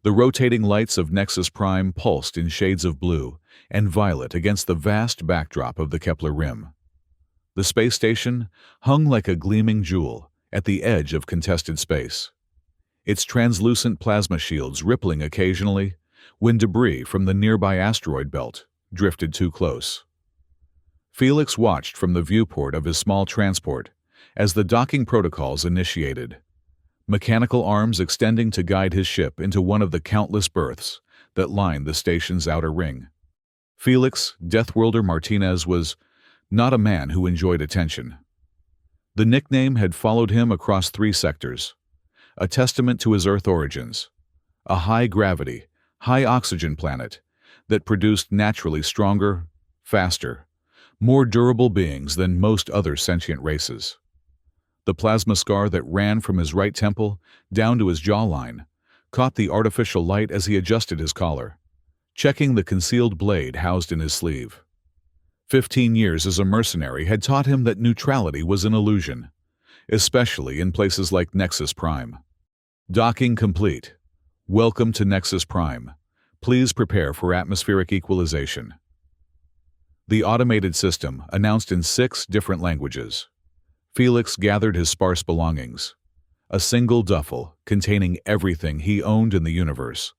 The rotating lights of Nexus Prime pulsed in shades of blue and violet against the vast backdrop of the Kepler rim. The space station hung like a gleaming jewel at the edge of contested space, its translucent plasma shields rippling occasionally when debris from the nearby asteroid belt drifted too close. Felix watched from the viewport of his small transport as the docking protocols initiated, mechanical arms extending to guide his ship into one of the countless berths that lined the station's outer ring. Felix Deathworlder Martinez was not a man who enjoyed attention. The nickname had followed him across 3 sectors, a testament to his Earth origins, a high-gravity, high-oxygen planet that produced naturally stronger, faster, more durable beings than most other sentient races. The plasma scar that ran from his right temple down to his jawline caught the artificial light as he adjusted his collar, checking the concealed blade housed in his sleeve. 15 years as a mercenary had taught him that neutrality was an illusion, especially in places like Nexus Prime. Docking complete. Welcome to Nexus Prime. Please prepare for atmospheric equalization. The automated system announced in 6 different languages. Felix gathered his sparse belongings, a single duffel containing everything he owned in the universe,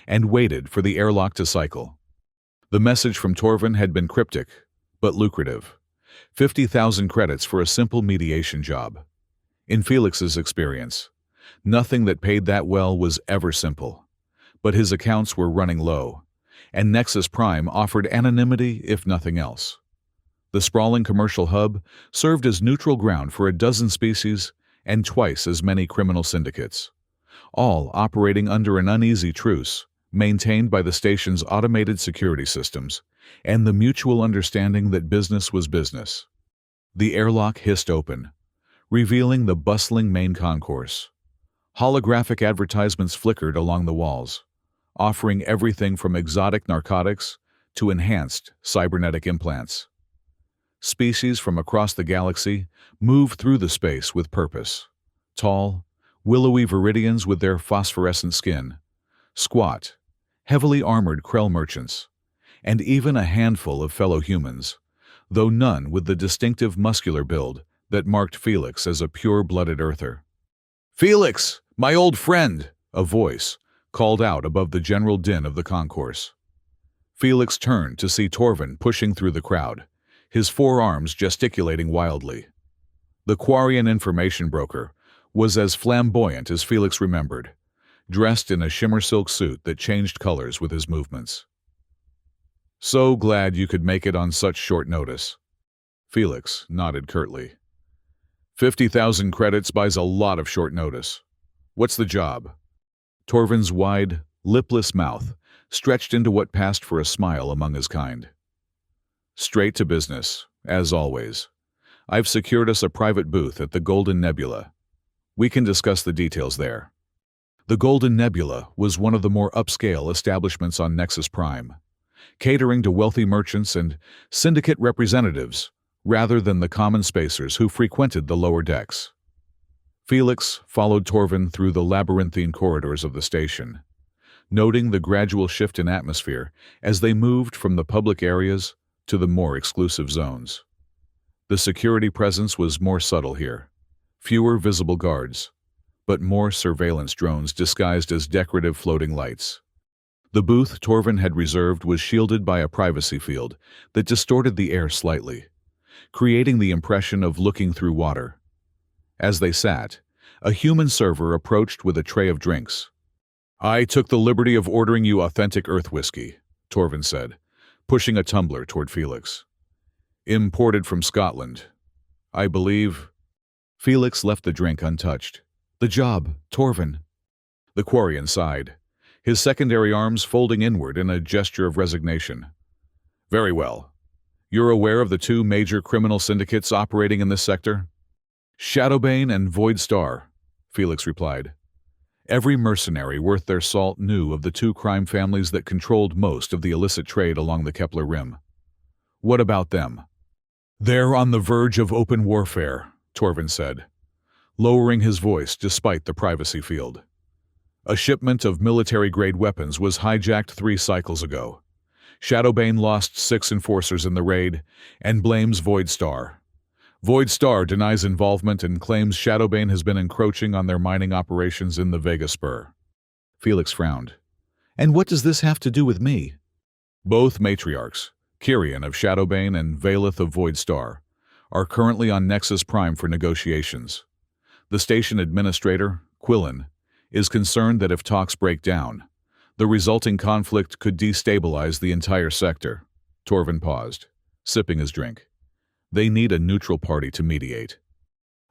and waited for the airlock to cycle. The message from Torvin had been cryptic, but lucrative. 50,000 credits for a simple mediation job. In Felix's experience, nothing that paid that well was ever simple, but his accounts were running low, and Nexus Prime offered anonymity if nothing else. The sprawling commercial hub served as neutral ground for a dozen species and twice as many criminal syndicates, all operating under an uneasy truce maintained by the station's automated security systems and the mutual understanding that business was business. The airlock hissed open, revealing the bustling main concourse. Holographic advertisements flickered along the walls, offering everything from exotic narcotics to enhanced cybernetic implants. Species from across the galaxy moved through the space with purpose. Tall, willowy viridians with their phosphorescent skin, squat, heavily armored Krell merchants, and even a handful of fellow humans, though none with the distinctive muscular build that marked Felix as a pure-blooded Earther. "Felix, my old friend!" a voice called out above the general din of the concourse. Felix turned to see Torvin pushing through the crowd, his forearms gesticulating wildly. The Quarian information broker was as flamboyant as Felix remembered, dressed in a shimmer silk suit that changed colors with his movements. "So glad you could make it on such short notice." Felix nodded curtly. 50,000 credits buys a lot of short notice. What's the job? Torvin's wide, lipless mouth stretched into what passed for a smile among his kind. Straight to business, as always. I've secured us a private booth at the Golden Nebula. We can discuss the details there. The Golden Nebula was one of the more upscale establishments on Nexus Prime, catering to wealthy merchants and syndicate representatives rather than the common spacers who frequented the lower decks. Felix followed Torvin through the labyrinthine corridors of the station, noting the gradual shift in atmosphere as they moved from the public areas to the more exclusive zones. The security presence was more subtle here, fewer visible guards, but more surveillance drones disguised as decorative floating lights. The booth Torvin had reserved was shielded by a privacy field that distorted the air slightly, creating the impression of looking through water. As they sat, a human server approached with a tray of drinks. "I took the liberty of ordering you authentic Earth whiskey," Torvin said, pushing a tumbler toward Felix. "Imported from Scotland, I believe." Felix left the drink untouched. "The job, Torvin." The Quarian sighed, his secondary arms folding inward in a gesture of resignation. "Very well. You're aware of the 2 major criminal syndicates operating in this sector?" "Shadowbane and Void Star," Felix replied. Every mercenary worth their salt knew of the 2 crime families that controlled most of the illicit trade along the Kepler rim. "What about them?" "They're on the verge of open warfare," Torvin said, lowering his voice despite the privacy field. A shipment of military-grade weapons was hijacked 3 cycles ago. Shadowbane lost 6 enforcers in the raid and blames Void Star. Void Star denies involvement and claims Shadowbane has been encroaching on their mining operations in the Vega Spur. Felix frowned. And what does this have to do with me? Both matriarchs, Kyrian of Shadowbane and Valeth of Void Star, are currently on Nexus Prime for negotiations. The station administrator, Quillen, is concerned that if talks break down, the resulting conflict could destabilize the entire sector. Torvin paused, sipping his drink. They need a neutral party to mediate.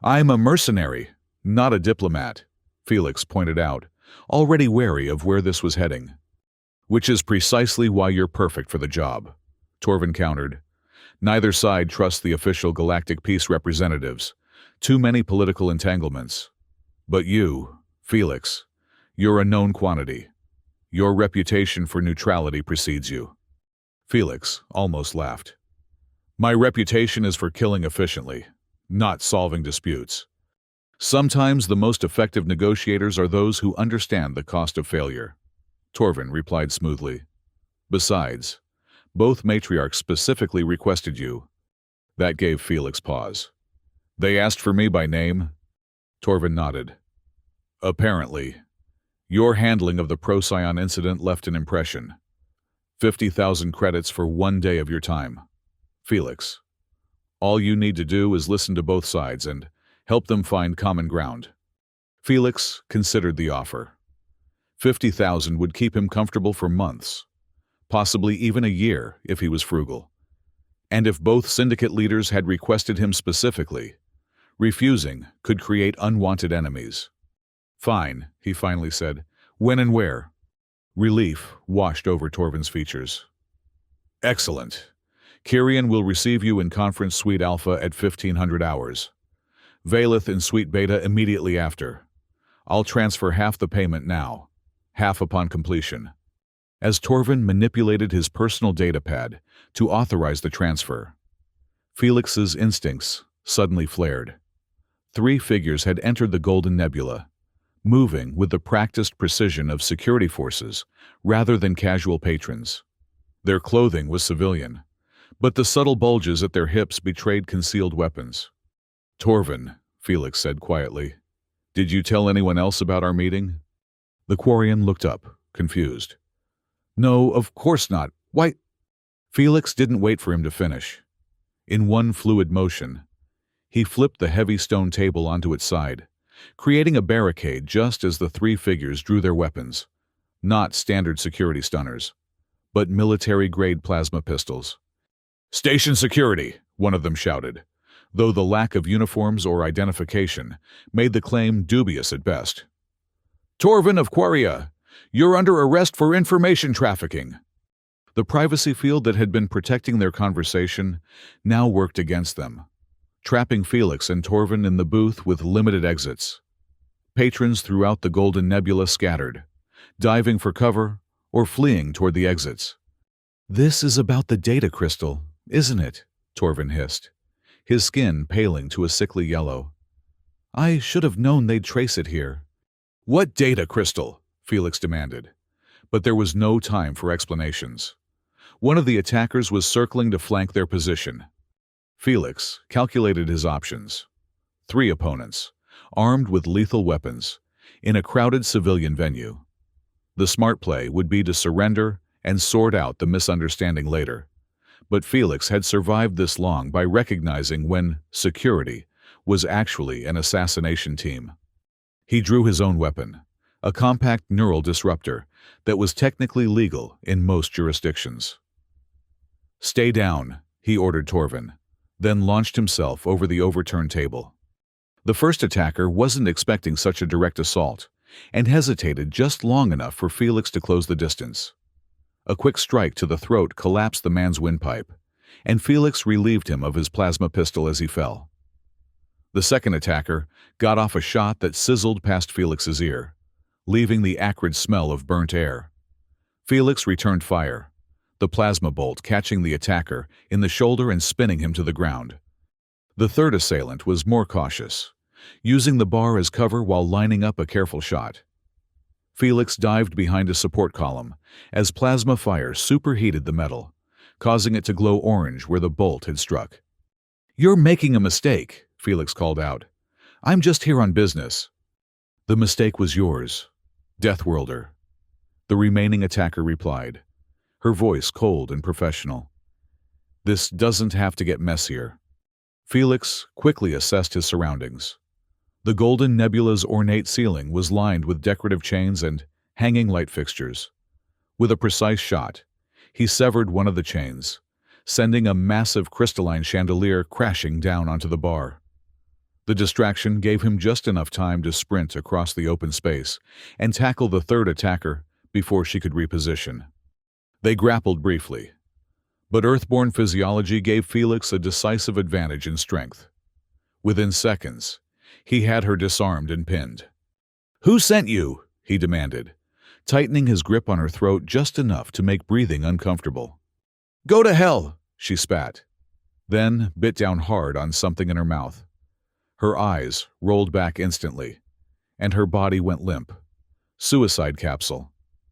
I'm a mercenary, not a diplomat, Felix pointed out, already wary of where this was heading. Which is precisely why you're perfect for the job, Torvin countered. Neither side trusts the official Galactic peace representatives. Too many political entanglements. But you, Felix, you're a known quantity. Your reputation for neutrality precedes you. Felix almost laughed. My reputation is for killing efficiently, not solving disputes. Sometimes the most effective negotiators are those who understand the cost of failure. Torvin replied smoothly. Besides, both matriarchs specifically requested you. That gave Felix pause. They asked for me by name? Torvin nodded. Apparently. Your handling of the Procyon incident left an impression. 50,000 credits for 1 day of your time. Felix, all you need to do is listen to both sides and help them find common ground. Felix considered the offer. 50,000 would keep him comfortable for months, possibly even a year if he was frugal. And if both syndicate leaders had requested him specifically, refusing could create unwanted enemies. Fine, he finally said. When and where? Relief washed over Torvin's features. Excellent. Kyrian will receive you in Conference Suite Alpha at 1500 hours. Valeth in Suite Beta immediately after. I'll transfer half the payment now, half upon completion. As Torvin manipulated his personal datapad to authorize the transfer, Felix's instincts suddenly flared. 3 figures had entered the Golden Nebula, moving with the practiced precision of security forces rather than casual patrons. Their clothing was civilian, but the subtle bulges at their hips betrayed concealed weapons. Torvin, Felix said quietly, did you tell anyone else about our meeting? The Quarian looked up, confused. No, of course not. Why? Felix didn't wait for him to finish. In one fluid motion, he flipped the heavy stone table onto its side, creating a barricade just as the 3 figures drew their weapons. Not standard security stunners, but military-grade plasma pistols. Station security, one of them shouted, though the lack of uniforms or identification made the claim dubious at best. Torvin of Quaria, you're under arrest for information trafficking. The privacy field that had been protecting their conversation now worked against them, trapping Felix and Torvin in the booth with limited exits. Patrons throughout the Golden Nebula scattered, diving for cover or fleeing toward the exits. This is about the data crystal, isn't it? Torvin hissed, his skin paling to a sickly yellow. I should have known they'd trace it here. What data crystal? Felix demanded. But there was no time for explanations. One of the attackers was circling to flank their position. Felix calculated his options. 3 opponents, armed with lethal weapons, in a crowded civilian venue. The smart play would be to surrender and sort out the misunderstanding later. But Felix had survived this long by recognizing when security was actually an assassination team. He drew his own weapon, a compact neural disruptor that was technically legal in most jurisdictions. Stay down, he ordered Torvin, then launched himself over the overturned table. The first attacker wasn't expecting such a direct assault and hesitated just long enough for Felix to close the distance. A quick strike to the throat collapsed the man's windpipe, and Felix relieved him of his plasma pistol as he fell. The second attacker got off a shot that sizzled past Felix's ear, leaving the acrid smell of burnt air. Felix returned fire, the plasma bolt catching the attacker in the shoulder and spinning him to the ground. The third assailant was more cautious, using the bar as cover while lining up a careful shot. Felix dived behind a support column as plasma fire superheated the metal, causing it to glow orange where the bolt had struck. "You're making a mistake," Felix called out. "I'm just here on business." "The mistake was yours, Deathworlder," the remaining attacker replied, her voice cold and professional. "This doesn't have to get messier." Felix quickly assessed his surroundings. The Golden Nebula's ornate ceiling was lined with decorative chains and hanging light fixtures. With a precise shot, he severed one of the chains, sending a massive crystalline chandelier crashing down onto the bar. The distraction gave him just enough time to sprint across the open space and tackle the third attacker before she could reposition. They grappled briefly, but Earthborn physiology gave Felix a decisive advantage in strength. Within seconds, he had her disarmed and pinned. "Who sent you?" he demanded, tightening his grip on her throat just enough to make breathing uncomfortable. "Go to hell," she spat, then bit down hard on something in her mouth. Her eyes rolled back instantly, and her body went limp. Suicide capsule.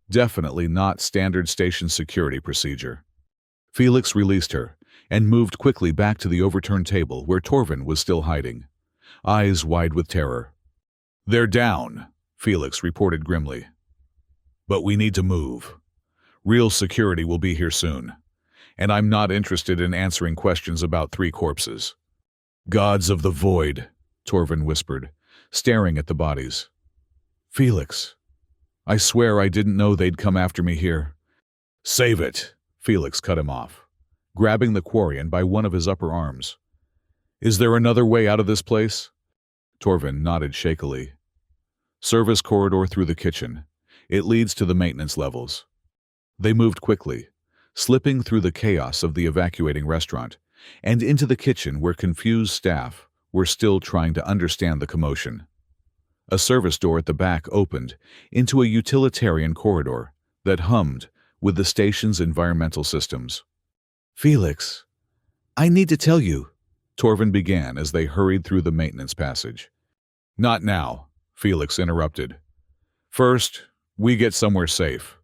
Definitely not standard station security procedure. Felix released her and moved quickly back to the overturned table where Torvin was still hiding, eyes wide with terror. "They're down," Felix reported grimly. "But we need to move. Real security will be here soon, and I'm not interested in answering questions about 3 corpses." "Gods of the Void," Torvin whispered, staring at the bodies. "Felix, I swear I didn't know they'd come after me here." "Save it," Felix cut him off, grabbing the Quarian by one of his upper arms. "Is there another way out of this place?" Torvin nodded shakily. "Service corridor through the kitchen. It leads to the maintenance levels." They moved quickly, slipping through the chaos of the evacuating restaurant and into the kitchen where confused staff were still trying to understand the commotion. A service door at the back opened into a utilitarian corridor that hummed with the station's environmental systems. "Felix, I need to tell you," Torvin began as they hurried through the maintenance passage. "Not now," Felix interrupted. "First, we get somewhere safe.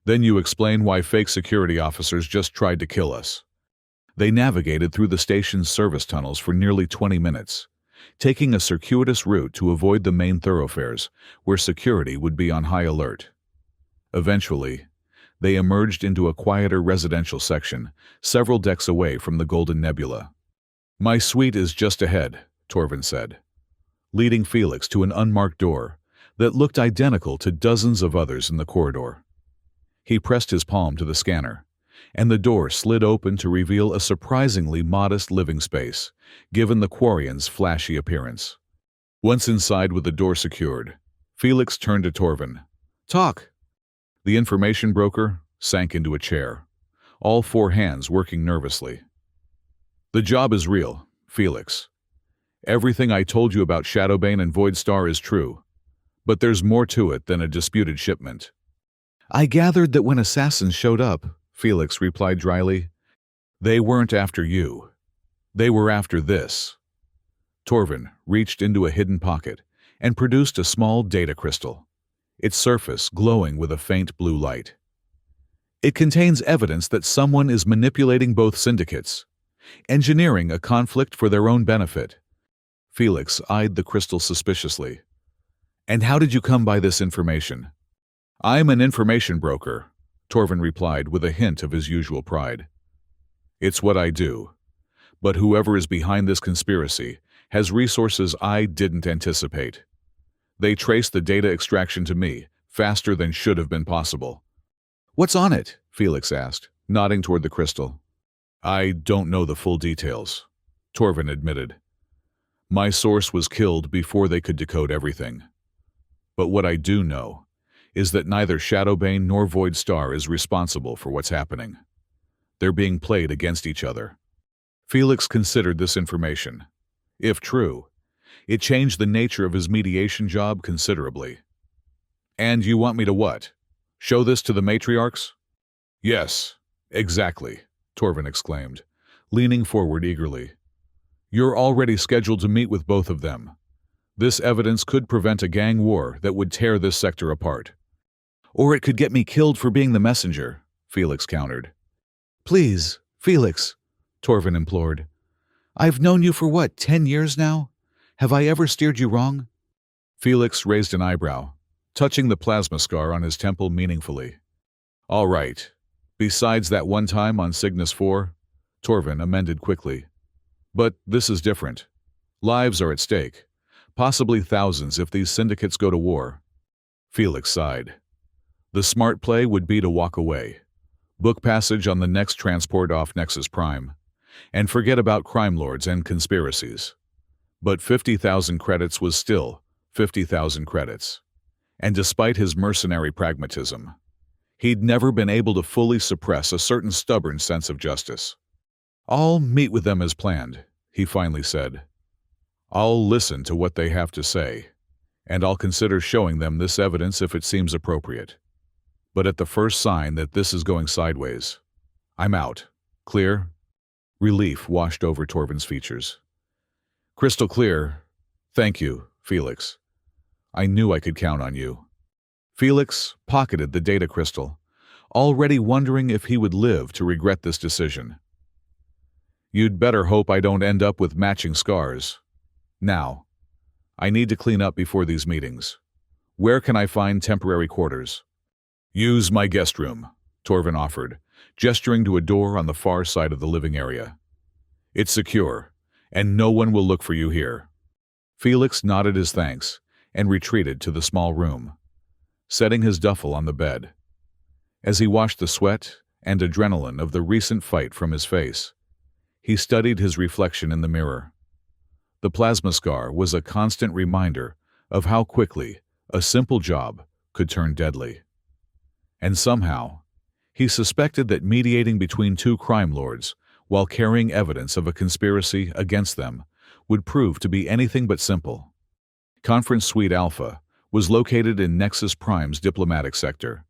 Then you explain why fake security officers just tried to kill us." They navigated through the station's service tunnels for nearly 20 minutes, taking a circuitous route to avoid the main thoroughfares, where security would be on high alert. Eventually, they emerged into a quieter residential section, several decks away from the Golden Nebula. "My suite is just ahead," Torvin said, leading Felix to an unmarked door that looked identical to dozens of others in the corridor. He pressed his palm to the scanner, and the door slid open to reveal a surprisingly modest living space, given the Quarian's flashy appearance. Once inside with the door secured, Felix turned to Torvin. "Talk." The information broker sank into a chair, all 4 hands working nervously. "The job is real, Felix. Everything I told you about Shadowbane and Voidstar is true, but there's more to it than a disputed shipment." "I gathered that when assassins showed up," Felix replied dryly, "they weren't after you. They were after this." Torvin reached into a hidden pocket and produced a small data crystal, its surface glowing with a faint blue light. "It contains evidence that someone is manipulating both syndicates, engineering a conflict for their own benefit." Felix eyed the crystal suspiciously. "And how did you come by this information?" "I'm an information broker," Torvin replied with a hint of his usual pride. "It's what I do. But whoever is behind this conspiracy has resources I didn't anticipate. They traced the data extraction to me faster than should have been possible." "What's on it?" Felix asked, nodding toward the crystal. "I don't know the full details," Torvin admitted. "My source was killed before they could decode everything. But what I do know is that neither Shadowbane nor Voidstar is responsible for what's happening. They're being played against each other." Felix considered this information. If true, it changed the nature of his mediation job considerably. "And you want me to what? Show this to the matriarchs?" "Yes, exactly," Torvin exclaimed, leaning forward eagerly. "You're already scheduled to meet with both of them. This evidence could prevent a gang war that would tear this sector apart." Or it could get me killed for being the messenger, Felix countered. Please, Felix, Torvin implored. I've known you for what, 10 years now? Have I ever steered you wrong? Felix raised an eyebrow, touching the plasma scar on his temple meaningfully. All right. Besides that one time on Cygnus 4, Torvin amended quickly. But this is different. Lives are at stake, possibly thousands if these syndicates go to war. Felix sighed. The smart play would be to walk away, book passage on the next transport off Nexus Prime, and forget about crime lords and conspiracies. But 50,000 credits was still 50,000 credits. And despite his mercenary pragmatism, he'd never been able to fully suppress a certain stubborn sense of justice. I'll meet with them as planned, he finally said. I'll listen to what they have to say, and I'll consider showing them this evidence if it seems appropriate. But at the first sign that this is going sideways, I'm out. Clear? Relief washed over Torvin's features. Crystal clear. Thank you, Felix. I knew I could count on you. Felix pocketed the data crystal, already wondering if he would live to regret this decision. You'd better hope I don't end up with matching scars. Now, I need to clean up before these meetings. Where can I find temporary quarters? Use my guest room, Torvin offered, gesturing to a door on the far side of the living area. It's secure, and no one will look for you here. Felix nodded his thanks and retreated to the small room, setting his duffel on the bed. As he washed the sweat and adrenaline of the recent fight from his face, he studied his reflection in the mirror. The plasma scar was a constant reminder of how quickly a simple job could turn deadly. And somehow, he suspected that mediating between two crime lords while carrying evidence of a conspiracy against them would prove to be anything but simple. Conference Suite Alpha was located in Nexus Prime's diplomatic sector,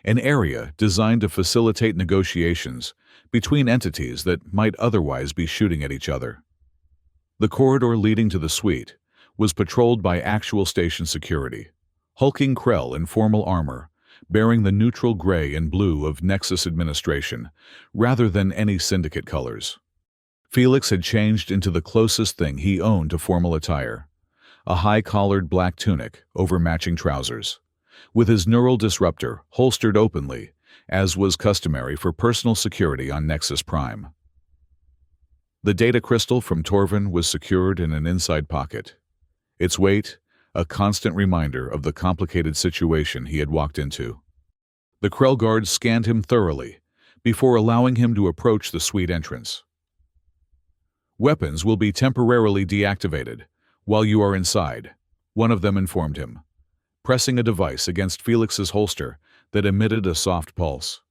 an area designed to facilitate negotiations between entities that might otherwise be shooting at each other. The corridor leading to the suite was patrolled by actual station security, hulking Krell in formal armor, bearing the neutral gray and blue of Nexus administration rather than any syndicate colors. Felix had changed into the closest thing he owned to formal attire, a high-collared black tunic over matching trousers, with his neural disruptor holstered openly, as was customary for personal security on Nexus Prime. The data crystal from Torvin was secured in an inside pocket, its weight a constant reminder of the complicated situation he had walked into. The Krell guards scanned him thoroughly before allowing him to approach the suite entrance. Weapons will be temporarily deactivated while you are inside, one of them informed him, pressing a device against Felix's holster that emitted a soft pulse.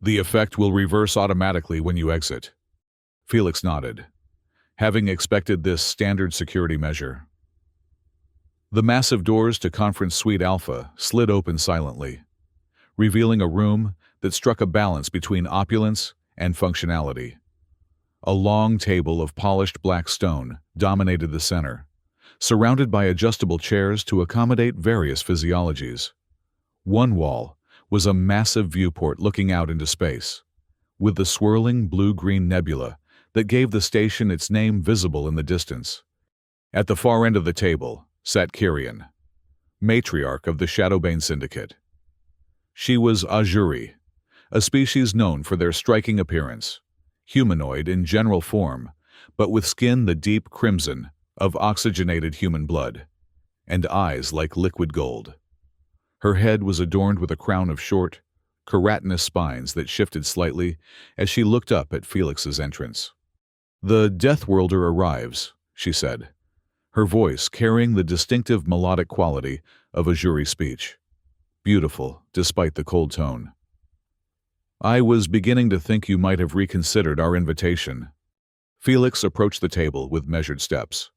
The effect will reverse automatically when you exit. Felix nodded, having expected this standard security measure. The massive doors to Conference Suite Alpha slid open silently, revealing a room that struck a balance between opulence and functionality. A long table of polished black stone dominated the center, surrounded by adjustable chairs to accommodate various physiologies. One wall was a massive viewport looking out into space, with the swirling blue-green nebula that gave the station its name visible in the distance. At the far end of the table sat Kyrian, matriarch of the Shadowbane Syndicate. She was Azuri, a species known for their striking appearance, humanoid in general form, but with skin the deep crimson of oxygenated human blood, and eyes like liquid gold. Her head was adorned with a crown of short, keratinous spines that shifted slightly as she looked up at Felix's entrance. "The Deathworlder arrives," she said, her voice carrying the distinctive melodic quality of Azuri's speech, beautiful despite the cold tone. "I was beginning to think you might have reconsidered our invitation." Felix approached the table with measured steps.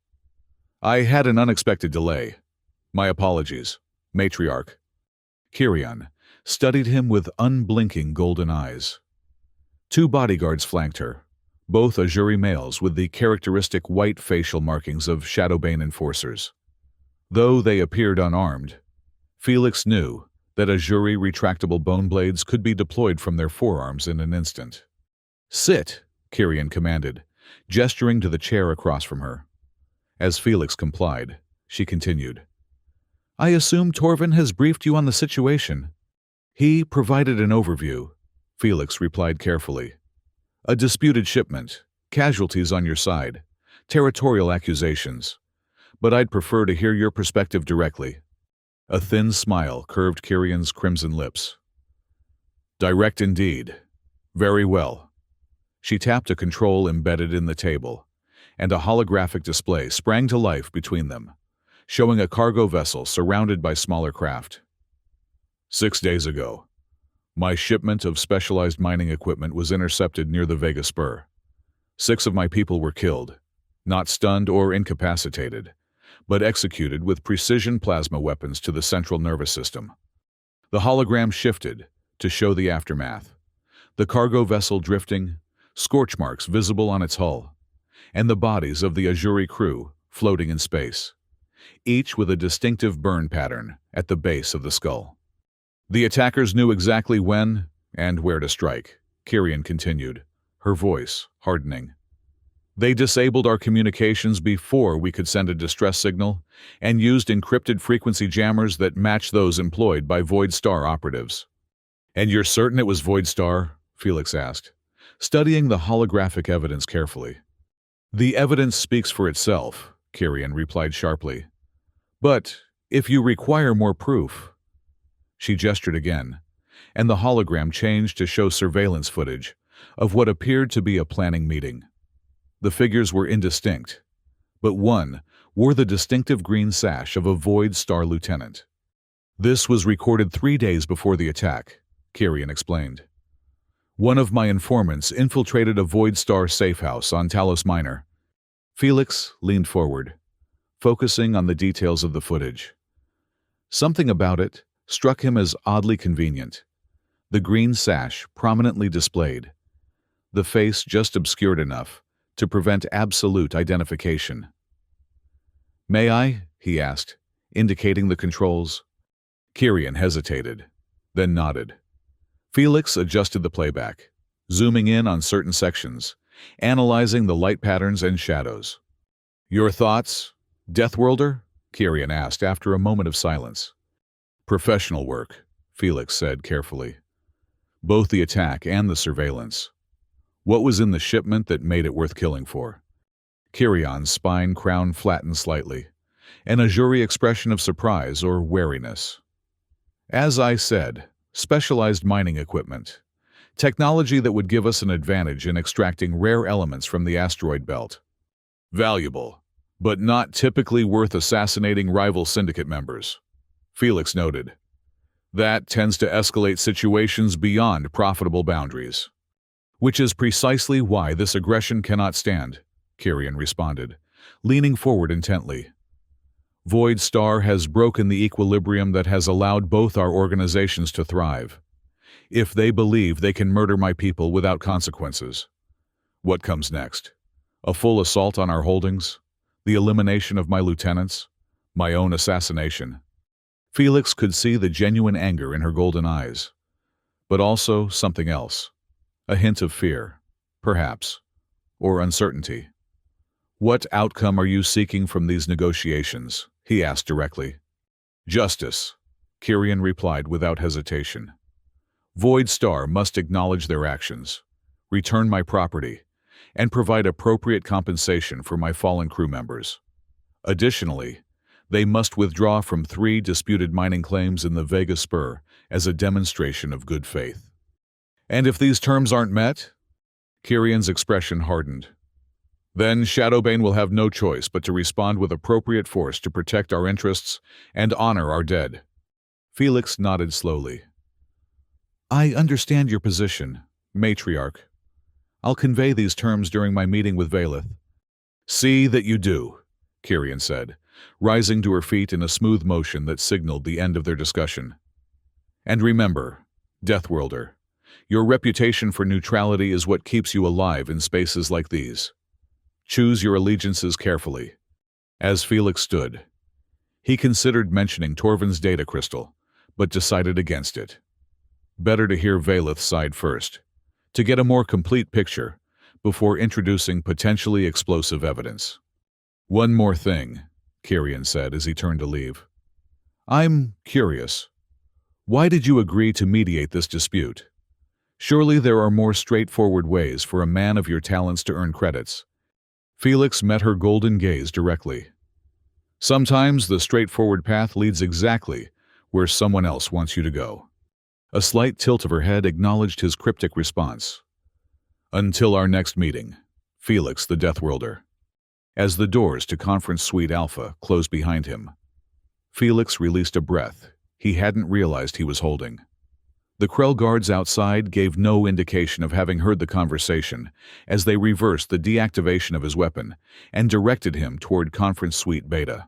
"I had an unexpected delay. My apologies, matriarch." Kyrian studied him with unblinking golden eyes. Two bodyguards flanked her, both Azuri males with the characteristic white facial markings of Shadowbane enforcers. Though they appeared unarmed, Felix knew that Azuri retractable bone blades could be deployed from their forearms in an instant. "Sit," Kyrian commanded, gesturing to the chair across from her. As Felix complied, she continued, "I assume Torvin has briefed you on the situation." "He provided an overview," Felix replied carefully. "A disputed shipment, casualties on your side, territorial accusations. But I'd prefer to hear your perspective directly." A thin smile curved Kyrian's crimson lips. "Direct indeed. Very well." She tapped a control embedded in the table, and a holographic display sprang to life between them, showing a cargo vessel surrounded by smaller craft. 6 days ago, my shipment of specialized mining equipment was intercepted near the Vega Spur. 6 of my people were killed, not stunned or incapacitated, but executed with precision plasma weapons to the central nervous system. The hologram shifted to show the aftermath. The cargo vessel drifting, scorch marks visible on its hull, and the bodies of the Azuri crew floating in space, each with a distinctive burn pattern at the base of the skull. "The attackers knew exactly when and where to strike," Kyrian continued, her voice hardening. "They disabled our communications before we could send a distress signal and used encrypted frequency jammers that match those employed by Void Star operatives." "And you're certain it was Void Star?" Felix asked, studying the holographic evidence carefully. "The evidence speaks for itself," Kyrian replied sharply. "But if you require more proof—" She gestured again, and the hologram changed to show surveillance footage of what appeared to be a planning meeting. The figures were indistinct, but one wore the distinctive green sash of a Void Star lieutenant. "This was recorded 3 days before the attack," Kyrian explained. "One of my informants infiltrated a Void Star safe house on Talos Minor." Felix leaned forward, focusing on the details of the footage. Something about it struck him as oddly convenient. The green sash prominently displayed, the face just obscured enough to prevent absolute identification. "May I?" he asked, indicating the controls. Kyrian hesitated, then nodded. Felix adjusted the playback, zooming in on certain sections, analyzing the light patterns and shadows. "Your thoughts, Deathworlder?" Kyrian asked after a moment of silence. "Professional work," Felix said carefully. "Both the attack and the surveillance. What was in the shipment that made it worth killing for?" Kyrian's spine crown flattened slightly, an Azuri expression of surprise or wariness. "As I said, specialized mining equipment. Technology that would give us an advantage in extracting rare elements from the asteroid belt. Valuable, but not typically worth assassinating rival syndicate members," Felix noted. "That tends to escalate situations beyond profitable boundaries." "Which is precisely why this aggression cannot stand," Kyrian responded, leaning forward intently. "Void Star has broken the equilibrium that has allowed both our organizations to thrive. If they believe they can murder my people without consequences, what comes next? A full assault on our holdings? The elimination of my lieutenants? My own assassination?" Felix could see the genuine anger in her golden eyes, but also something else. A hint of fear, perhaps, or uncertainty. "What outcome are you seeking from these negotiations?" he asked directly. "Justice," Kyrian replied without hesitation. "Void Star must acknowledge their actions, return my property, and provide appropriate compensation for my fallen crew members. Additionally, they must withdraw from 3 disputed mining claims in the Vega Spur as a demonstration of good faith." "And if these terms aren't met?" Kyrian's expression hardened. "Then Shadowbane will have no choice but to respond with appropriate force to protect our interests and honor our dead." Felix nodded slowly. "I understand your position, Matriarch. I'll convey these terms during my meeting with Valeth." "See that you do," Kyrian said, rising to her feet in a smooth motion that signaled the end of their discussion. "And remember, Deathworlder, your reputation for neutrality is what keeps you alive in spaces like these. Choose your allegiances carefully." As Felix stood, he considered mentioning Torvin's data crystal, but decided against it. Better to hear Valeth's side first, to get a more complete picture, before introducing potentially explosive evidence. "One more thing," Kyrian said as he turned to leave. "I'm curious. Why did you agree to mediate this dispute? Surely there are more straightforward ways for a man of your talents to earn credits." Felix met her golden gaze directly. "Sometimes the straightforward path leads exactly where someone else wants you to go." A slight tilt of her head acknowledged his cryptic response. "Until our next meeting, Felix the Deathworlder." As the doors to Conference Suite Alpha closed behind him, Felix released a breath he hadn't realized he was holding. The Krell guards outside gave no indication of having heard the conversation as they reversed the deactivation of his weapon and directed him toward Conference Suite Beta.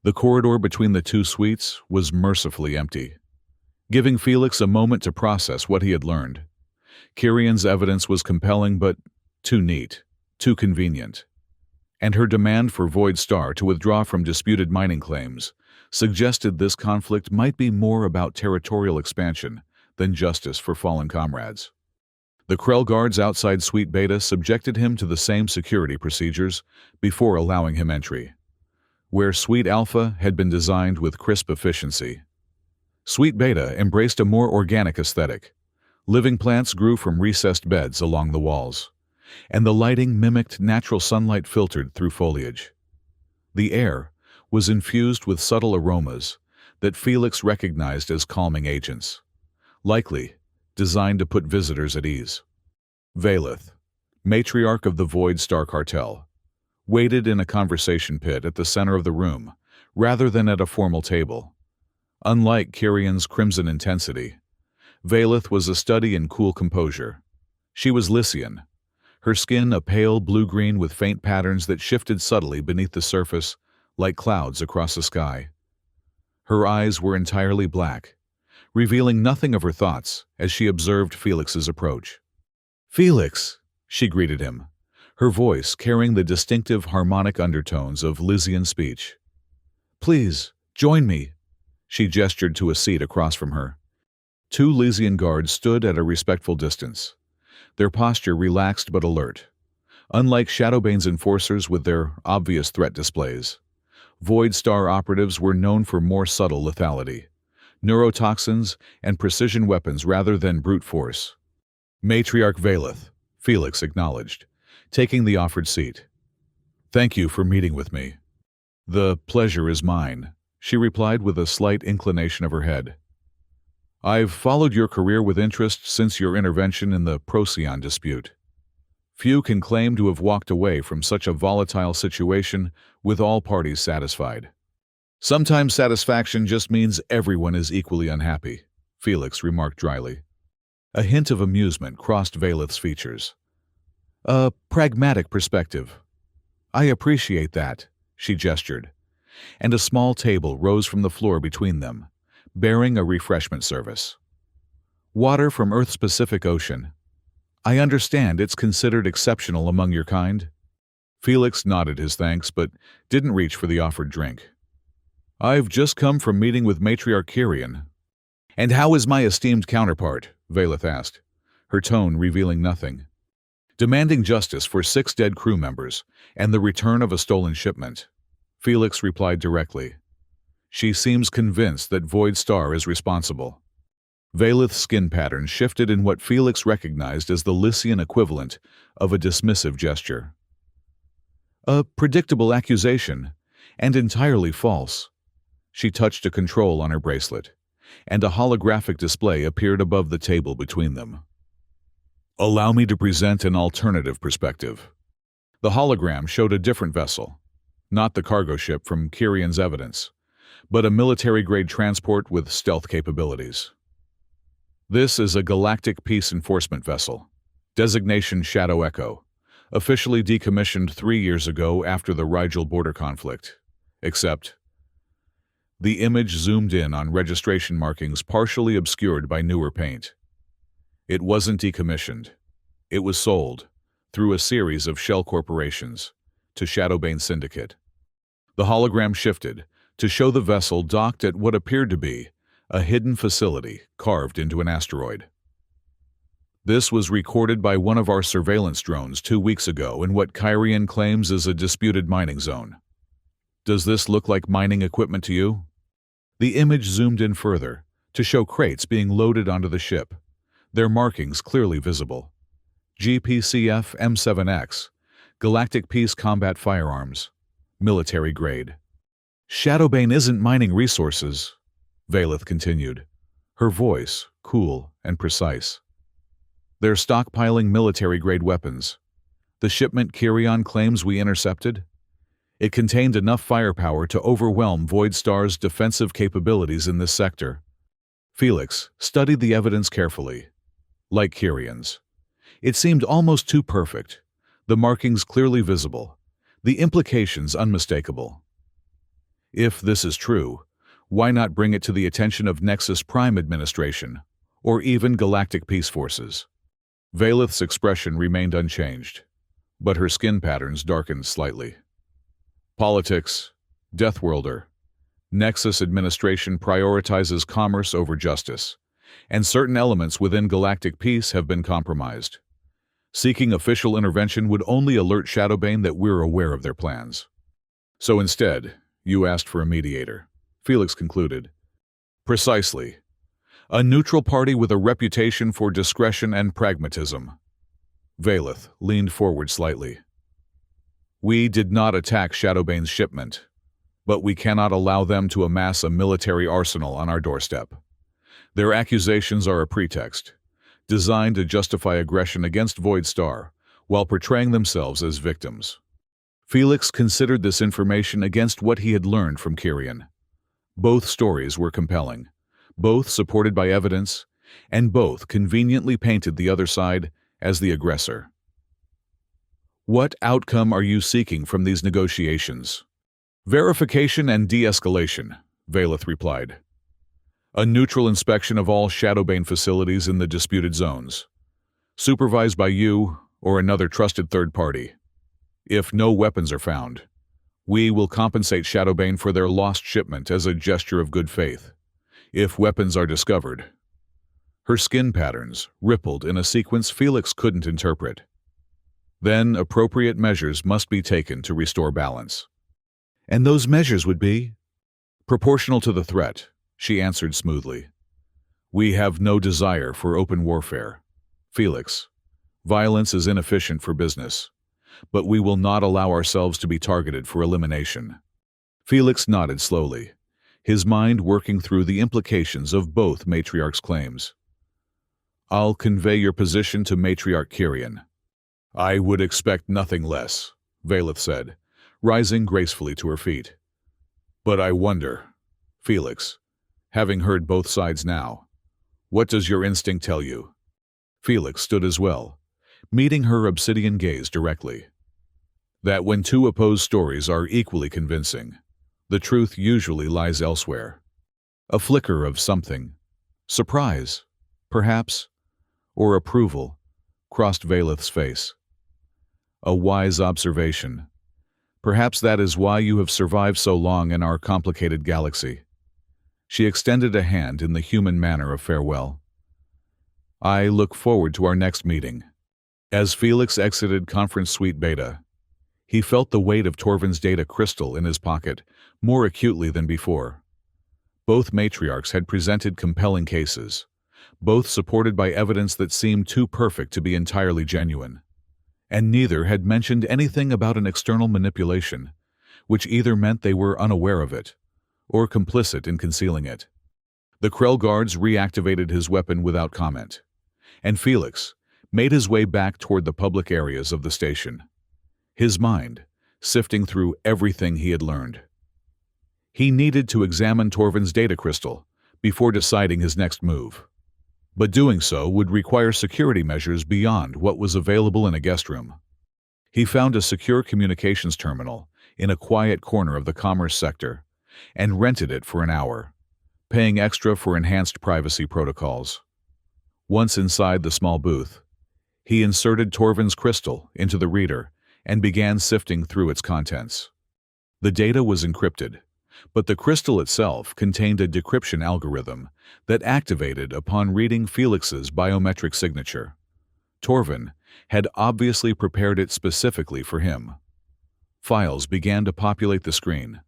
The corridor between the two suites was mercifully empty, giving Felix a moment to process what he had learned. Kyrian's evidence was compelling but too neat, too convenient, and her demand for Void Star to withdraw from disputed mining claims suggested this conflict might be more about territorial expansion than justice for fallen comrades. The Krell guards outside Suite Beta subjected him to the same security procedures before allowing him entry. Where Suite Alpha had been designed with crisp efficiency, Suite Beta embraced a more organic aesthetic. Living plants grew from recessed beds along the walls, and the lighting mimicked natural sunlight filtered through foliage. The air was infused with subtle aromas that Felix recognized as calming agents, likely designed to put visitors at ease. Valeth, matriarch of the Void Star Cartel, waited in a conversation pit at the center of the room, rather than at a formal table. Unlike Kyrian's crimson intensity, Valeth was a study in cool composure. She was Lycian, her skin a pale blue-green with faint patterns that shifted subtly beneath the surface like clouds across the sky. Her eyes were entirely black, revealing nothing of her thoughts as she observed Felix's approach. "Felix," she greeted him, her voice carrying the distinctive harmonic undertones of Lysian speech. "Please, join me." She gestured to a seat across from her. Two Lysian guards stood at a respectful distance, their posture relaxed but alert. Unlike Shadowbane's enforcers with their obvious threat displays, Void Star operatives were known for more subtle lethality, neurotoxins and precision weapons rather than brute force. "Matriarch Valeth," Felix acknowledged, taking the offered seat. "Thank you for meeting with me." "The pleasure is mine," she replied with a slight inclination of her head. "I've followed your career with interest since your intervention in the Procyon dispute. Few can claim to have walked away from such a volatile situation with all parties satisfied." "Sometimes satisfaction just means everyone is equally unhappy," Felix remarked dryly. A hint of amusement crossed Valeth's features. "A pragmatic perspective. I appreciate that," she gestured, and a small table rose from the floor between them, bearing a refreshment service. "Water from Earth's Pacific Ocean. I understand it's considered exceptional among your kind." Felix nodded his thanks but didn't reach for the offered drink. "I've just come from meeting with Matriarch Kyrian." "And how is my esteemed counterpart?" Valeth asked, her tone revealing nothing. "Demanding justice for 6 dead crew members and the return of a stolen shipment," Felix replied directly. "She seems convinced that Void Star is responsible." Valeth's skin pattern shifted in what Felix recognized as the Lycian equivalent of a dismissive gesture. "A predictable accusation, and entirely false." She touched a control on her bracelet, and a holographic display appeared above the table between them. "Allow me to present an alternative perspective." The hologram showed a different vessel, not the cargo ship from Kyrian's evidence, but a military-grade transport with stealth capabilities. "This is a Galactic Peace Enforcement vessel, designation Shadow Echo, officially decommissioned 3 years ago after the Rigel border conflict. Except..." The image zoomed in on registration markings partially obscured by newer paint. It wasn't decommissioned. It was sold, through a series of shell corporations, to Shadowbane Syndicate. The hologram shifted, to show the vessel docked at what appeared to be a hidden facility carved into an asteroid. This was recorded by one of our surveillance drones 2 weeks ago in what Kyrian claims is a disputed mining zone. Does this look like mining equipment to you? The image zoomed in further to show crates being loaded onto the ship, their markings clearly visible. GPCF M7X, Galactic Peace Combat Firearms, military grade. Shadowbane isn't mining resources, Valeth continued, her voice cool and precise. They're stockpiling military-grade weapons. The shipment Kyrian claims we intercepted? It contained enough firepower to overwhelm Voidstar's defensive capabilities in this sector. Felix studied the evidence carefully. Like Kyrian's, it seemed almost too perfect, the markings clearly visible, the implications unmistakable. If this is true, why not bring it to the attention of Nexus Prime Administration, or even Galactic Peace Forces? Valeth's expression remained unchanged, but her skin patterns darkened slightly. Politics, Deathworlder. Nexus Administration prioritizes commerce over justice, and certain elements within Galactic Peace have been compromised. Seeking official intervention would only alert Shadowbane that we're aware of their plans. So instead, you asked for a mediator, Felix concluded. Precisely. A neutral party with a reputation for discretion and pragmatism. Valeth leaned forward slightly. We did not attack Shadowbane's shipment, but we cannot allow them to amass a military arsenal on our doorstep. Their accusations are a pretext, designed to justify aggression against Voidstar while portraying themselves as victims. Felix considered this information against what he had learned from Kyrian. Both stories were compelling, both supported by evidence, and both conveniently painted the other side as the aggressor. What outcome are you seeking from these negotiations? Verification and de-escalation, Valeth replied. A neutral inspection of all Shadowbane facilities in the disputed zones, supervised by you or another trusted third party. If no weapons are found, we will compensate Shadowbane for their lost shipment as a gesture of good faith. If weapons are discovered, her skin patterns rippled in a sequence Felix couldn't interpret. Then appropriate measures must be taken to restore balance. And those measures would be? Proportional to the threat, she answered smoothly. We have no desire for open warfare. Felix, violence is inefficient for business, but we will not allow ourselves to be targeted for elimination. Felix nodded slowly, his mind working through the implications of both Matriarch's claims. I'll convey your position to Matriarch Kyrian. I would expect nothing less, Valeth said, rising gracefully to her feet. But I wonder, Felix, having heard both sides now, what does your instinct tell you? Felix stood as well, meeting her obsidian gaze directly. That when two opposed stories are equally convincing, the truth usually lies elsewhere. A flicker of something, surprise, perhaps, or approval, crossed Valeth's face. A wise observation. Perhaps that is why you have survived so long in our complicated galaxy. She extended a hand in the human manner of farewell. I look forward to our next meeting. As Felix exited Conference Suite Beta, he felt the weight of Torvin's data crystal in his pocket more acutely than before. Both matriarchs had presented compelling cases, both supported by evidence that seemed too perfect to be entirely genuine, and neither had mentioned anything about an external manipulation, which either meant they were unaware of it, or complicit in concealing it. The Krell guards reactivated his weapon without comment, and Felix made his way back toward the public areas of the station, his mind sifting through everything he had learned. He needed to examine Torvin's data crystal before deciding his next move, but doing so would require security measures beyond what was available in a guest room. He found a secure communications terminal in a quiet corner of the commerce sector and rented it for an hour, paying extra for enhanced privacy protocols. Once inside the small booth, he inserted Torvin's crystal into the reader and began sifting through its contents. The data was encrypted, but the crystal itself contained a decryption algorithm that activated upon reading Felix's biometric signature. Torvin had obviously prepared it specifically for him. Files began to populate the screen,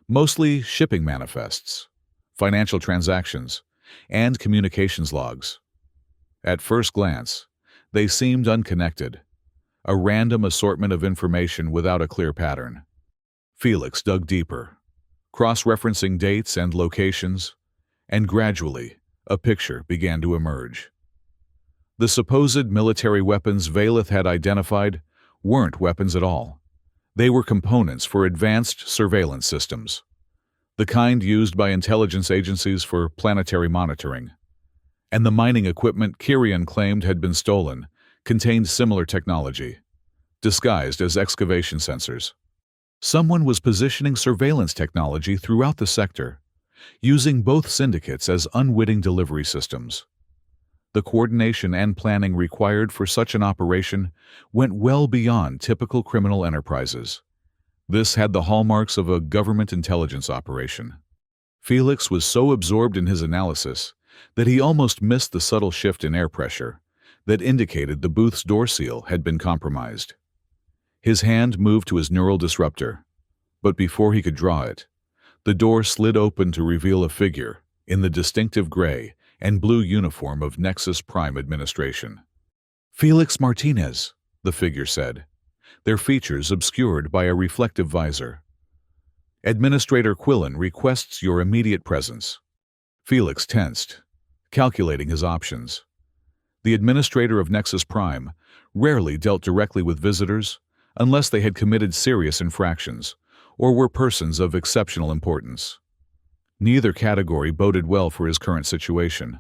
mostly shipping manifests, financial transactions, and communications logs. At first glance, they seemed unconnected, a random assortment of information without a clear pattern. Felix dug deeper, cross-referencing dates and locations, and gradually, a picture began to emerge. The supposed military weapons Valeth had identified weren't weapons at all. They were components for advanced surveillance systems, the kind used by intelligence agencies for planetary monitoring. And the mining equipment Kyrian claimed had been stolen contained similar technology, disguised as excavation sensors. Someone was positioning surveillance technology throughout the sector, using both syndicates as unwitting delivery systems. The coordination and planning required for such an operation went well beyond typical criminal enterprises. This had the hallmarks of a government intelligence operation. Felix was so absorbed in his analysis that he almost missed the subtle shift in air pressure that indicated the booth's door seal had been compromised. His hand moved to his neural disruptor, but before he could draw it, the door slid open to reveal a figure in the distinctive gray and blue uniform of Nexus Prime Administration. "Felix Martinez," the figure said, their features obscured by a reflective visor. "Administrator Quillen requests your immediate presence." Felix tensed, calculating his options. The administrator of Nexus Prime rarely dealt directly with visitors unless they had committed serious infractions or were persons of exceptional importance. Neither category boded well for his current situation.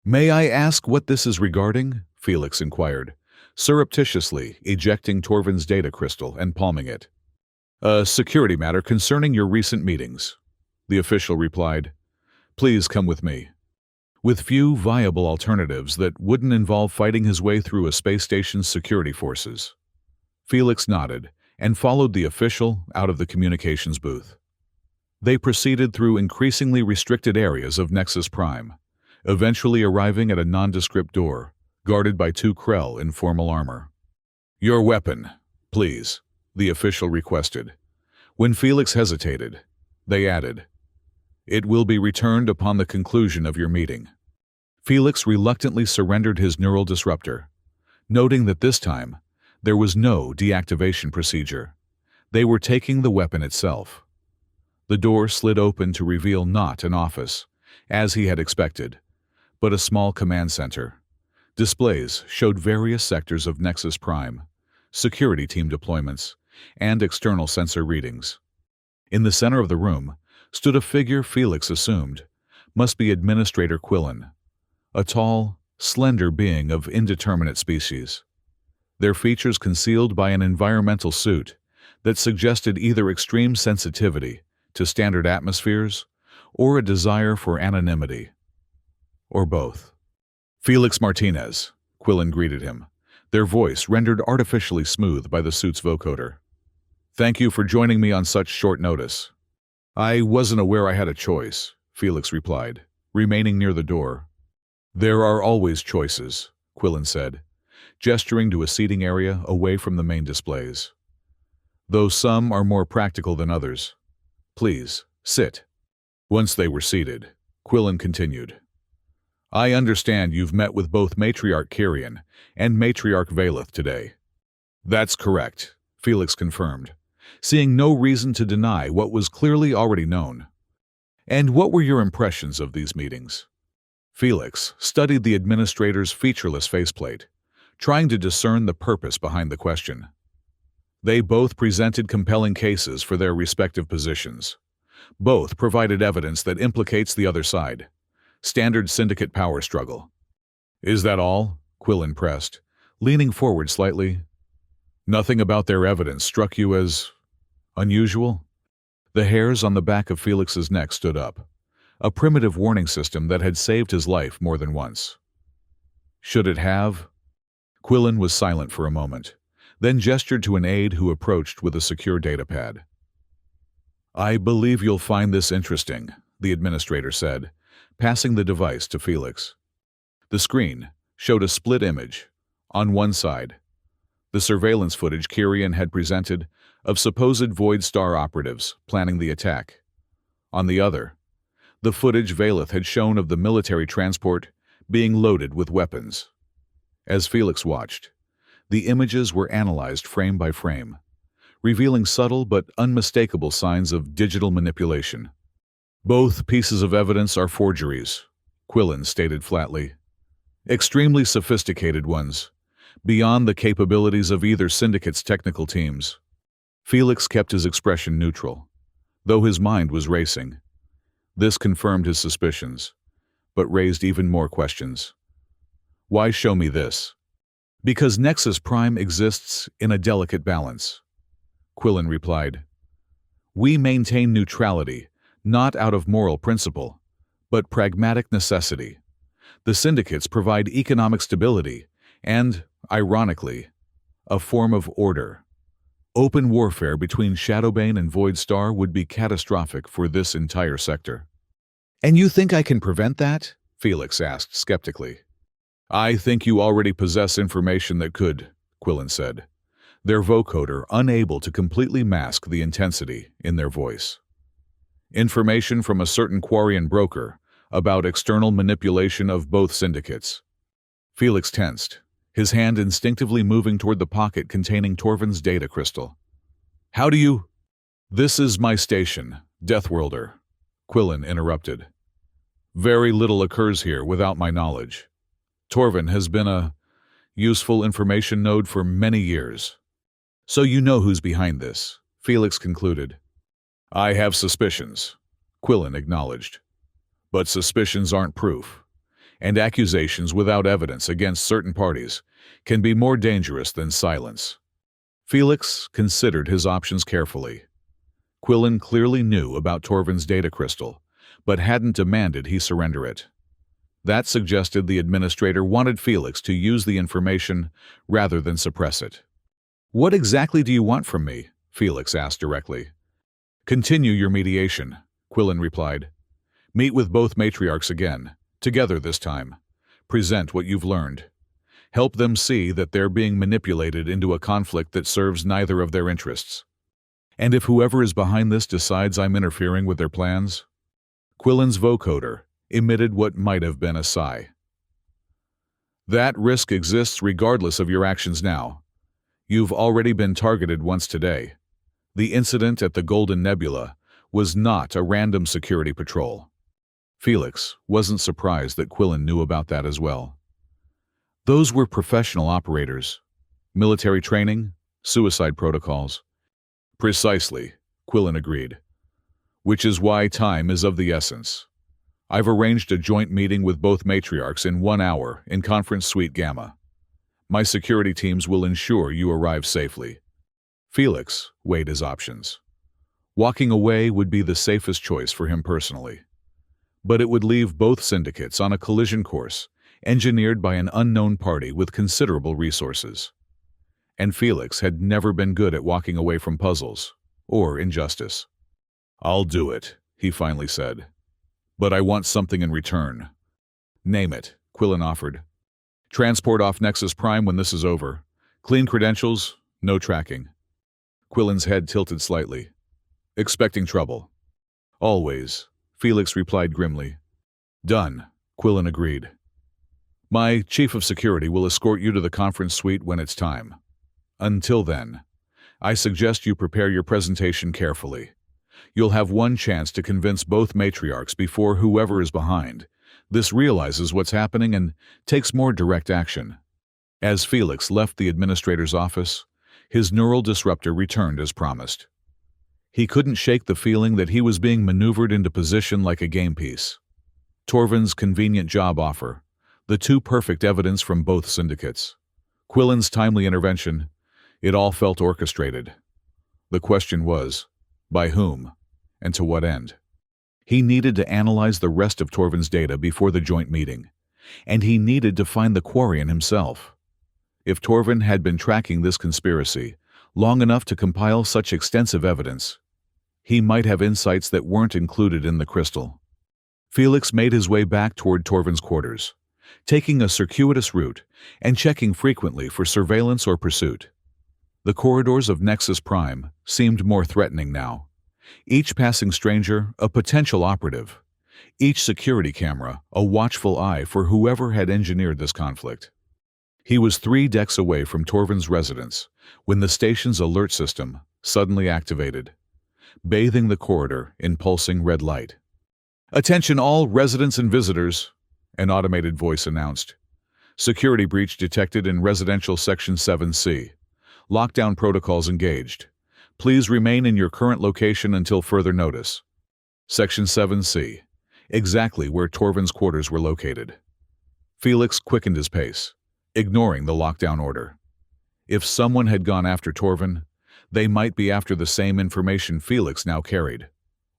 "May I ask what this is regarding?" Felix inquired, surreptitiously ejecting Torvin's data crystal and palming it. "A security matter concerning your recent meetings," the official replied. "Please come with me." With few viable alternatives that wouldn't involve fighting his way through a space station's security forces, Felix nodded and followed the official out of the communications booth. They proceeded through increasingly restricted areas of Nexus Prime, eventually arriving at a nondescript door, guarded by two Krell in formal armor. "Your weapon, please," the official requested. When Felix hesitated, they added, "It will be returned upon the conclusion of your meeting." Felix reluctantly surrendered his neural disruptor, noting that this time there was no deactivation procedure. They were taking the weapon itself. The door slid open to reveal not an office, as he had expected, but a small command center. Displays showed various sectors of Nexus Prime, security team deployments, and external sensor readings. In the center of the room stood a figure Felix assumed must be Administrator Quillen, a tall, slender being of indeterminate species, their features concealed by an environmental suit that suggested either extreme sensitivity to standard atmospheres or a desire for anonymity, or both. "Felix Martinez," Quillen greeted him, their voice rendered artificially smooth by the suit's vocoder. "Thank you for joining me on such short notice." "I wasn't aware I had a choice," Felix replied, remaining near the door. "There are always choices," Quillen said, gesturing to a seating area away from the main displays. "Though some are more practical than others. Please, sit." Once they were seated, Quillen continued. "I understand you've met with both Matriarch Kyrian and Matriarch Valeth today." "That's correct," Felix confirmed, seeing no reason to deny what was clearly already known. "And what were your impressions of these meetings?" Felix studied the administrator's featureless faceplate, trying to discern the purpose behind the question. They both presented compelling cases for their respective positions. Both provided evidence that implicates the other side. Standard syndicate power struggle. "Is that all?" Quillen pressed, leaning forward slightly. "Nothing about their evidence struck you as unusual?" The hairs on the back of Felix's neck stood up, a primitive warning system that had saved his life more than once. "Should it have?" Quillen was silent for a moment, then gestured to an aide who approached with a secure datapad. I believe you'll find this interesting, the administrator said, passing the device to Felix. The screen showed a split image. On one side, the surveillance footage Kyrian had presented of supposed Void Star operatives planning the attack. On the other, the footage Valeth had shown of the military transport being loaded with weapons. As Felix watched, the images were analyzed frame by frame, revealing subtle but unmistakable signs of digital manipulation. Both pieces of evidence are forgeries, Quillen stated flatly. Extremely sophisticated ones, beyond the capabilities of either syndicate's technical teams. Felix kept his expression neutral, though his mind was racing. This confirmed his suspicions, but raised even more questions. Why show me this? Because Nexus Prime exists in a delicate balance, Quillen replied. We maintain neutrality, not out of moral principle, but pragmatic necessity. The syndicates provide economic stability and, ironically, a form of order. Open warfare between Shadowbane and Void Star would be catastrophic for this entire sector. And you think I can prevent that? Felix asked skeptically. I think you already possess information that could, Quillen said, their vocoder unable to completely mask the intensity in their voice. Information from a certain Quarian broker about external manipulation of both syndicates. Felix tensed, his hand instinctively moving toward the pocket containing Torvin's data crystal. How do you— This is my station, Deathworlder, Quillen interrupted. Very little occurs here without my knowledge. Torvin has been a useful information node for many years. So you know who's behind this, Felix concluded. I have suspicions, Quillen acknowledged. But suspicions aren't proof, and accusations without evidence against certain parties can be more dangerous than silence. Felix considered his options carefully. Quillen clearly knew about Torvin's data crystal, but hadn't demanded he surrender it. That suggested the administrator wanted Felix to use the information rather than suppress it. What exactly do you want from me? Felix asked directly. Continue your mediation, Quillen replied. Meet with both matriarchs again, together this time. Present what you've learned. Help them see that they're being manipulated into a conflict that serves neither of their interests. And if whoever is behind this decides I'm interfering with their plans? Quillen's vocoder emitted what might have been a sigh. That risk exists regardless of your actions now. You've already been targeted once today. The incident at the Golden Nebula was not a random security patrol. Felix wasn't surprised that Quillen knew about that as well. Those were professional operators. Military training, suicide protocols. Precisely, Quillen agreed. Which is why time is of the essence. I've arranged a joint meeting with both matriarchs in 1 hour in Conference Suite Gamma. My security teams will ensure you arrive safely. Felix weighed his options. Walking away would be the safest choice for him personally. But it would leave both syndicates on a collision course, engineered by an unknown party with considerable resources. And Felix had never been good at walking away from puzzles or injustice. I'll do it, he finally said. But I want something in return. Name it, Quillen offered. Transport off Nexus Prime when this is over. Clean credentials, no tracking. Quillen's head tilted slightly. Expecting trouble. Always, Felix replied grimly. Done, Quillen agreed. My chief of security will escort you to the conference suite when it's time. Until then, I suggest you prepare your presentation carefully. You'll have one chance to convince both matriarchs before whoever is behind this realizes what's happening and takes more direct action. As Felix left the administrator's office, his neural disruptor returned as promised. He couldn't shake the feeling that he was being maneuvered into position like a game piece. Torvin's convenient job offer, the too perfect evidence from both syndicates, Quillen's timely intervention, it all felt orchestrated. The question was, by whom, and to what end? He needed to analyze the rest of Torvin's data before the joint meeting, and he needed to find the Quarian himself. If Torvin had been tracking this conspiracy long enough to compile such extensive evidence, He might have insights that weren't included in the crystal. Felix made his way back toward Torvin's quarters, taking a circuitous route and checking frequently for surveillance or pursuit. The corridors of Nexus Prime seemed more threatening now. Each passing stranger a potential operative. Each security camera a watchful eye for whoever had engineered this conflict. He was 3 decks away from Torvin's residence when the station's alert system suddenly activated, bathing the corridor in pulsing red light. "Attention all residents and visitors," an automated voice announced. "Security breach detected in residential section 7C. Lockdown protocols engaged. Please remain in your current location until further notice." Section 7C, exactly where Torvin's quarters were located. Felix quickened his pace, ignoring the lockdown order. If someone had gone after Torvin, they might be after the same information Felix now carried.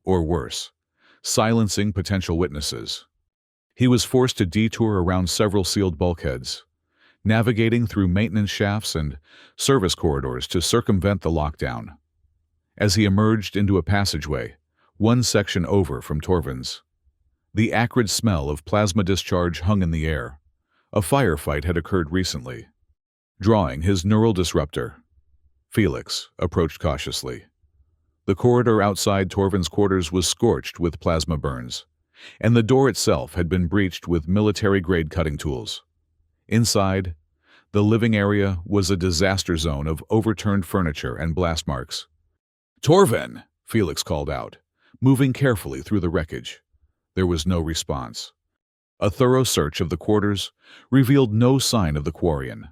Or worse, silencing potential witnesses. He was forced to detour around several sealed bulkheads, navigating through maintenance shafts and service corridors to circumvent the lockdown. As he emerged into a passageway, one section over from Torvin's, the acrid smell of plasma discharge hung in the air. A firefight had occurred recently. Drawing his neural disruptor, Felix approached cautiously. The corridor outside Torvin's quarters was scorched with plasma burns, and the door itself had been breached with military-grade cutting tools. Inside, the living area was a disaster zone of overturned furniture and blast marks. "Torvin!" Felix called out, moving carefully through the wreckage. There was no response. A thorough search of the quarters revealed no sign of the Quarian.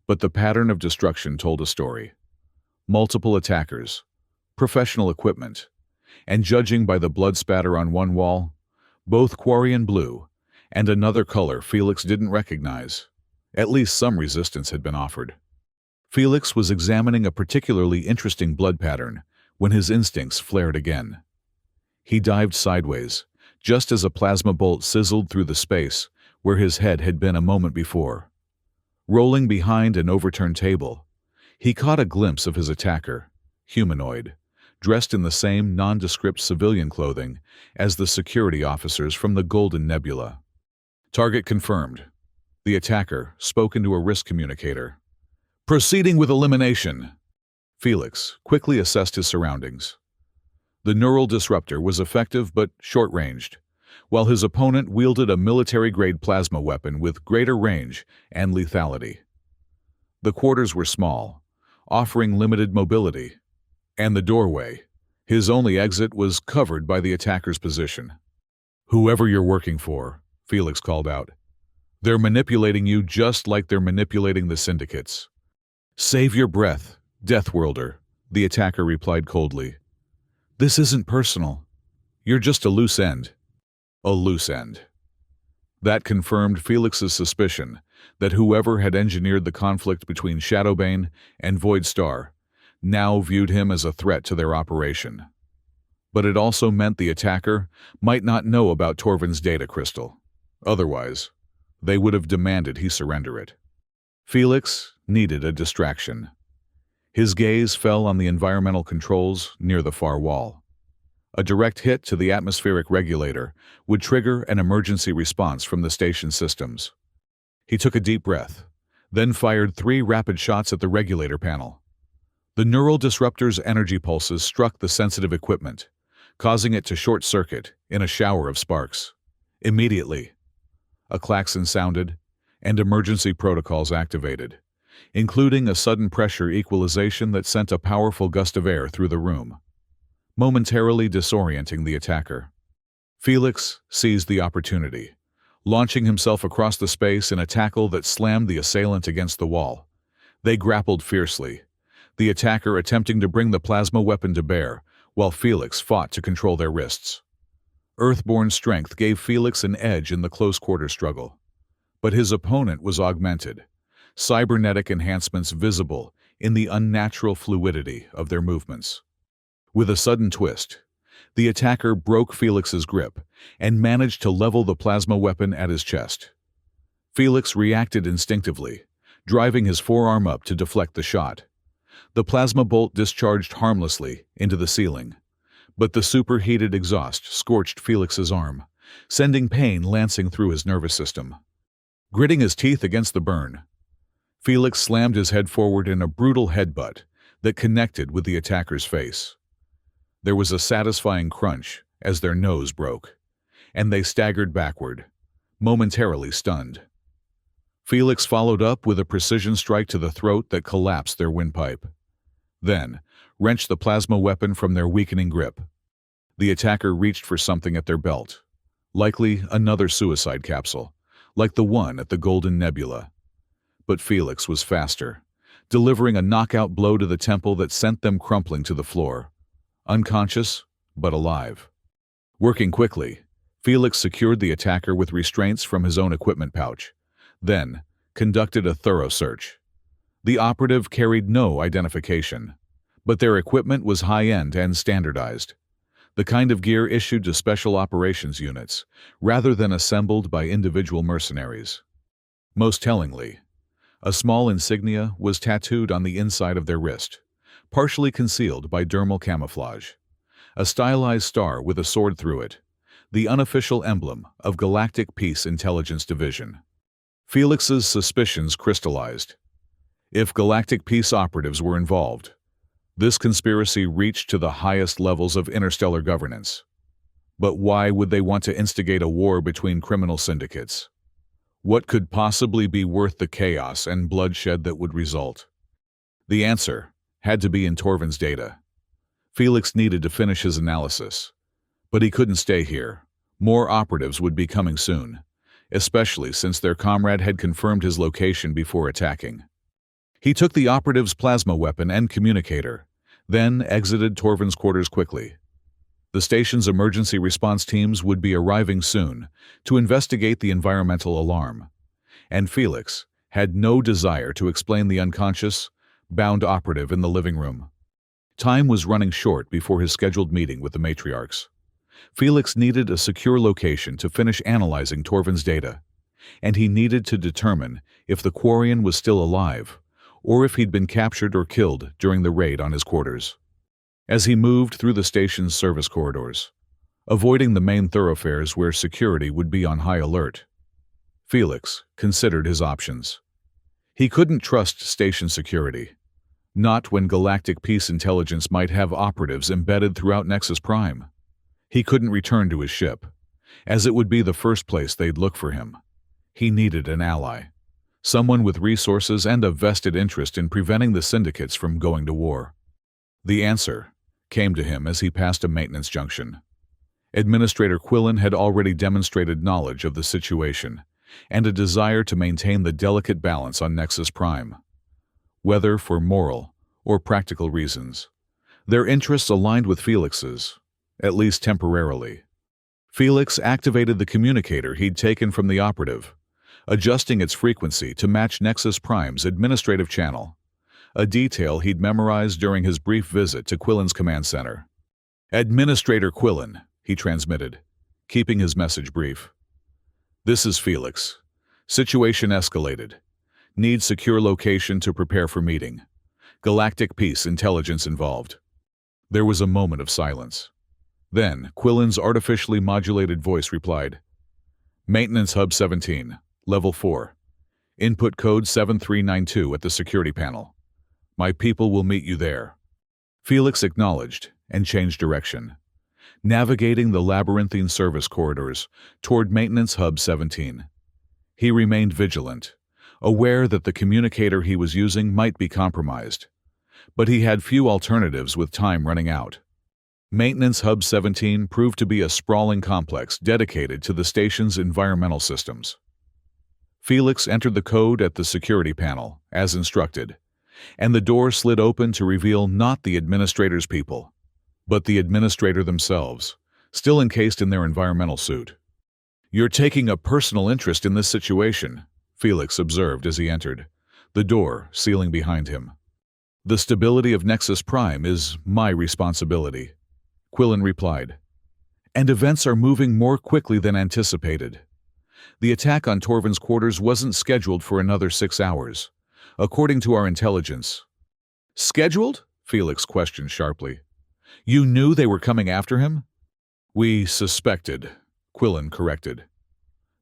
But the pattern of destruction told a story. Multiple attackers, professional equipment, and judging by the blood spatter on one wall, both Quarian blue and another color Felix didn't recognize. At least some resistance had been offered. Felix was examining a particularly interesting blood pattern when his instincts flared again. He dived sideways, just as a plasma bolt sizzled through the space where his head had been a moment before. Rolling behind an overturned table, he caught a glimpse of his attacker, humanoid, dressed in the same nondescript civilian clothing as the security officers from the Golden Nebula. "Target confirmed." The attacker spoke into a wrist communicator. "Proceeding with elimination." Felix quickly assessed his surroundings. The neural disruptor was effective but short-ranged, while his opponent wielded a military-grade plasma weapon with greater range and lethality. The quarters were small, offering limited mobility, and the doorway, his only exit, was covered by the attacker's position. "Whoever you're working for," Felix called out, "they're manipulating you just like they're manipulating the syndicates." "Save your breath, Deathworlder," the attacker replied coldly. "This isn't personal. You're just a loose end." A loose end. That confirmed Felix's suspicion that whoever had engineered the conflict between Shadowbane and Void Star now viewed him as a threat to their operation. But it also meant the attacker might not know about Torvin's data crystal. Otherwise, they would have demanded he surrender it. Felix needed a distraction. His gaze fell on the environmental controls near the far wall. A direct hit to the atmospheric regulator would trigger an emergency response from the station systems. He took a deep breath, then fired 3 rapid shots at the regulator panel. The neural disruptor's energy pulses struck the sensitive equipment, causing it to short-circuit in a shower of sparks. Immediately, a klaxon sounded, and emergency protocols activated, including a sudden pressure equalization that sent a powerful gust of air through the room, momentarily disorienting the attacker. Felix seized the opportunity, launching himself across the space in a tackle that slammed the assailant against the wall. They grappled fiercely, the attacker attempting to bring the plasma weapon to bear, while Felix fought to control their wrists. Earthborn strength gave Felix an edge in the close-quarter struggle. But his opponent was augmented, cybernetic enhancements visible in the unnatural fluidity of their movements. With a sudden twist, the attacker broke Felix's grip and managed to level the plasma weapon at his chest. Felix reacted instinctively, driving his forearm up to deflect the shot. The plasma bolt discharged harmlessly into the ceiling, But the superheated exhaust scorched Felix's arm, sending pain lancing through his nervous system. Gritting his teeth against the burn, Felix slammed his head forward in a brutal headbutt that connected with the attacker's face. There was a satisfying crunch as their nose broke, and they staggered backward, momentarily stunned. Felix followed up with a precision strike to the throat that collapsed their windpipe. Then, wrenched the plasma weapon from their weakening grip. The attacker reached for something at their belt, likely another suicide capsule, like the one at the Golden Nebula. But Felix was faster, delivering a knockout blow to the temple that sent them crumpling to the floor, unconscious but alive. Working quickly, Felix secured the attacker with restraints from his own equipment pouch, then conducted a thorough search. The operative carried no identification, but their equipment was high-end and standardized, the kind of gear issued to special operations units, rather than assembled by individual mercenaries. Most tellingly, a small insignia was tattooed on the inside of their wrist, partially concealed by dermal camouflage. A stylized star with a sword through it, the unofficial emblem of Galactic Peace Intelligence Division. Felix's suspicions crystallized. If Galactic Peace operatives were involved, this conspiracy reached to the highest levels of interstellar governance. But why would they want to instigate a war between criminal syndicates? What could possibly be worth the chaos and bloodshed that would result? The answer had to be in Torvin's data. Felix needed to finish his analysis, but he couldn't stay here. More operatives would be coming soon, especially since their comrade had confirmed his location before attacking. He took the operative's plasma weapon and communicator, then exited Torvin's quarters quickly. The station's emergency response teams would be arriving soon to investigate the environmental alarm, and Felix had no desire to explain the unconscious, bound operative in the living room. Time was running short before his scheduled meeting with the matriarchs. Felix needed a secure location to finish analyzing Torvin's data, and he needed to determine if the Quarian was still alive, or if he'd been captured or killed during the raid on his quarters. As he moved through the station's service corridors, avoiding the main thoroughfares where security would be on high alert, Felix considered his options. He couldn't trust station security, not when Galactic Peace Intelligence might have operatives embedded throughout Nexus Prime. He couldn't return to his ship, as it would be the first place they'd look for him. He needed an ally, someone with resources and a vested interest in preventing the syndicates from going to war. The answer came to him as he passed a maintenance junction. Administrator Quillen had already demonstrated knowledge of the situation and a desire to maintain the delicate balance on Nexus Prime. Whether for moral or practical reasons, their interests aligned with Felix's, at least temporarily. Felix activated the communicator he'd taken from the operative, adjusting its frequency to match Nexus Prime's administrative channel, a detail he'd memorized during his brief visit to Quillen's command center. "Administrator Quillen," he transmitted, keeping his message brief. "This is Felix. Situation escalated. Need secure location to prepare for meeting. Galactic Peace Intelligence involved." There was a moment of silence. Then, Quillen's artificially modulated voice replied, "Maintenance Hub 17, Level 4. Input code 7392 at the security panel. My people will meet you there." Felix acknowledged and changed direction, navigating the labyrinthine service corridors toward Maintenance Hub 17. He remained vigilant, aware that the communicator he was using might be compromised, but he had few alternatives with time running out. Maintenance Hub 17 proved to be a sprawling complex dedicated to the station's environmental systems. Felix entered the code at the security panel, as instructed, and the door slid open to reveal not the administrator's people, but the administrator themselves, still encased in their environmental suit. "You're taking a personal interest in this situation," Felix observed as he entered, the door sealing behind him. "The stability of Nexus Prime is my responsibility," Quillen replied. "And events are moving more quickly than anticipated. The attack on Torvin's quarters wasn't scheduled for another 6 hours, according to our intelligence." "Scheduled?" Felix questioned sharply. You knew they were coming after him? We suspected, Quillen corrected.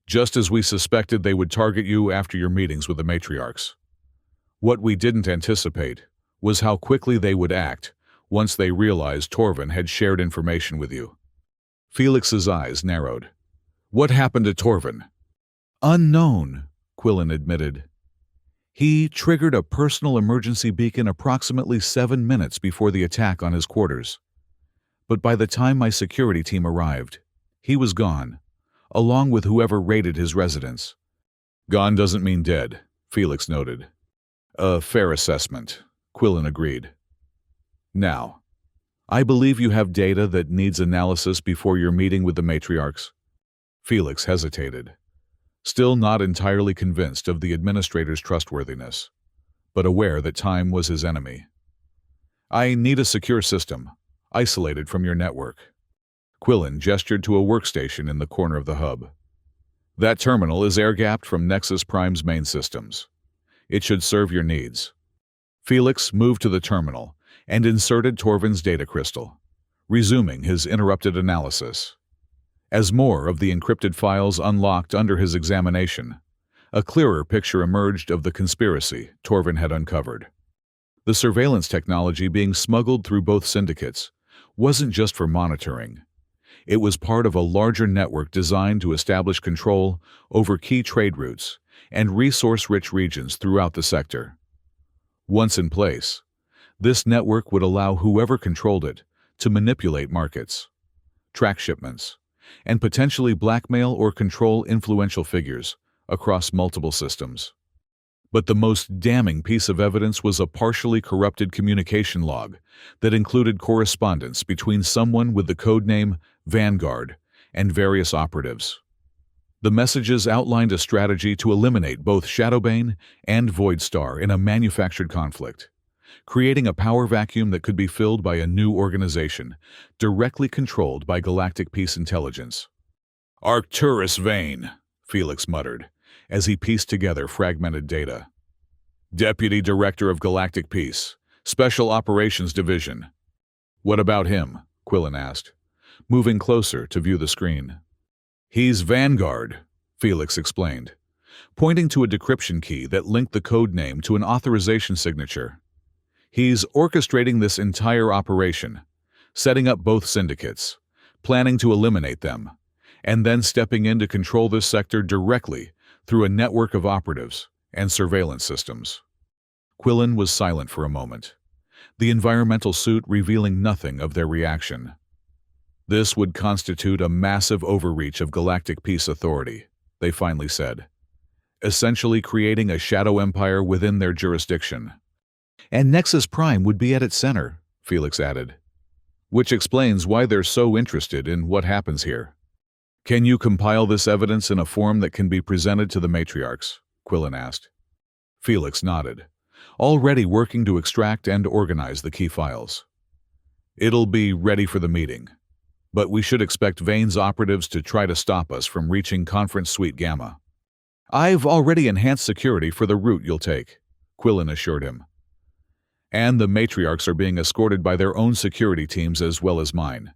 Just as we suspected they would target you after your meetings with the matriarchs. What we didn't anticipate was how quickly they would act once they realized Torvin had shared information with you. Felix's eyes narrowed. What happened to Torvin? Unknown, Quillen admitted. He triggered a personal emergency beacon approximately 7 minutes before the attack on his quarters. But by the time my security team arrived, he was gone, along with whoever raided his residence. Gone doesn't mean dead, Felix noted. A fair assessment, Quillen agreed. Now, I believe you have data that needs analysis before your meeting with the matriarchs. Felix hesitated, still not entirely convinced of the administrator's trustworthiness, but aware that time was his enemy. I need a secure system, isolated from your network. Quillen gestured to a workstation in the corner of the hub. That terminal is air-gapped from Nexus Prime's main systems. It should serve your needs. Felix moved to the terminal and inserted Torvin's data crystal, resuming his interrupted analysis. As more of the encrypted files unlocked under his examination, a clearer picture emerged of the conspiracy Torvin had uncovered. The surveillance technology being smuggled through both syndicates wasn't just for monitoring. It was part of a larger network designed to establish control over key trade routes and resource-rich regions throughout the sector. Once in place, this network would allow whoever controlled it to manipulate markets, track shipments, and potentially blackmail or control influential figures across multiple systems. But the most damning piece of evidence was a partially corrupted communication log that included correspondence between someone with the codename Vanguard and various operatives. The messages outlined a strategy to eliminate both Shadowbane and Voidstar in a manufactured conflict, creating a power vacuum that could be filled by a new organization, directly controlled by Galactic Peace Intelligence. Arcturus Vane, Felix muttered, as he pieced together fragmented data. Deputy Director of Galactic Peace, Special Operations Division. What about him? Quillen asked, moving closer to view the screen. He's Vanguard, Felix explained, pointing to a decryption key that linked the code name to an authorization signature. He's orchestrating this entire operation, setting up both syndicates, planning to eliminate them, and then stepping in to control this sector directly through a network of operatives and surveillance systems. Quillen was silent for a moment, the environmental suit revealing nothing of their reaction. This would constitute a massive overreach of Galactic Peace Authority, they finally said, essentially creating a shadow empire within their jurisdiction. And Nexus Prime would be at its center, Felix added. Which explains why they're so interested in what happens here. Can you compile this evidence in a form that can be presented to the matriarchs? Quillen asked. Felix nodded, already working to extract and organize the key files. It'll be ready for the meeting, but we should expect Vane's operatives to try to stop us from reaching Conference Suite Gamma. I've already enhanced security for the route you'll take, Quillen assured him. And the matriarchs are being escorted by their own security teams as well as mine.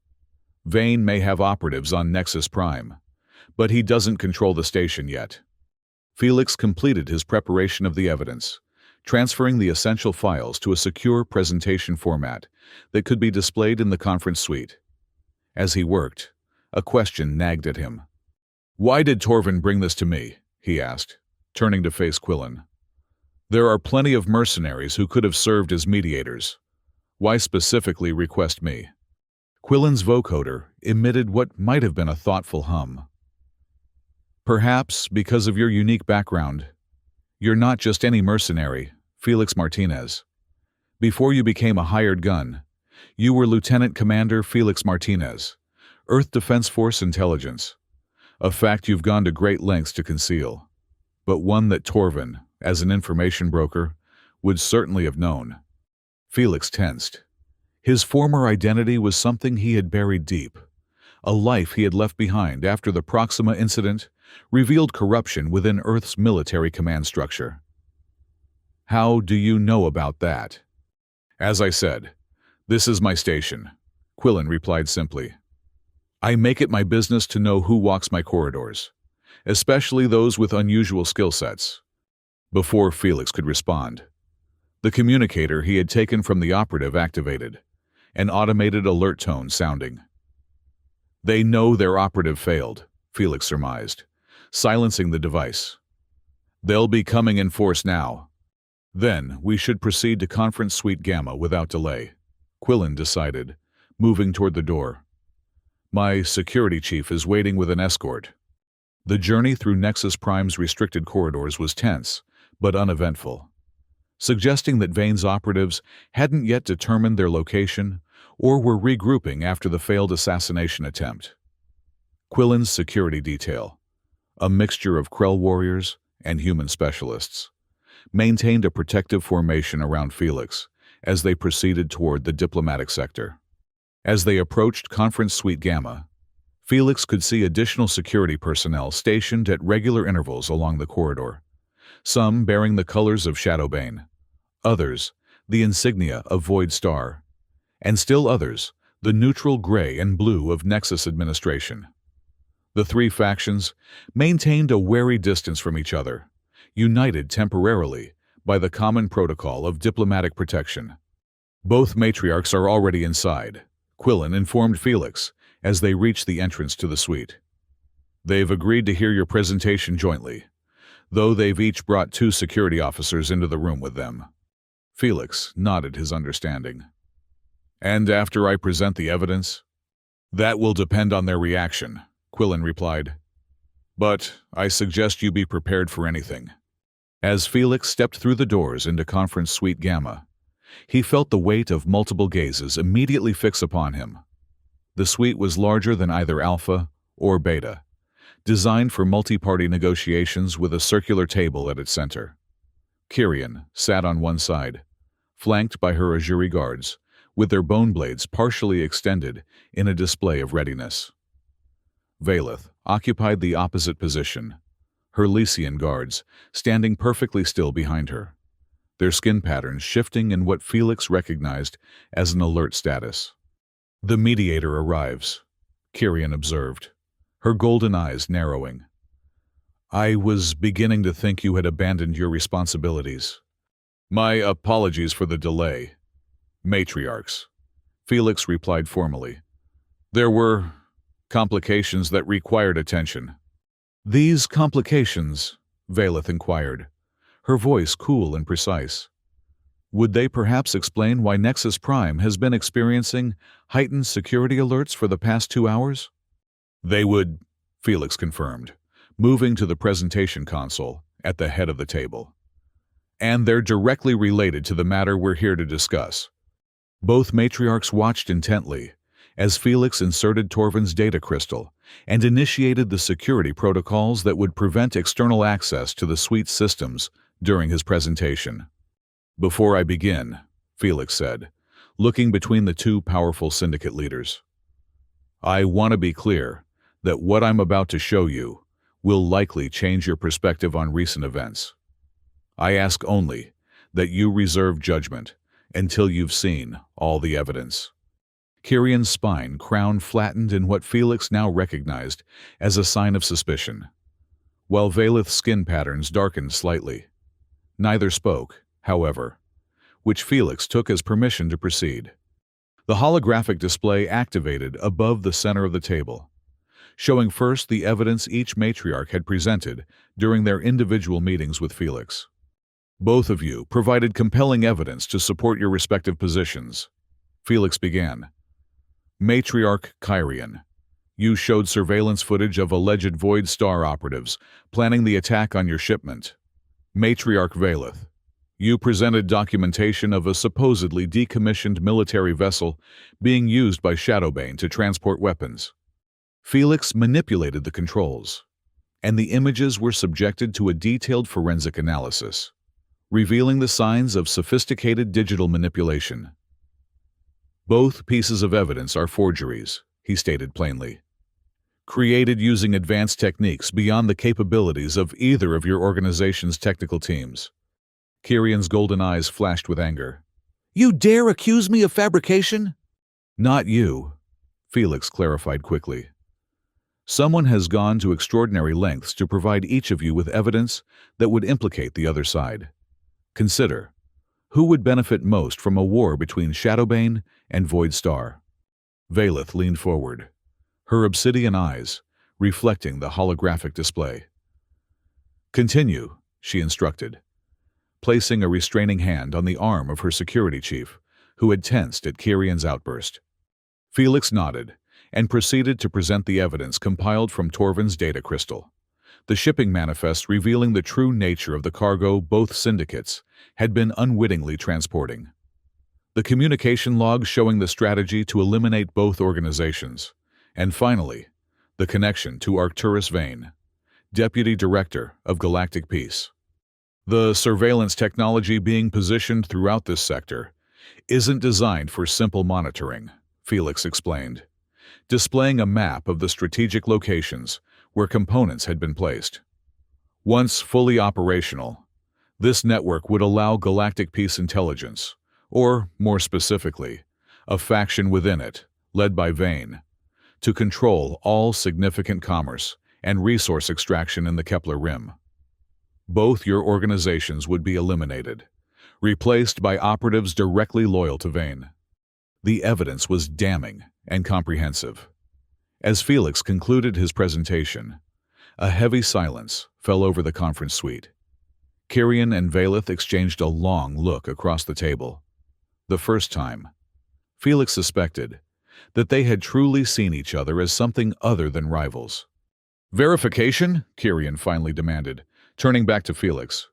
Vane may have operatives on Nexus Prime, but he doesn't control the station yet. Felix completed his preparation of the evidence, transferring the essential files to a secure presentation format that could be displayed in the conference suite. As he worked, a question nagged at him. Why did Torvin bring this to me? He asked, turning to face Quillen. There are plenty of mercenaries who could have served as mediators. Why specifically request me? Quillen's vocoder emitted what might have been a thoughtful hum. Perhaps because of your unique background. You're not just any mercenary, Felix Martinez. Before you became a hired gun, you were Lieutenant Commander Felix Martinez, Earth Defense Force Intelligence. A fact you've gone to great lengths to conceal, but one that Torvin, as an information broker, would certainly have known. Felix tensed. His former identity was something he had buried deep. A life he had left behind after the Proxima incident revealed corruption within Earth's military command structure. How do you know about that? As I said, this is my station, Quillen replied simply. I make it my business to know who walks my corridors, especially those with unusual skill sets. Before Felix could respond, the communicator he had taken from the operative activated, an automated alert tone sounding. They know their operative failed, Felix surmised, silencing the device. They'll be coming in force now. Then we should proceed to Conference Suite Gamma without delay, Quillen decided, moving toward the door. My security chief is waiting with an escort. The journey through Nexus Prime's restricted corridors was tense, but uneventful, suggesting that Vane's operatives hadn't yet determined their location or were regrouping after the failed assassination attempt. Quillen's security detail, a mixture of Krell warriors and human specialists, maintained a protective formation around Felix as they proceeded toward the diplomatic sector. As they approached Conference Suite Gamma, Felix could see additional security personnel stationed at regular intervals along the corridor, some bearing the colors of Shadowbane, others the insignia of Void Star, and still others the neutral gray and blue of Nexus administration. The three factions maintained a wary distance from each other, united temporarily by the common protocol of diplomatic protection. Both matriarchs are already inside, Quillen informed Felix as they reached the entrance to the suite. They've agreed to hear your presentation jointly, though they've each brought 2 security officers into the room with them. Felix nodded his understanding. And after I present the evidence? That will depend on their reaction, Quillen replied. But I suggest you be prepared for anything. As Felix stepped through the doors into Conference Suite Gamma, he felt the weight of multiple gazes immediately fix upon him. The suite was larger than either Alpha or Beta, designed for multi-party negotiations with a circular table at its center. Kyrian sat on one side, flanked by her Azuri guards, with their bone blades partially extended in a display of readiness. Valeth occupied the opposite position, her Lycian guards standing perfectly still behind her, their skin patterns shifting in what Felix recognized as an alert status. The mediator arrives, Kyrian observed, her golden eyes narrowing. I was beginning to think you had abandoned your responsibilities. My apologies for the delay. Matriarchs, Felix replied formally. There were complications that required attention. These complications, Valeth inquired, her voice cool and precise. Would they perhaps explain why Nexus Prime has been experiencing heightened security alerts for the past 2 hours? They would, Felix confirmed, moving to the presentation console at the head of the table. And they're directly related to the matter we're here to discuss. Both matriarchs watched intently as Felix inserted Torvin's data crystal and initiated the security protocols that would prevent external access to the suite's systems during his presentation. Before I begin, Felix said, looking between the 2 powerful syndicate leaders, I want to be clear that what I'm about to show you will likely change your perspective on recent events. I ask only that you reserve judgment until you've seen all the evidence. Kyrian's spine crown flattened in what Felix now recognized as a sign of suspicion, while Valeth's skin patterns darkened slightly. Neither spoke, however, which Felix took as permission to proceed. The holographic display activated above the center of the table, showing first the evidence each matriarch had presented during their individual meetings with Felix. Both of you provided compelling evidence to support your respective positions. Felix began. Matriarch Kyrian, you showed surveillance footage of alleged Void Star operatives planning the attack on your shipment. Matriarch Valeth, you presented documentation of a supposedly decommissioned military vessel being used by Shadowbane to transport weapons. Felix manipulated the controls, and the images were subjected to a detailed forensic analysis, revealing the signs of sophisticated digital manipulation. Both pieces of evidence are forgeries, he stated plainly, created using advanced techniques beyond the capabilities of either of your organization's technical teams. Kyrian's golden eyes flashed with anger. You dare accuse me of fabrication? Not you, Felix clarified quickly. Someone has gone to extraordinary lengths to provide each of you with evidence that would implicate the other side. Consider, who would benefit most from a war between Shadowbane and Void Star? Valeth leaned forward, her obsidian eyes reflecting the holographic display. Continue, she instructed, placing a restraining hand on the arm of her security chief, who had tensed at Kyrion's outburst. Felix nodded and proceeded to present the evidence compiled from Torvin's data crystal, the shipping manifest revealing the true nature of the cargo both syndicates had been unwittingly transporting. The communication log showing the strategy to eliminate both organizations, and finally, the connection to Arcturus Vane, Deputy Director of Galactic Peace. The surveillance technology being positioned throughout this sector isn't designed for simple monitoring, Felix explained, displaying a map of the strategic locations where components had been placed. Once fully operational, this network would allow Galactic Peace Intelligence, or more specifically, a faction within it, led by Vane, to control all significant commerce and resource extraction in the Kepler Rim. Both your organizations would be eliminated, replaced by operatives directly loyal to Vane. The evidence was damning and comprehensive. As Felix concluded his presentation, a heavy silence fell over the conference suite. Kyrion and Valeth exchanged a long look across the table. The first time, Felix suspected that they had truly seen each other as something other than rivals. Verification? Kyrion finally demanded, turning back to Felix.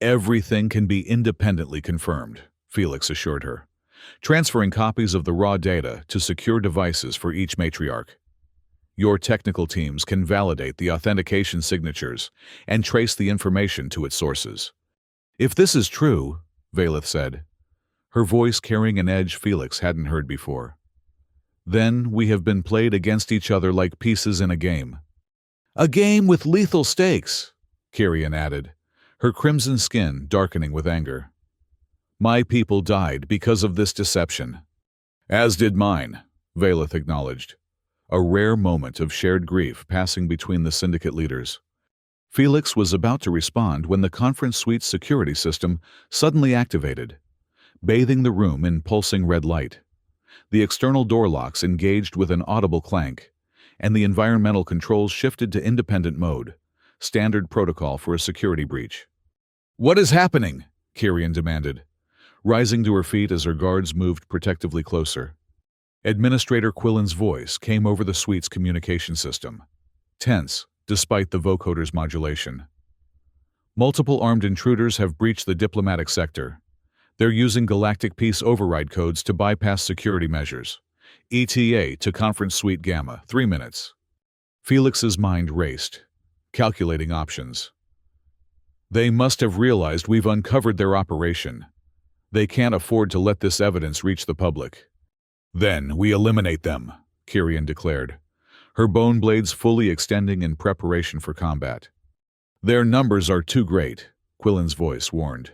Everything can be independently confirmed, Felix assured her, transferring copies of the raw data to secure devices for each matriarch. Your technical teams can validate the authentication signatures and trace the information to its sources. If this is true, Valeth said, her voice carrying an edge Felix hadn't heard before, then we have been played against each other like pieces in a game. A game with lethal stakes, Kyrion added, her crimson skin darkening with anger. My people died because of this deception. As did mine, Valeth acknowledged, a rare moment of shared grief passing between the syndicate leaders. Felix was about to respond when the conference suite's security system suddenly activated, bathing the room in pulsing red light. The external door locks engaged with an audible clank, and the environmental controls shifted to independent mode, standard protocol for a security breach. What is happening? Kyrion demanded, rising to her feet as her guards moved protectively closer. Administrator Quillen's voice came over the suite's communication system, tense despite the vocoder's modulation. Multiple armed intruders have breached the diplomatic sector. They're using Galactic Peace override codes to bypass security measures. ETA to Conference Suite Gamma, 3 minutes. Felix's mind raced, calculating options. They must have realized we've uncovered their operation. They can't afford to let this evidence reach the public. Then we eliminate them, Kyrion declared, her bone blades fully extending in preparation for combat. Their numbers are too great, Quillen's voice warned.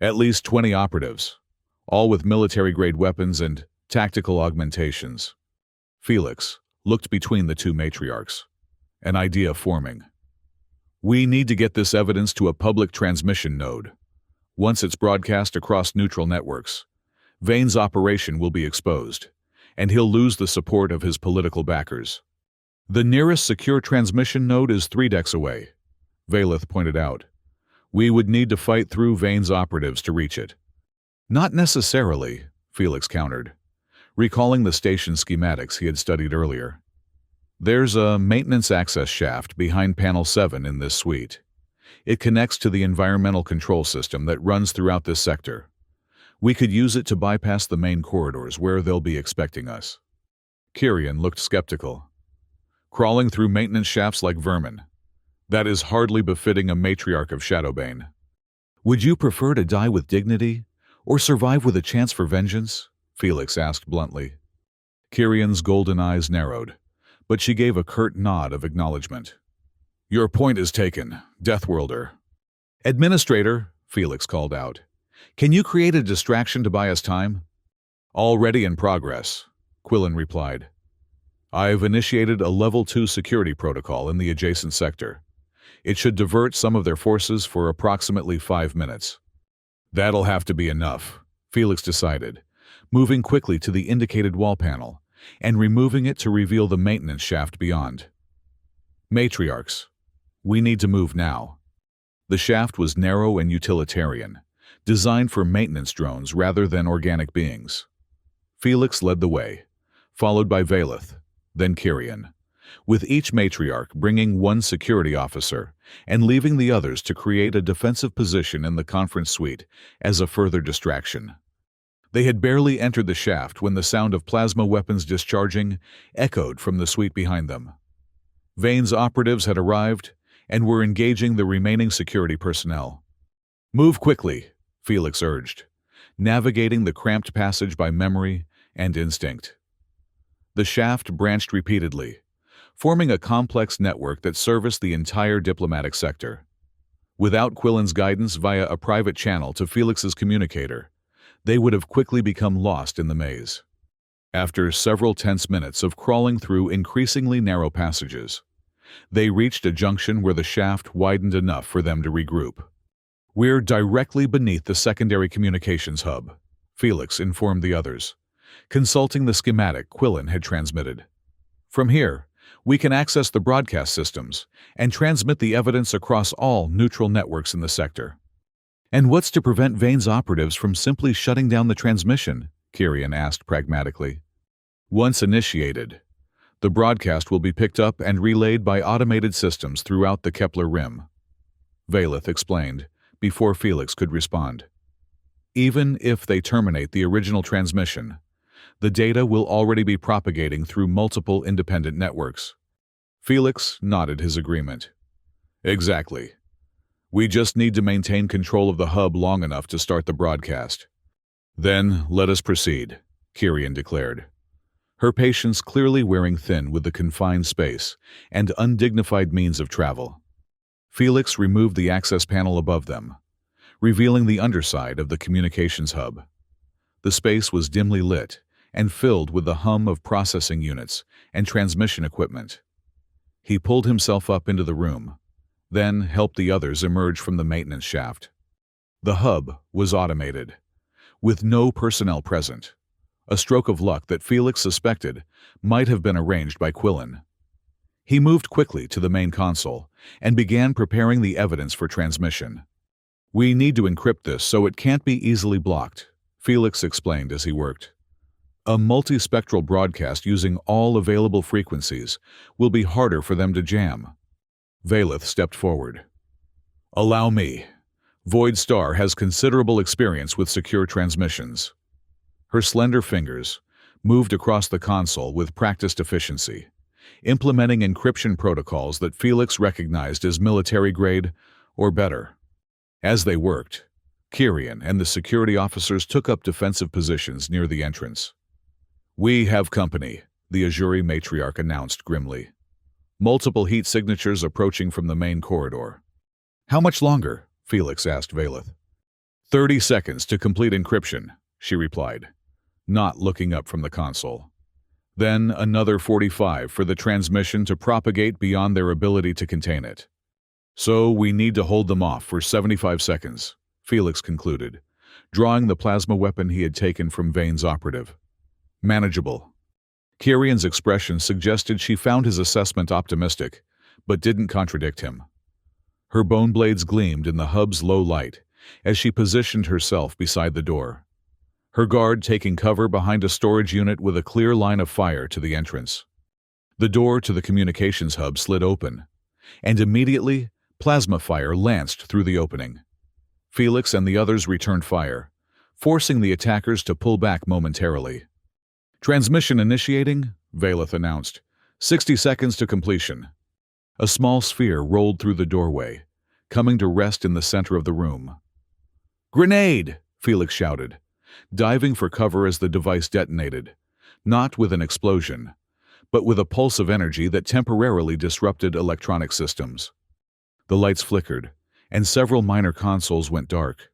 At least 20 operatives, all with military-grade weapons and tactical augmentations. Felix looked between the two matriarchs, an idea forming. We need to get this evidence to a public transmission node. Once it's broadcast across neutral networks, Vane's operation will be exposed, and he'll lose the support of his political backers. The nearest secure transmission node is 3 decks away, Valeth pointed out. We would need to fight through Vane's operatives to reach it. Not necessarily, Felix countered, recalling the station schematics he had studied earlier. There's a maintenance access shaft behind Panel 7 in this suite. It connects to the environmental control system that runs throughout this sector. We could use it to bypass the main corridors where they'll be expecting us. Kyrion looked skeptical. Crawling through maintenance shafts like vermin. That is hardly befitting a matriarch of Shadowbane. Would you prefer to die with dignity, or survive with a chance for vengeance? Felix asked bluntly. Kyrion's golden eyes narrowed, but she gave a curt nod of acknowledgement. Your point is taken, Deathworlder. Administrator, Felix called out. Can you create a distraction to buy us time? Already in progress, Quillen replied. I've initiated a Level 2 security protocol in the adjacent sector. It should divert some of their forces for approximately 5 minutes. That'll have to be enough, Felix decided, moving quickly to the indicated wall panel and removing it to reveal the maintenance shaft beyond. Matriarchs, we need to move now. The shaft was narrow and utilitarian, designed for maintenance drones rather than organic beings. Felix led the way, followed by Valeth, then Kyrian, with each matriarch bringing one security officer and leaving the others to create a defensive position in the conference suite as a further distraction. They had barely entered the shaft when the sound of plasma weapons discharging echoed from the suite behind them. Vane's operatives had arrived and were engaging the remaining security personnel. Move quickly, Felix urged, navigating the cramped passage by memory and instinct. The shaft branched repeatedly, forming a complex network that serviced the entire diplomatic sector. Without Quillen's guidance via a private channel to Felix's communicator, they would have quickly become lost in the maze. After several tense minutes of crawling through increasingly narrow passages, they reached a junction where the shaft widened enough for them to regroup. We're directly beneath the secondary communications hub, Felix informed the others, consulting the schematic Quillen had transmitted. From here, we can access the broadcast systems and transmit the evidence across all neutral networks in the sector. And what's to prevent Vane's operatives from simply shutting down the transmission? Kyrian asked pragmatically. Once initiated, the broadcast will be picked up and relayed by automated systems throughout the Kepler rim, Valeth explained, before Felix could respond. Even if they terminate the original transmission, the data will already be propagating through multiple independent networks. Felix nodded his agreement. Exactly. We just need to maintain control of the hub long enough to start the broadcast. Then let us proceed, Kyrian declared, her patience clearly wearing thin with the confined space and undignified means of travel. Felix removed the access panel above them, revealing the underside of the communications hub. The space was dimly lit and filled with the hum of processing units and transmission equipment. He pulled himself up into the room, then helped the others emerge from the maintenance shaft. The hub was automated, with no personnel present, a stroke of luck that Felix suspected might have been arranged by Quillen. He moved quickly to the main console and began preparing the evidence for transmission. We need to encrypt this so it can't be easily blocked, Felix explained as he worked. A multispectral broadcast using all available frequencies will be harder for them to jam. Valeth stepped forward. Allow me. Void Star has considerable experience with secure transmissions. Her slender fingers moved across the console with practiced efficiency, implementing encryption protocols that Felix recognized as military-grade or better. As they worked, Kyrian and the security officers took up defensive positions near the entrance. We have company, the Azuri matriarch announced grimly. Multiple heat signatures approaching from the main corridor. How much longer? Felix asked Valeth. 30 seconds to complete encryption, she replied, not looking up from the console. Then another 45 for the transmission to propagate beyond their ability to contain it. So we need to hold them off for 75 seconds, Felix concluded, drawing the plasma weapon he had taken from Vane's operative. Manageable. Kyrian's expression suggested she found his assessment optimistic, but didn't contradict him. Her bone blades gleamed in the hub's low light as she positioned herself beside the door, her guard taking cover behind a storage unit with a clear line of fire to the entrance. The door to the communications hub slid open, and immediately plasma fire lanced through the opening. Felix and the others returned fire, forcing the attackers to pull back momentarily. Transmission initiating, Valeth announced. 60 seconds to completion. A small sphere rolled through the doorway, coming to rest in the center of the room. Grenade! Felix shouted, diving for cover as the device detonated, not with an explosion, but with a pulse of energy that temporarily disrupted electronic systems. The lights flickered, and several minor consoles went dark.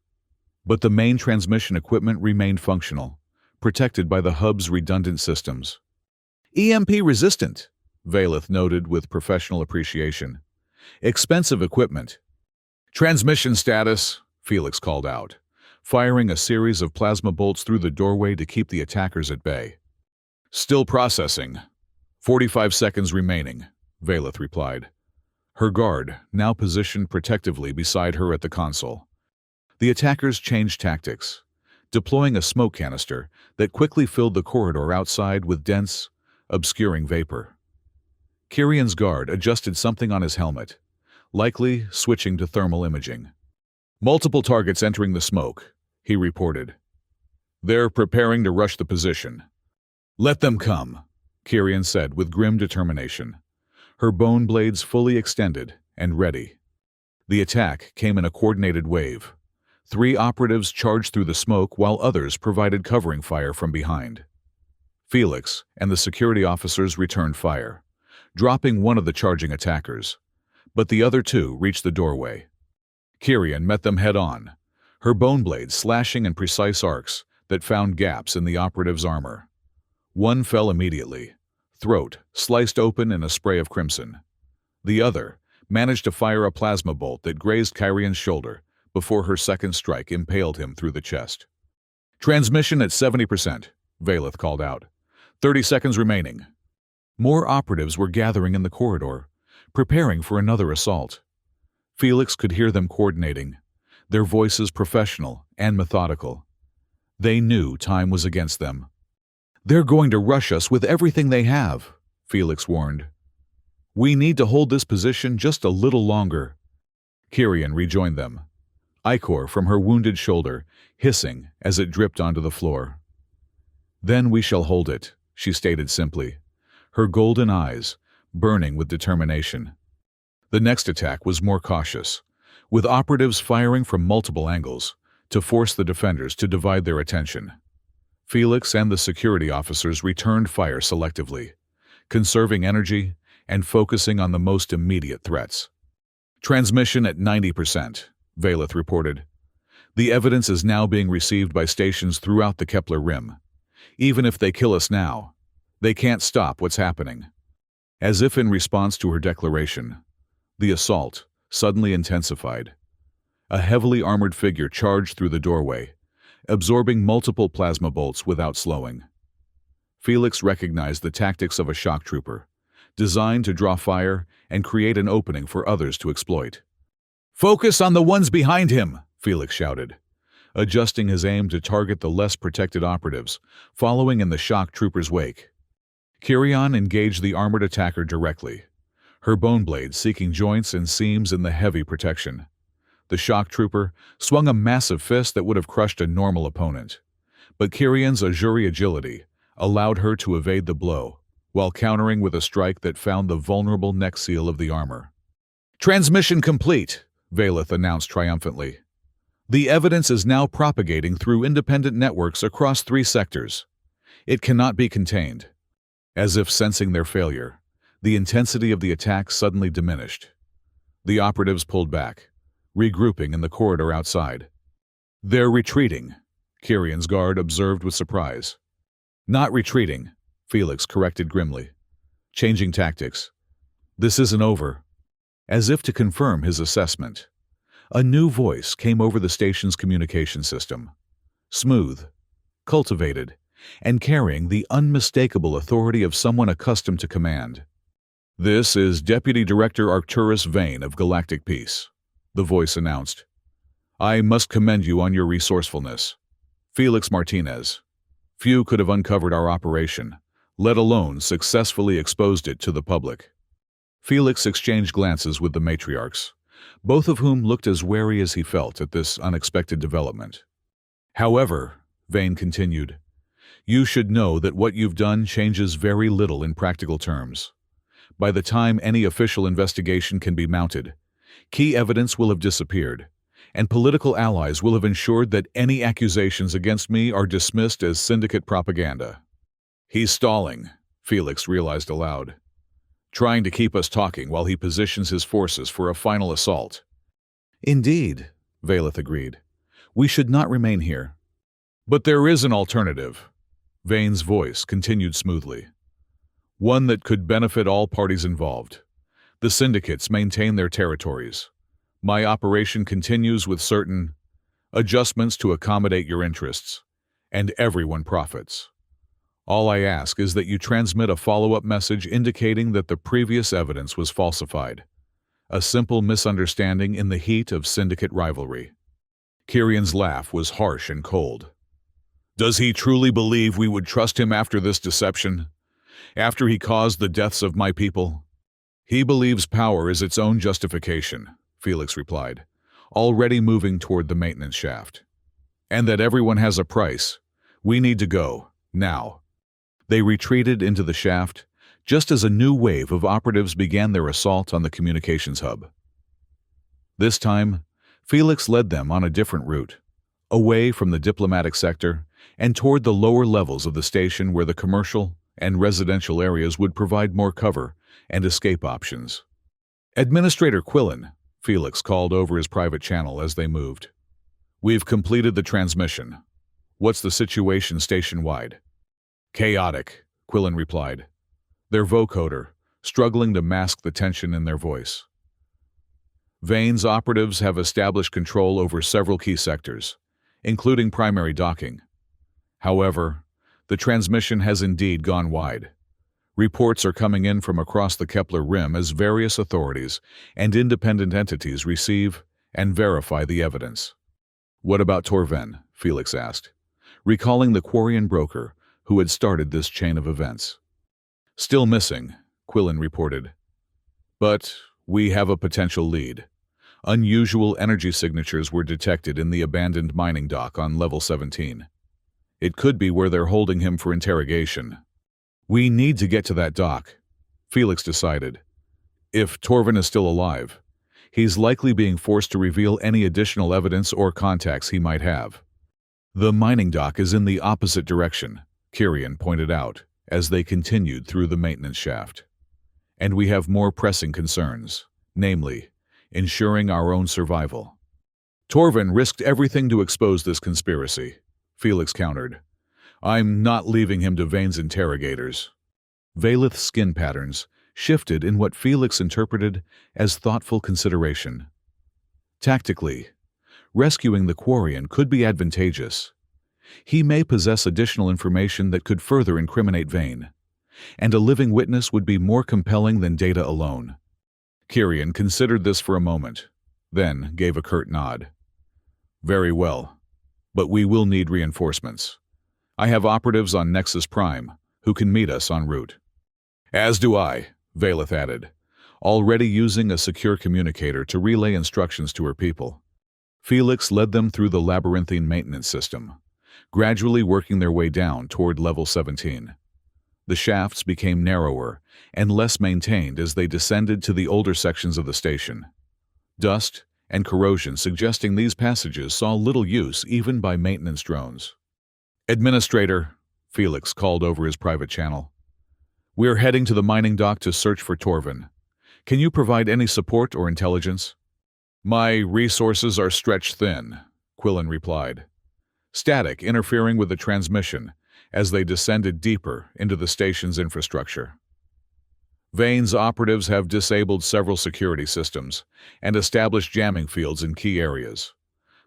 But the main transmission equipment remained functional, protected by the hub's redundant systems. EMP resistant, Valeth noted with professional appreciation. Expensive equipment. Transmission status, Felix called out, firing a series of plasma bolts through the doorway to keep the attackers at bay. Still processing. 45 seconds remaining, Valeth replied. Her guard, now positioned protectively beside her at the console. The attackers changed tactics, deploying a smoke canister that quickly filled the corridor outside with dense, obscuring vapor. Kirian's guard adjusted something on his helmet, likely switching to thermal imaging. Multiple targets entering the smoke, he reported. They're preparing to rush the position. Let them come, Kirian said with grim determination, her bone blades fully extended and ready. The attack came in a coordinated wave. 3 operatives charged through the smoke while others provided covering fire from behind. Felix and the security officers returned fire, dropping one of the charging attackers, but the other 2 reached the doorway. Kirian met them head-on, her bone blades slashing in precise arcs that found gaps in the operative's armor. One fell immediately, throat sliced open in a spray of crimson. The other managed to fire a plasma bolt that grazed Kirian's shoulder before her second strike impaled him through the chest. Transmission at 70%, Valeth called out. 30 seconds remaining. More operatives were gathering in the corridor, preparing for another assault. Felix could hear them coordinating, their voices professional and methodical. They knew time was against them. They're going to rush us with everything they have, Felix warned. We need to hold this position just a little longer. Kirian rejoined them, ichor from her wounded shoulder, hissing as it dripped onto the floor. Then we shall hold it, she stated simply, her golden eyes burning with determination. The next attack was more cautious, with operatives firing from multiple angles to force the defenders to divide their attention. Felix and the security officers returned fire selectively, conserving energy and focusing on the most immediate threats. Transmission at 90%, Valeth reported. The evidence is now being received by stations throughout the Kepler Rim. Even if they kill us now, they can't stop what's happening. As if in response to her declaration, the assault suddenly intensified. A heavily armored figure charged through the doorway, absorbing multiple plasma bolts without slowing. Felix recognized the tactics of a shock trooper, designed to draw fire and create an opening for others to exploit. "Focus on the ones behind him!" Felix shouted, adjusting his aim to target the less protected operatives, following in the shock trooper's wake. Kirian engaged the armored attacker directly, her bone blade seeking joints and seams in the heavy protection. The shock trooper swung a massive fist that would have crushed a normal opponent, but Kirian's Azuri agility allowed her to evade the blow, while countering with a strike that found the vulnerable neck seal of the armor. "Transmission complete," Valeth announced triumphantly. "The evidence is now propagating through independent networks across 3 sectors. It cannot be contained." As if sensing their failure, the intensity of the attack suddenly diminished. The operatives pulled back, regrouping in the corridor outside. "They're retreating," Kirian's guard observed with surprise. "Not retreating," Felix corrected grimly. "Changing tactics. This isn't over." As if to confirm his assessment, a new voice came over the station's communication system. Smooth, cultivated, and carrying the unmistakable authority of someone accustomed to command. "This is Deputy Director Arcturus Vane of Galactic Peace," the voice announced. "I must commend you on your resourcefulness. Felix Martinez. Few could have uncovered our operation, let alone successfully exposed it to the public." Felix exchanged glances with the matriarchs, both of whom looked as wary as he felt at this unexpected development. "However," Vane continued, "you should know that what you've done changes very little in practical terms. By the time any official investigation can be mounted, key evidence will have disappeared, and political allies will have ensured that any accusations against me are dismissed as syndicate propaganda." "He's stalling," Felix realized aloud. "Trying to keep us talking while he positions his forces for a final assault." "Indeed," Valeth agreed. "We should not remain here." "But there is an alternative," Vane's voice continued smoothly. One that could benefit all parties involved. The syndicates maintain their territories. My operation continues with certain adjustments to accommodate your interests, and everyone profits. All I ask is that you transmit a follow-up message indicating that the previous evidence was falsified. A simple misunderstanding in the heat of syndicate rivalry. Kirian's laugh was harsh and cold. Does he truly believe we would trust him after this deception? After he caused the deaths of my people? He believes power is its own justification, Felix replied, already moving toward the maintenance shaft. And that everyone has a price. We need to go, now. They retreated into the shaft, just as a new wave of operatives began their assault on the communications hub. This time, Felix led them on a different route, away from the diplomatic sector and toward the lower levels of the station where the commercial and residential areas would provide more cover and escape options. Administrator Quillen, Felix called over his private channel as they moved. We've completed the transmission. What's the situation station-wide? Chaotic, Quillen replied, their vocoder struggling to mask the tension in their voice. Vane's operatives have established control over several key sectors, including primary docking. However, the transmission has indeed gone wide. Reports are coming in from across the Kepler Rim as various authorities and independent entities receive and verify the evidence. What about Torven? Felix asked, recalling the Quarian broker who had started this chain of events. Still missing, Quillen reported. But we have a potential lead. Unusual energy signatures were detected in the abandoned mining dock on level 17. It could be where they're holding him for interrogation. We need to get to that dock, Felix decided. If Torven is still alive, he's likely being forced to reveal any additional evidence or contacts he might have. The mining dock is in the opposite direction, Kirian pointed out as they continued through the maintenance shaft. And we have more pressing concerns, namely, ensuring our own survival. Torven risked everything to expose this conspiracy, Felix countered. I'm not leaving him to Vane's interrogators. Valeth's skin patterns shifted in what Felix interpreted as thoughtful consideration. Tactically, rescuing the Quarian could be advantageous. He may possess additional information that could further incriminate Vane, and a living witness would be more compelling than data alone. Kirian considered this for a moment, then gave a curt nod. Very well, but we will need reinforcements. I have operatives on Nexus Prime who can meet us en route. As do I, Valeth added, already using a secure communicator to relay instructions to her people. Felix led them through the labyrinthine maintenance system, gradually working their way down toward level 17. The shafts became narrower and less maintained as they descended to the older sections of the station. Dust and corrosion suggesting these passages saw little use even by maintenance drones. Administrator, Felix called over his private channel. We're heading to the mining dock to search for Torven. Can you provide any support or intelligence? My resources are stretched thin, Quillen replied. Static interfering with the transmission as they descended deeper into the station's infrastructure. Vane's operatives have disabled several security systems and established jamming fields in key areas,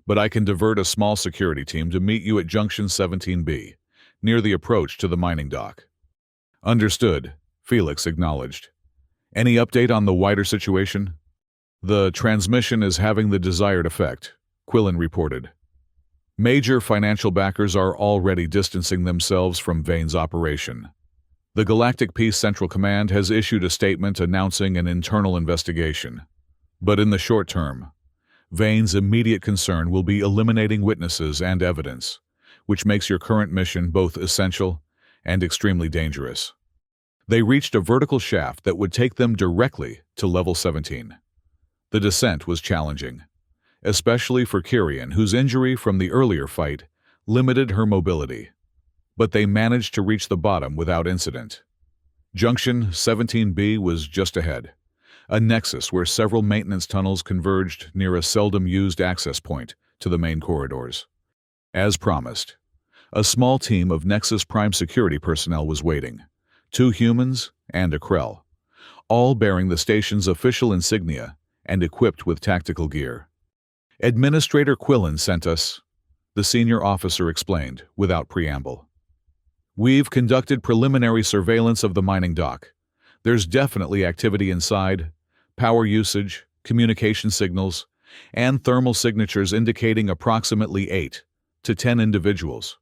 but I can divert a small security team to meet you at Junction 17B, near the approach to the mining dock. Understood, Felix acknowledged. Any update on the wider situation? The transmission is having the desired effect, Quillen reported. Major financial backers are already distancing themselves from Vane's operation. The Galactic Peace Central Command has issued a statement announcing an internal investigation. But in the short term, Vane's immediate concern will be eliminating witnesses and evidence, which makes your current mission both essential and extremely dangerous. They reached a vertical shaft that would take them directly to level 17. The descent was challenging, especially for Kirian, whose injury from the earlier fight limited her mobility. But they managed to reach the bottom without incident. Junction 17B was just ahead, a nexus where several maintenance tunnels converged near a seldom-used access point to the main corridors. As promised, A small team of Nexus Prime security personnel was waiting. 2 humans and a Krell, all bearing the station's official insignia and equipped with tactical gear. Administrator Quillen sent us, the senior officer explained, without preamble. We've conducted preliminary surveillance of the mining dock. There's definitely activity inside, power usage, communication signals, and thermal signatures indicating approximately 8 to 10 individuals.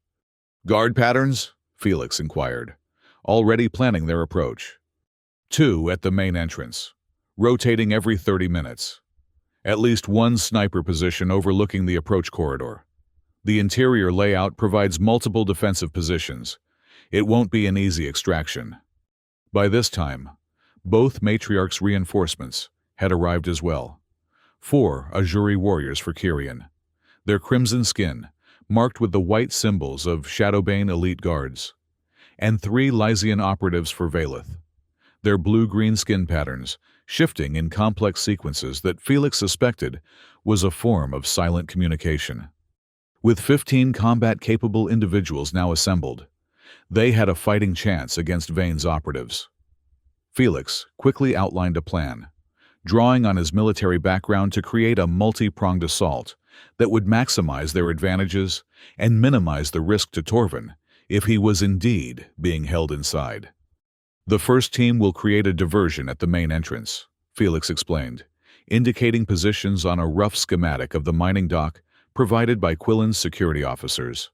Guard patterns? Felix inquired, already planning their approach. 2 at the main entrance, rotating every 30 minutes. At least 1 sniper position overlooking the approach corridor. The interior layout provides multiple defensive positions. It won't be an easy extraction. By this time, both Matriarch's reinforcements had arrived as well. 4 Azuri warriors for Kyrian, their crimson skin marked with the white symbols of Shadowbane elite guards, and 3 Lysian operatives for Valeth, their blue-green skin patterns shifting in complex sequences that Felix suspected was a form of silent communication. With 15 combat-capable individuals now assembled, they had a fighting chance against Vane's operatives. Felix quickly outlined a plan, drawing on his military background to create a multi-pronged assault that would maximize their advantages and minimize the risk to Torvin if he was indeed being held inside. The first team will create a diversion at the main entrance, Felix explained, indicating positions on a rough schematic of the mining dock provided by Quillen's security officers.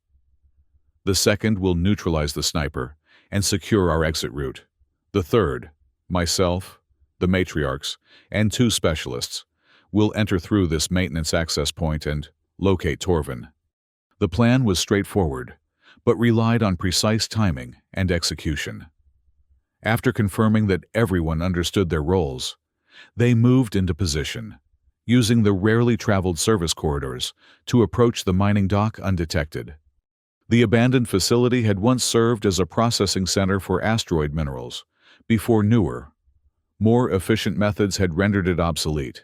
The second will neutralize the sniper and secure our exit route. The third, myself, the matriarchs, and 2 specialists, will enter through this maintenance access point and locate Torvin. The plan was straightforward, but relied on precise timing and execution. After confirming that everyone understood their roles, they moved into position, using the rarely traveled service corridors to approach the mining dock undetected. The abandoned facility had once served as a processing center for asteroid minerals, before newer, more efficient methods had rendered it obsolete.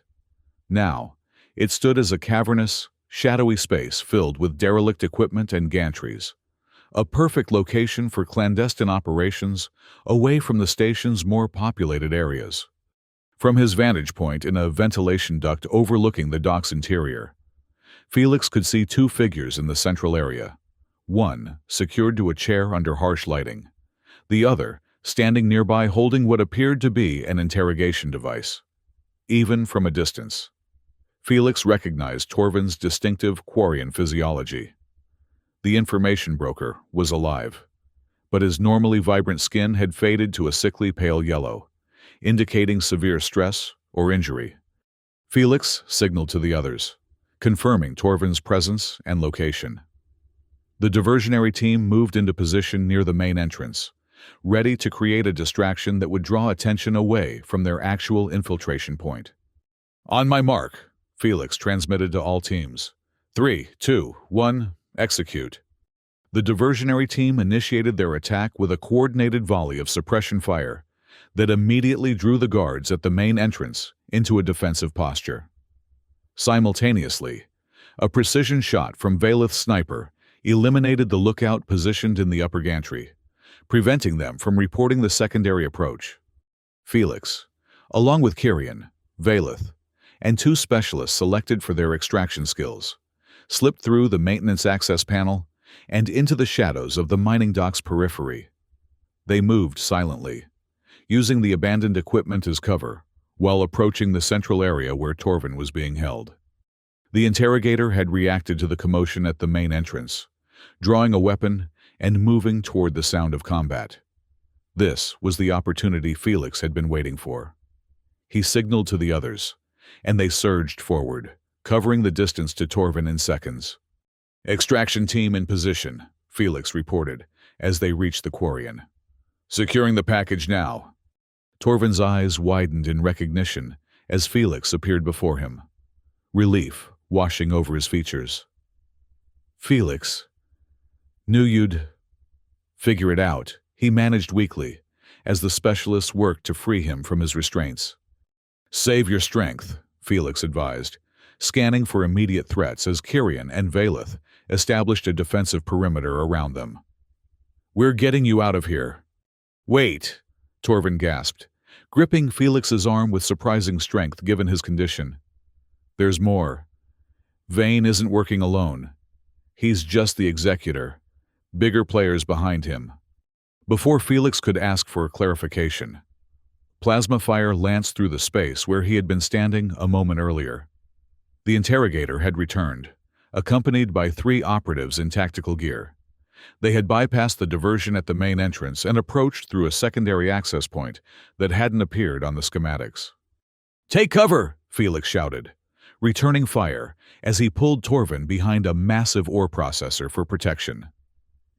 Now, it stood as a cavernous, shadowy space filled with derelict equipment and gantries, a perfect location for clandestine operations away from the station's more populated areas. From his vantage point in a ventilation duct overlooking the dock's interior, Felix could see 2 figures in the central area, one secured to a chair under harsh lighting, the other standing nearby holding what appeared to be an interrogation device. Even from a distance, Felix recognized Torvin's distinctive Quarian physiology. The information broker was alive, but his normally vibrant skin had faded to a sickly pale yellow, indicating severe stress or injury. Felix signaled to the others, confirming Torvin's presence and location. The diversionary team moved into position near the main entrance, ready to create a distraction that would draw attention away from their actual infiltration point. On my mark, Felix transmitted to all teams. 3, 2, 1, execute. The diversionary team initiated their attack with a coordinated volley of suppression fire that immediately drew the guards at the main entrance into a defensive posture. Simultaneously, a precision shot from Valeth's sniper eliminated the lookout positioned in the upper gantry, preventing them from reporting the secondary approach. Felix, along with Kyrian, Valeth, and 2 specialists selected for their extraction skills, slipped through the maintenance access panel and into the shadows of the mining dock's periphery. They moved silently, using the abandoned equipment as cover, while approaching the central area where Torvin was being held. The interrogator had reacted to the commotion at the main entrance, drawing a weapon and moving toward the sound of combat. This was the opportunity Felix had been waiting for. He signaled to the others, and they surged forward, covering the distance to Torvin in seconds. Extraction team in position, Felix reported, as they reached the Quarian. Securing the package now. Torvin's eyes widened in recognition as Felix appeared before him, relief washing over his features. Felix, knew you'd figure it out, he managed weakly, as the specialists worked to free him from his restraints. Save your strength, Felix advised, scanning for immediate threats as Kyrian and Valeth established a defensive perimeter around them. "We're getting you out of here." "Wait," Torvin gasped, gripping Felix's arm with surprising strength given his condition. "There's more. Vane isn't working alone. He's just the executor. Bigger players behind him." Before Felix could ask for clarification, plasma fire lanced through the space where he had been standing a moment earlier. The interrogator had returned, accompanied by 3 operatives in tactical gear. They had bypassed the diversion at the main entrance and approached through a secondary access point that hadn't appeared on the schematics. "Take cover!" Felix shouted, returning fire as he pulled Torvin behind a massive ore processor for protection.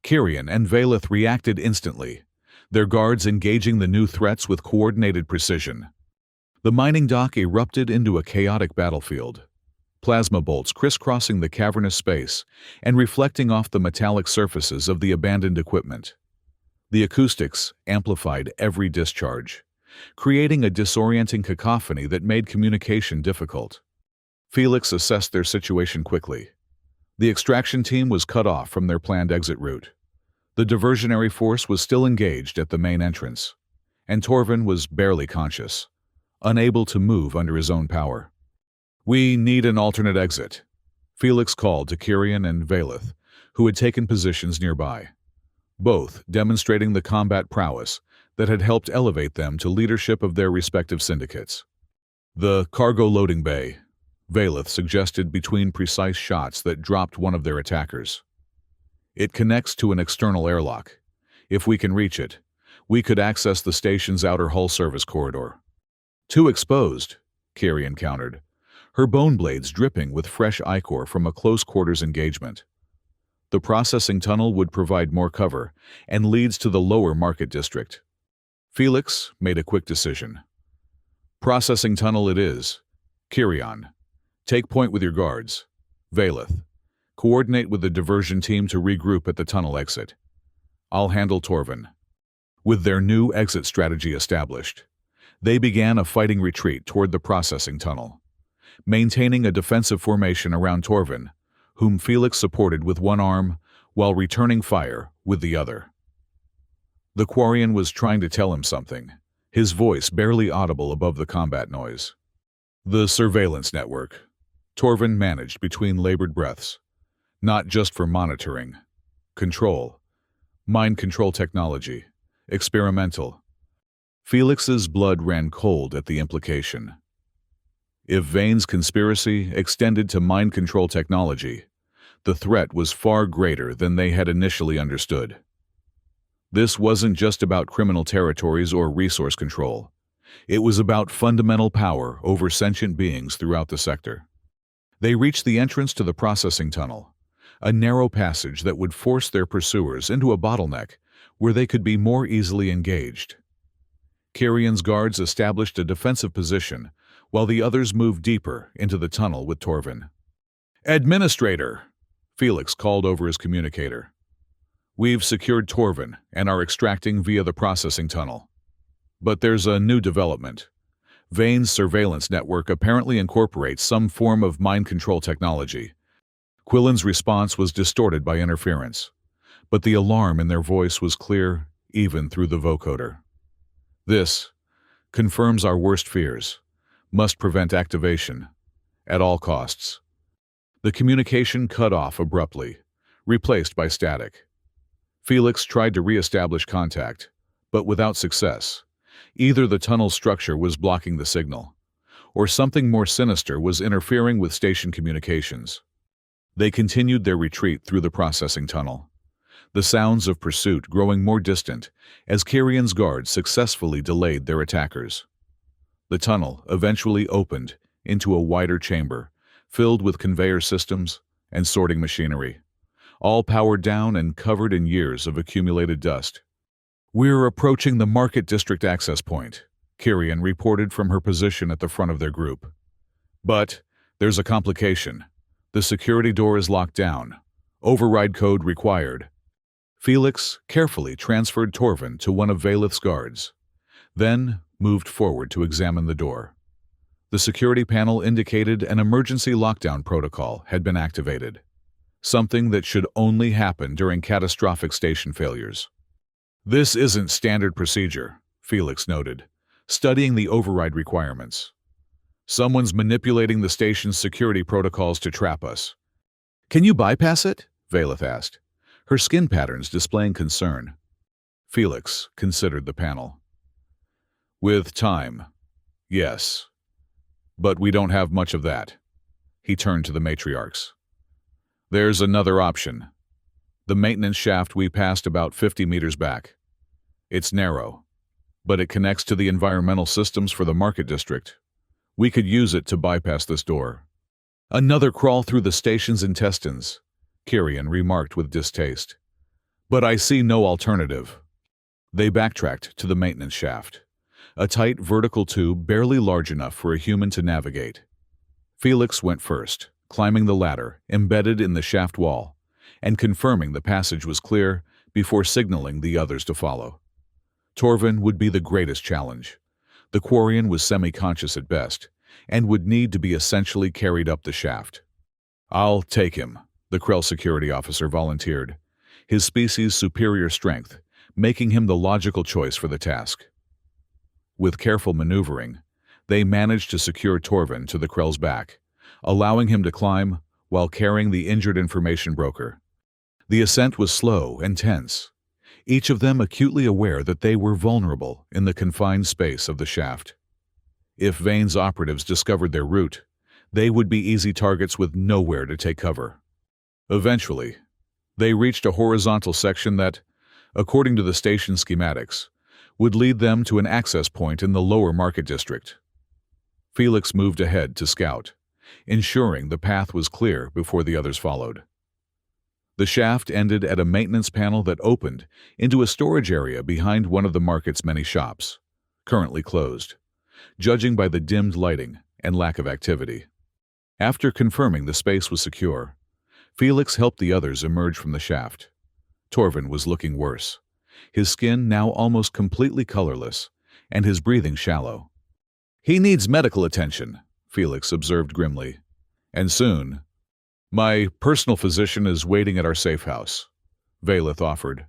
Kyrian and Valeth reacted instantly, their guards engaging the new threats with coordinated precision. The mining dock erupted into a chaotic battlefield, plasma bolts crisscrossing the cavernous space and reflecting off the metallic surfaces of the abandoned equipment. The acoustics amplified every discharge, creating a disorienting cacophony that made communication difficult. Felix assessed their situation quickly. The extraction team was cut off from their planned exit route. The diversionary force was still engaged at the main entrance, and Torvin was barely conscious, unable to move under his own power. "We need an alternate exit," Felix called to Kyrian and Valeth, who had taken positions nearby, both demonstrating the combat prowess that had helped elevate them to leadership of their respective syndicates. "The cargo loading bay," Valeth suggested between precise shots that dropped one of their attackers. "It connects to an external airlock. If we can reach it, we could access the station's outer hull service corridor." "Too exposed," Kyrian countered, her bone blades dripping with fresh ichor from a close-quarters engagement. "The processing tunnel would provide more cover and leads to the lower market district." Felix made a quick decision. "Processing tunnel it is. Kyrian, take point with your guards. Valeth, coordinate with the diversion team to regroup at the tunnel exit. I'll handle Torvin." With their new exit strategy established, they began a fighting retreat toward the processing tunnel, maintaining a defensive formation around Torvin, whom Felix supported with one arm while returning fire with the other. The Quarian was trying to tell him something, his voice barely audible above the combat noise. "The surveillance network," Torvin managed between labored breaths. "Not just for monitoring. Control. Mind control technology. Experimental." Felix's blood ran cold at the implication. If Vane's conspiracy extended to mind control technology, the threat was far greater than they had initially understood. This wasn't just about criminal territories or resource control. It was about fundamental power over sentient beings throughout the sector. They reached the entrance to the processing tunnel, a narrow passage that would force their pursuers into a bottleneck where they could be more easily engaged. Kyrian's guards established a defensive position, while the others moved deeper into the tunnel with Torvin. "Administrator," Felix called over his communicator. "We've secured Torvin and are extracting via the processing tunnel. But there's a new development. Vane's surveillance network apparently incorporates some form of mind control technology." Quillen's response was distorted by interference, but the alarm in their voice was clear even through the vocoder. "This confirms our worst fears. Must prevent activation. At all costs." The communication cut off abruptly, replaced by static. Felix tried to re-establish contact, but without success. Either the tunnel structure was blocking the signal, or something more sinister was interfering with station communications. They continued their retreat through the processing tunnel, the sounds of pursuit growing more distant as Kyrian's guards successfully delayed their attackers. The tunnel eventually opened into a wider chamber, filled with conveyor systems and sorting machinery, all powered down and covered in years of accumulated dust. "We're approaching the Market District access point," Kyrian reported from her position at the front of their group. "But there's a complication. The security door is locked down. Override code required." Felix carefully transferred Torvin to one of Valeth's guards, then moved forward to examine the door. The security panel indicated an emergency lockdown protocol had been activated. something that should only happen during catastrophic station failures. This isn't standard procedure, Felix noted, studying the override requirements. Someone's manipulating the station's security protocols to trap us. Can you bypass it? Valeth asked, her skin patterns displaying concern. Felix considered the panel. With time, yes. But we don't have much of that. He turned to the matriarchs. There's another option. The maintenance shaft we passed about 50 meters back. It's narrow, but it connects to the environmental systems for the market district. We could use it to bypass this door. Another crawl through the station's intestines, Kyrian remarked with distaste. But I see no alternative. They backtracked to the maintenance shaft, a tight vertical tube barely large enough for a human to navigate. Felix went first, climbing the ladder embedded in the shaft wall, and confirming the passage was clear before signaling the others to follow. Torvin would be the greatest challenge. The Quarian was semi-conscious at best, and would need to be essentially carried up the shaft. I'll take him, the Krell security officer volunteered, his species' superior strength, making him the logical choice for the task. With careful maneuvering, they managed to secure Torvin to the Krell's back, allowing him to climb while carrying the injured information broker. The ascent was slow and tense, each of them acutely aware that they were vulnerable in the confined space of the shaft. If Vane's operatives discovered their route, they would be easy targets with nowhere to take cover. Eventually, they reached a horizontal section that, according to the station schematics, would lead them to an access point in the lower market district. Felix moved ahead to scout, ensuring the path was clear before the others followed. The shaft ended at a maintenance panel that opened into a storage area behind one of the market's many shops, currently closed, judging by the dimmed lighting and lack of activity. After confirming the space was secure, Felix helped the others emerge from the shaft. Torvin was looking worse, his skin now almost completely colorless, and his breathing shallow. He needs medical attention, Felix observed grimly. And soon. My personal physician is waiting at our safe house, Valeth offered.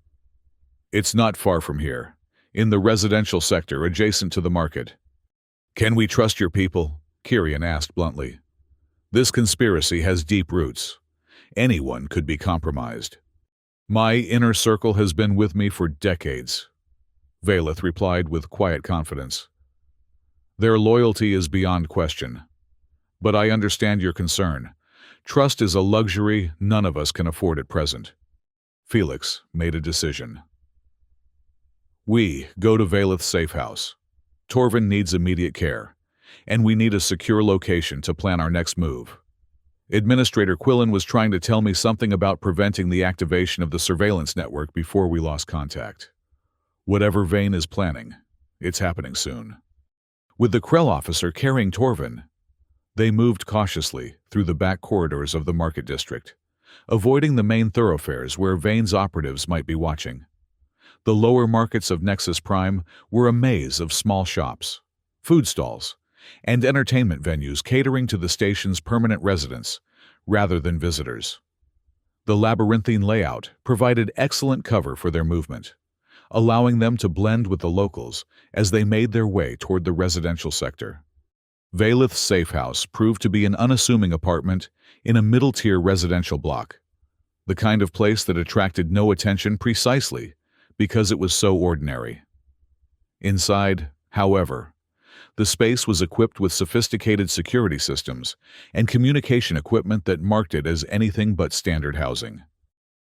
It's not far from here, in the residential sector adjacent to the market. Can we trust your people? Kyrian asked bluntly. This conspiracy has deep roots. Anyone could be compromised. My inner circle has been with me for decades, Valeth replied with quiet confidence. Their loyalty is beyond question. But I understand your concern. Trust is a luxury none of us can afford at present. Felix made a decision. We go to Valeth's safe house. Torvin needs immediate care, and we need a secure location to plan our next move. Administrator Quillen was trying to tell me something about preventing the activation of the surveillance network before we lost contact. Whatever Vane is planning, it's happening soon. With the Krell officer carrying Torvin, they moved cautiously through the back corridors of the market district, avoiding the main thoroughfares where Vane's operatives might be watching. The lower markets of Nexus Prime were a maze of small shops, food stalls, and entertainment venues catering to the station's permanent residents rather than visitors. The labyrinthine layout provided excellent cover for their movement, allowing them to blend with the locals as they made their way toward the residential sector. Valeth's safe house proved to be an unassuming apartment in a middle-tier residential block, the kind of place that attracted no attention precisely because it was so ordinary. Inside, however, the space was equipped with sophisticated security systems and communication equipment that marked it as anything but standard housing.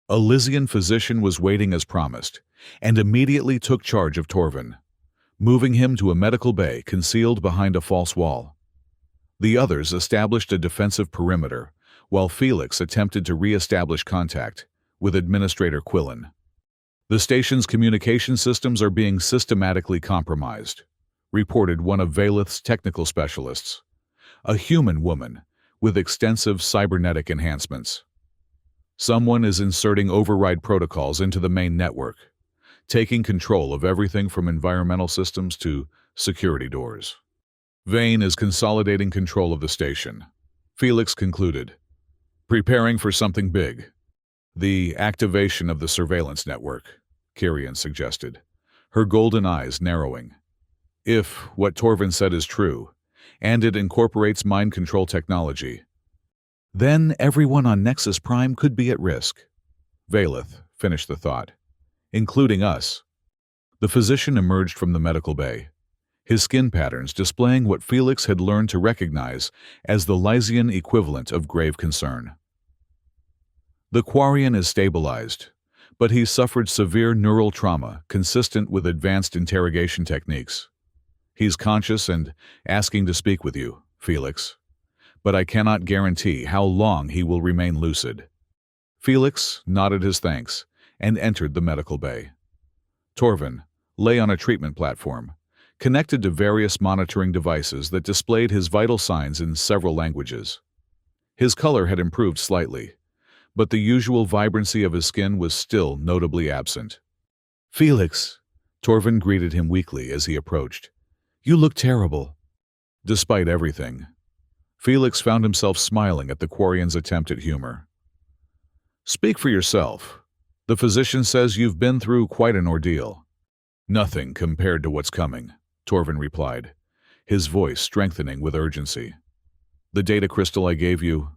A Lysian physician was waiting as promised, and immediately took charge of Torvin, moving him to a medical bay concealed behind a false wall. The others established a defensive perimeter, while Felix attempted to re-establish contact with Administrator Quillen. The station's communication systems are being systematically compromised, reported one of Valeth's technical specialists, a human woman with extensive cybernetic enhancements. Someone is inserting override protocols into the main network, taking control of everything from environmental systems to security doors. Vane is consolidating control of the station, Felix concluded. Preparing for something big, The activation of the surveillance network, Kyrian suggested, her golden eyes narrowing. If what Torvin said is true, and it incorporates mind control technology, then everyone on Nexus Prime could be at risk. Valeth finished the thought. Including us. The physician emerged from the medical bay, his skin patterns displaying what Felix had learned to recognize as the Lysian equivalent of grave concern. The Quarian is stabilized, but he suffered severe neural trauma consistent with advanced interrogation techniques. He's conscious and asking to speak with you, Felix, but I cannot guarantee how long he will remain lucid. Felix nodded his thanks and entered the medical bay. Torvin lay on a treatment platform, connected to various monitoring devices that displayed his vital signs in several languages. His color had improved slightly, but the usual vibrancy of his skin was still notably absent. Felix, Torvin greeted him weakly as he approached. You look terrible. Despite everything, Felix found himself smiling at the Quarian's attempt at humor. Speak for yourself. The physician says you've been through quite an ordeal. Nothing compared to what's coming, Torvin replied, his voice strengthening with urgency. The data crystal I gave you,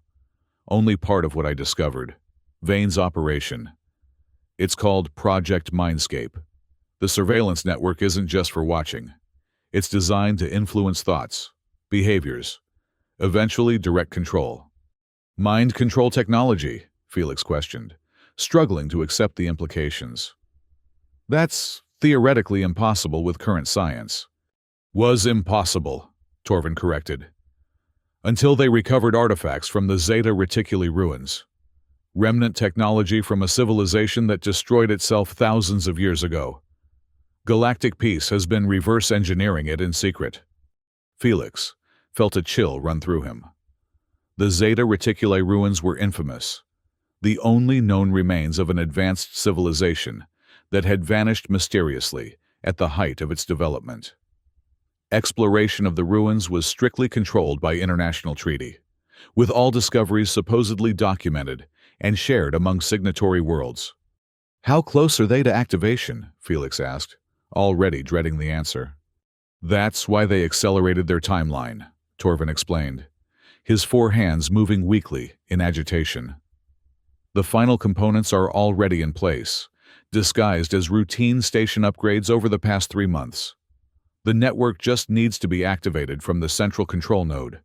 only part of what I discovered. Vane's operation. It's called Project Mindscape. The surveillance network isn't just for watching. It's designed to influence thoughts, behaviors, eventually direct control. Mind control technology, Felix questioned, struggling to accept the implications. That's theoretically impossible with current science. Was impossible, Torvin corrected. Until they recovered artifacts from the Zeta Reticuli ruins. Remnant technology from a civilization that destroyed itself thousands of years ago. Galactic peace has been reverse engineering it in secret. Felix felt a chill run through him. The Zeta Reticuli ruins were infamous, the only known remains of an advanced civilization that had vanished mysteriously at the height of its development. Exploration of the ruins was strictly controlled by international treaty, with all discoveries supposedly documented and shared among signatory worlds. How close are they to activation? Felix asked, already dreading the answer. That's why they accelerated their timeline, Torvin explained, his four hands moving weakly in agitation. The final components are already in place, disguised as routine station upgrades over the past 3 months. The network just needs to be activated from the central control node.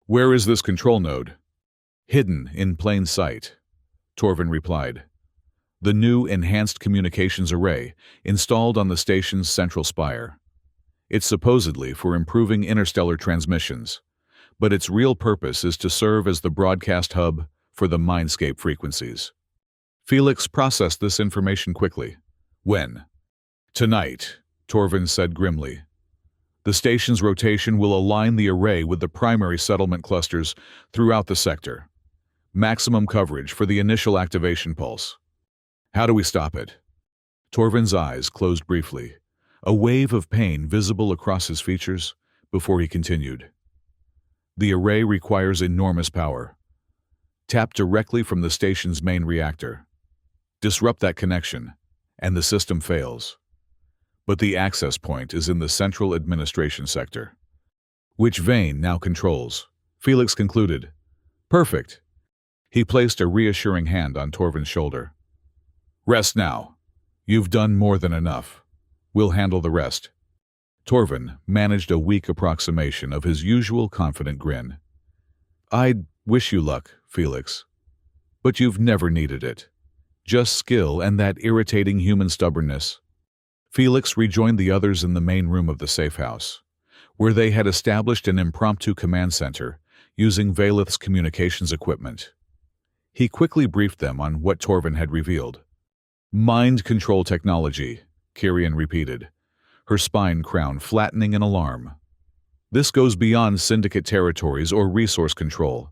Where is this control node? Hidden in plain sight, Torvin replied. The new enhanced communications array installed on the station's central spire. It's supposedly for improving interstellar transmissions, but its real purpose is to serve as the broadcast hub for the Mindscape frequencies. Felix processed this information quickly. When? Tonight, Torvin said grimly. The station's rotation will align the array with the primary settlement clusters throughout the sector. Maximum coverage for the initial activation pulse. How do we stop it? Torvin's eyes closed briefly, a wave of pain visible across his features before he continued. The array requires enormous power. Tap directly from the station's main reactor. Disrupt that connection, and the system fails. But the access point is in the central administration sector, which Vane now controls, Felix concluded. Perfect. He placed a reassuring hand on Torvin's shoulder. Rest now. You've done more than enough. We'll handle the rest. Torvin managed a weak approximation of his usual confident grin. I'd wish you luck, Felix. But you've never needed it. Just skill and that irritating human stubbornness. Felix rejoined the others in the main room of the safe house, where they had established an impromptu command center using Valeth's communications equipment. He quickly briefed them on what Torvin had revealed. Mind control technology, Kyrian repeated, her spine crown flattening in alarm. This goes beyond syndicate territories or resource control.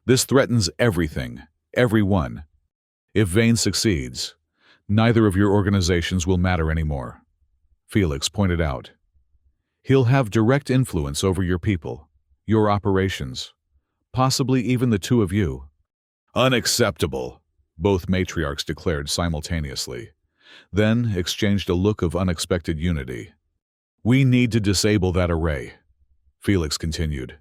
This threatens everything, everyone. If Vane succeeds, neither of your organizations will matter anymore, Felix pointed out. He'll have direct influence over your people, your operations, possibly even the two of you. Unacceptable, both matriarchs declared simultaneously, then exchanged a look of unexpected unity. "We need to disable that array," Felix continued.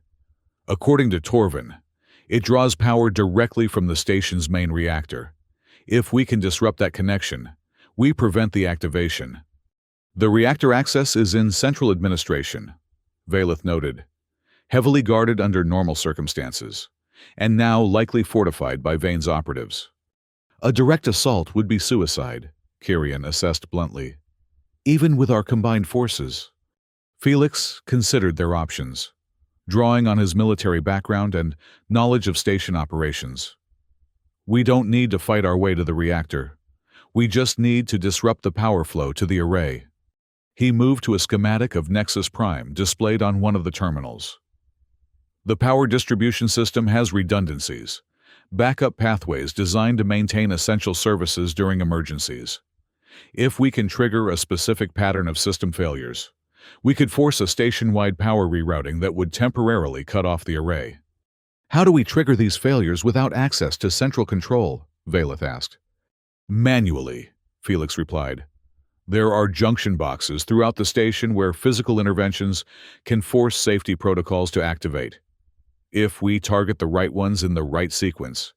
"According to Torvin, it draws power directly from the station's main reactor. If we can disrupt that connection, we prevent the activation." "The reactor access is in central administration," Valeth noted, "heavily guarded under normal circumstances, and now likely fortified by Vane's operatives." "A direct assault would be suicide," Kyrian assessed bluntly. "Even with our combined forces." Felix considered their options, drawing on his military background and knowledge of station operations. "We don't need to fight our way to the reactor. We just need to disrupt the power flow to the array." He moved to a schematic of Nexus Prime displayed on one of the terminals. "The power distribution system has redundancies, backup pathways designed to maintain essential services during emergencies. If we can trigger a specific pattern of system failures, we could force a station-wide power rerouting that would temporarily cut off the array." "How do we trigger these failures without access to central control?" Valeth asked. "Manually," Felix replied. "There are junction boxes throughout the station where physical interventions can force safety protocols to activate. If we target the right ones in the right sequence,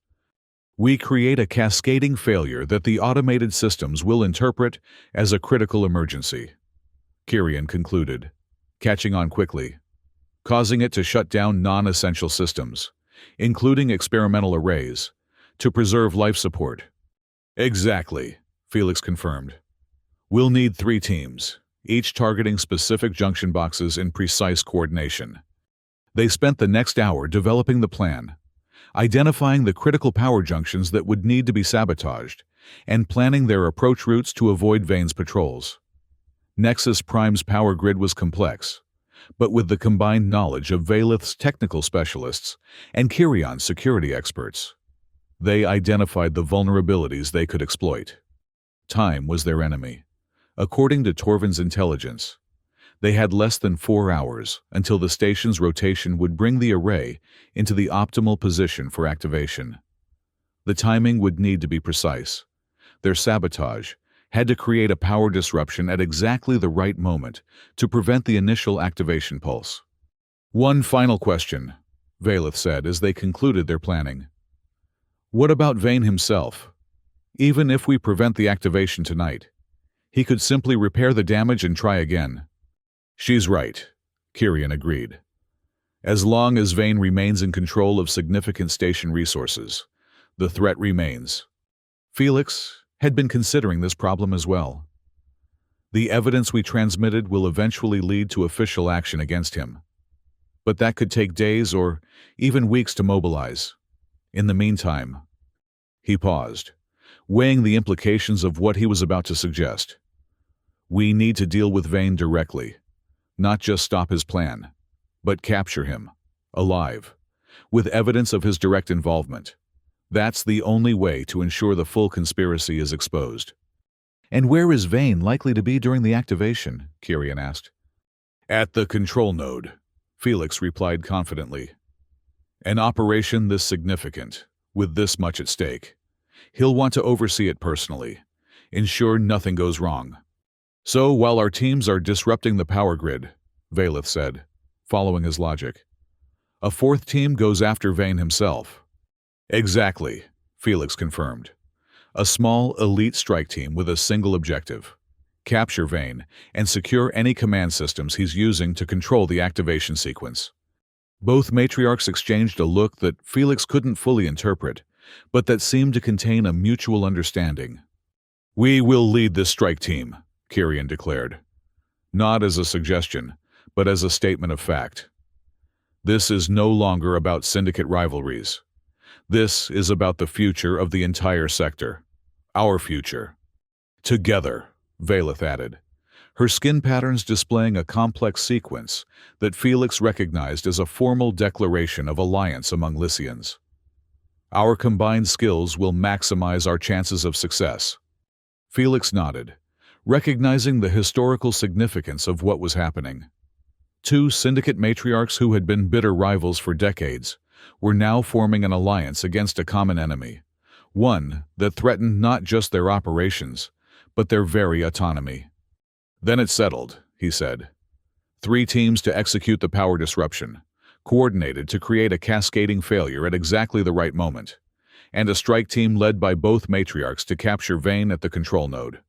we create a cascading failure that the automated systems will interpret as a critical emergency," Kyrian concluded, catching on quickly, "causing it to shut down non-essential systems, including experimental arrays, to preserve life support." "Exactly," Felix confirmed. "We'll need 3 teams, each targeting specific junction boxes in precise coordination." They spent the next hour developing the plan, identifying the critical power junctions that would need to be sabotaged, and planning their approach routes to avoid Vane's patrols. Nexus Prime's power grid was complex, but with the combined knowledge of Valeth's technical specialists and Kyrion's security experts, they identified the vulnerabilities they could exploit. Time was their enemy. According to Torvin's intelligence, they had less than 4 hours until the station's rotation would bring the array into the optimal position for activation. The timing would need to be precise. Their sabotage had to create a power disruption at exactly the right moment to prevent the initial activation pulse. "One final question," Valeth said as they concluded their planning. "What about Vane himself? Even if we prevent the activation tonight, he could simply repair the damage and try again." "She's right," Kyrian agreed. "As long as Vane remains in control of significant station resources, the threat remains." Felix had been considering this problem as well. "The evidence we transmitted will eventually lead to official action against him, but that could take days or even weeks to mobilize. In the meantime," he paused, weighing the implications of what he was about to suggest, "we need to deal with Vane directly, not just stop his plan, but capture him, alive, with evidence of his direct involvement. That's the only way to ensure the full conspiracy is exposed." "And where is Vane likely to be during the activation?" Kyrian asked. "At the control node," Felix replied confidently. "An operation this significant, with this much at stake, he'll want to oversee it personally, ensure nothing goes wrong." "So while our teams are disrupting the power grid," Valeth said, following his logic, "a 4th team goes after Vane himself." "Exactly," Felix confirmed. "A small, elite strike team with a single objective: capture Vane and secure any command systems he's using to control the activation sequence." Both matriarchs exchanged a look that Felix couldn't fully interpret, but that seemed to contain a mutual understanding. "We will lead this strike team," Kyrian declared. "Not as a suggestion, but as a statement of fact. This is no longer about syndicate rivalries. This is about the future of the entire sector. Our future." "Together," Valeth added, her skin patterns displaying a complex sequence that Felix recognized as a formal declaration of alliance among Lycians. "Our combined skills will maximize our chances of success." Felix nodded, recognizing the historical significance of what was happening. 2 syndicate matriarchs who had been bitter rivals for decades were now forming an alliance against a common enemy, One that threatened not just their operations, but their very autonomy. "Then it's settled," he said. "3 teams to execute the power disruption, coordinated to create a cascading failure at exactly the right moment, and a strike team led by both matriarchs to capture Vane at the control node."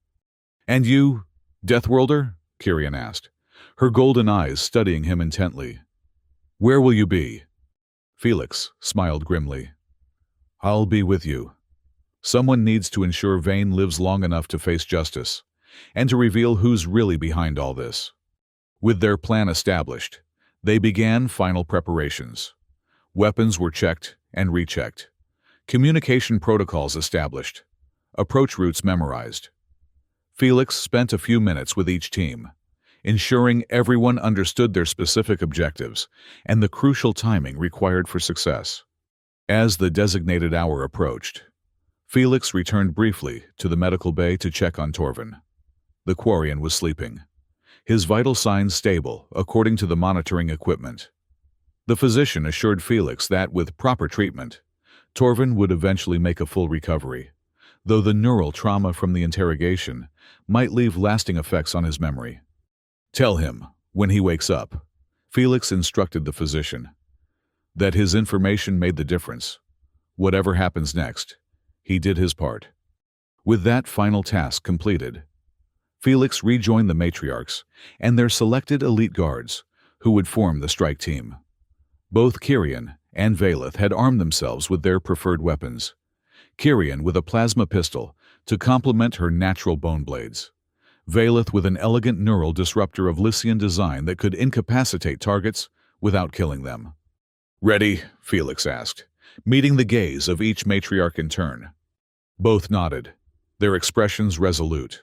"And you, Deathworlder?" Kyrian asked, her golden eyes studying him intently. "Where will you be?" Felix smiled grimly. "I'll be with you. Someone needs to ensure Vane lives long enough to face justice, and to reveal who's really behind all this." With their plan established, they began final preparations. Weapons were checked and rechecked. Communication protocols established. Approach routes memorized. Felix spent a few minutes with each team, ensuring everyone understood their specific objectives and the crucial timing required for success. As the designated hour approached, Felix returned briefly to the medical bay to check on Torvin. The Quarian was sleeping, his vital signs stable according to the monitoring equipment. The physician assured Felix that with proper treatment, Torvin would eventually make a full recovery, though the neural trauma from the interrogation might leave lasting effects on his memory. "Tell him, when he wakes up," Felix instructed the physician, "that his information made the difference. Whatever happens next, he did his part." With that final task completed, Felix rejoined the matriarchs and their selected elite guards, who would form the strike team. Both Kyrian and Valeth had armed themselves with their preferred weapons, Kyrian with a plasma pistol to complement her natural bone blades, Valeth with an elegant neural disruptor of Lycian design that could incapacitate targets without killing them. "Ready?" Felix asked, meeting the gaze of each matriarch in turn. Both nodded, their expressions resolute.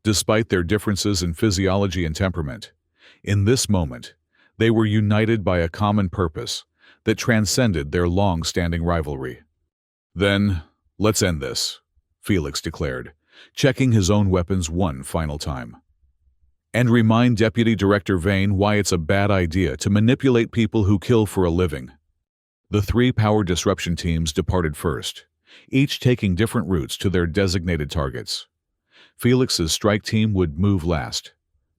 Despite their differences in physiology and temperament, in this moment, they were united by a common purpose that transcended their long-standing rivalry. "Then, let's end this," Felix declared, checking his own weapons one final time. "And remind Deputy Director Vane why it's a bad idea to manipulate people who kill for a living." The 3 power disruption teams departed first, each taking different routes to their designated targets. Felix's strike team would move last,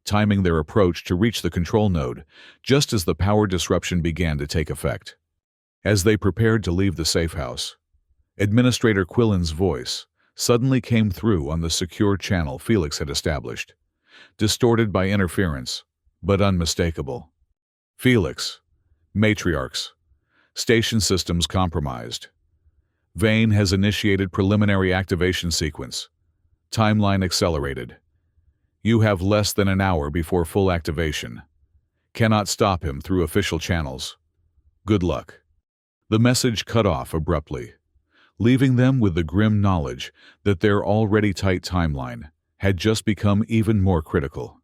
timing their approach to reach the control node just as the power disruption began to take effect. As they prepared to leave the safe house, Administrator Quillen's voice suddenly came through on the secure channel Felix had established, distorted by interference, but unmistakable. "Felix, matriarchs, station systems compromised. Vane has initiated preliminary activation sequence. Timeline accelerated. You have less than an hour before full activation. Cannot stop him through official channels. Good luck." The message cut off abruptly, leaving them with the grim knowledge that their already tight timeline had just become even more critical.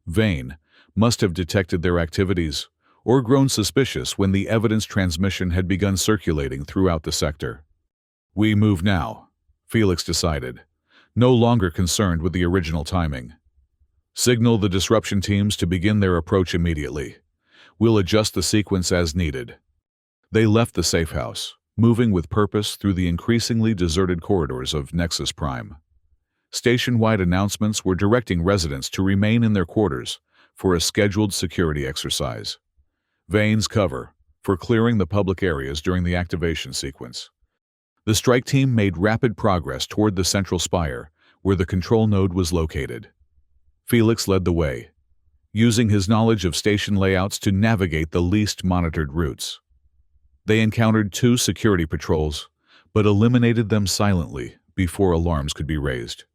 Vane must have detected their activities or grown suspicious when the evidence transmission had begun circulating throughout the sector. "We move now," Felix decided, no longer concerned with the original timing. "Signal the disruption teams to begin their approach immediately. We'll adjust the sequence as needed." They left the safe house, moving with purpose through the increasingly deserted corridors of Nexus Prime. Station-wide announcements were directing residents to remain in their quarters for a scheduled security exercise. Vane's cover for clearing the public areas during the activation sequence. The strike team made rapid progress toward the central spire, where the control node was located. Felix led the way, using his knowledge of station layouts to navigate the least monitored routes. They encountered 2 security patrols, but eliminated them silently before alarms could be raised.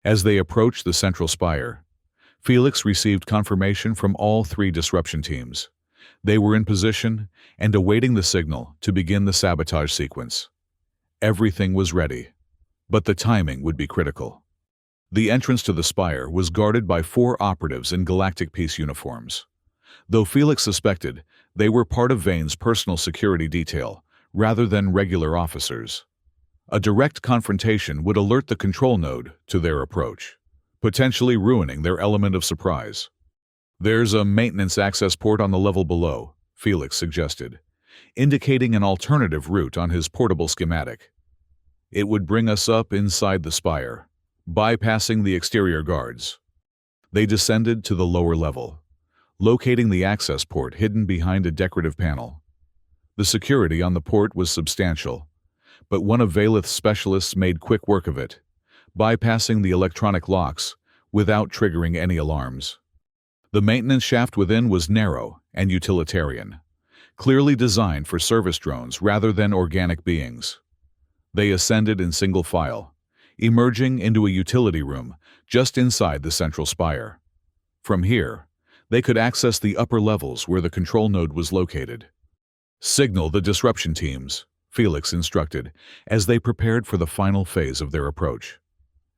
As they approached the central spire, Felix received confirmation from all 3 disruption teams. They were in position and awaiting the signal to begin the sabotage sequence. Everything was ready, but the timing would be critical. The entrance to the spire was guarded by 4 operatives in Galactic peace uniforms. Though Felix suspected they were part of Vane's personal security detail rather than regular officers. A direct confrontation would alert the control node to their approach, potentially ruining their element of surprise. "There's a maintenance access port on the level below," Felix suggested, indicating an alternative route on his portable schematic. It would bring us up inside the spire, bypassing the exterior guards. They descended to the lower level, locating the access port hidden behind a decorative panel. The security on the port was substantial, but one of Valeth's specialists made quick work of it, bypassing the electronic locks without triggering any alarms. The maintenance shaft within was narrow and utilitarian, clearly designed for service drones rather than organic beings. They ascended in single file, emerging into a utility room just inside the central spire. From here, they could access the upper levels where the control node was located. "Signal the disruption teams," Felix instructed, as they prepared for the final phase of their approach.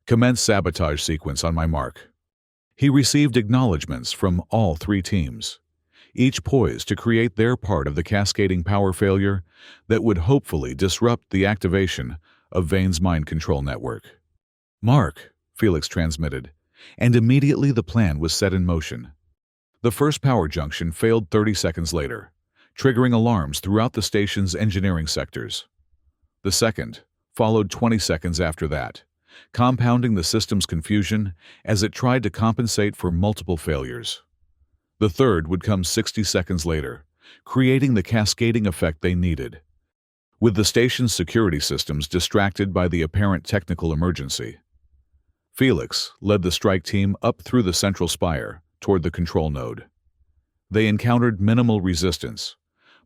"Commence sabotage sequence on my mark." He received acknowledgments from all three teams, each poised to create their part of the cascading power failure that would hopefully disrupt the activation of Vane's mind control network. "Mark," Felix transmitted, and immediately the plan was set in motion. The first power junction failed 30 seconds later, triggering alarms throughout the station's engineering sectors. The second followed 20 seconds after that, compounding the system's confusion as it tried to compensate for multiple failures. The third would come 60 seconds later, creating the cascading effect they needed, with the station's security systems distracted by the apparent technical emergency. Felix led the strike team up through the central spire toward the control node. They encountered minimal resistance.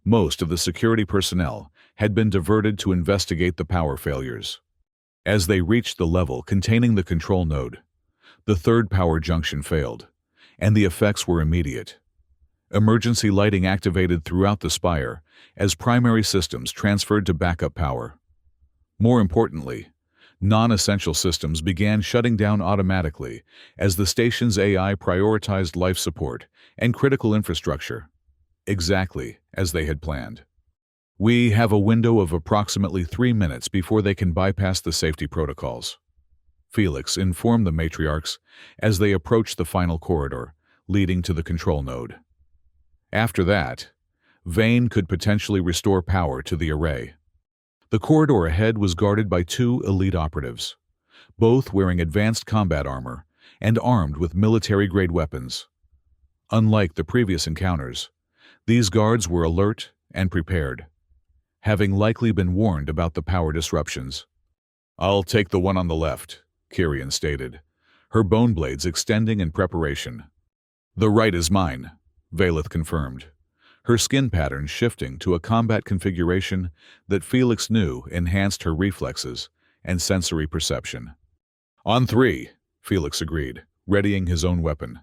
Most of the security personnel had been diverted to investigate the power failures. As they reached the level containing the control node, the third power junction failed, and the effects were immediate. Emergency lighting activated throughout the spire as primary systems transferred to backup power. More importantly, non-essential systems began shutting down automatically as the station's AI prioritized life support and critical infrastructure, exactly as they had planned. "We have a window of approximately 3 minutes before they can bypass the safety protocols," Felix informed the matriarchs as they approached the final corridor leading to the control node. After that, Vane could potentially restore power to the array. The corridor ahead was guarded by 2 elite operatives, both wearing advanced combat armor and armed with military-grade weapons. Unlike the previous encounters, these guards were alert and prepared, having likely been warned about the power disruptions. "I'll take the one on the left," Kyrian stated, her bone blades extending in preparation. "The right is mine," Valeth confirmed, her skin pattern shifting to a combat configuration that Felix knew enhanced her reflexes and sensory perception. "On 3, Felix agreed, readying his own weapon.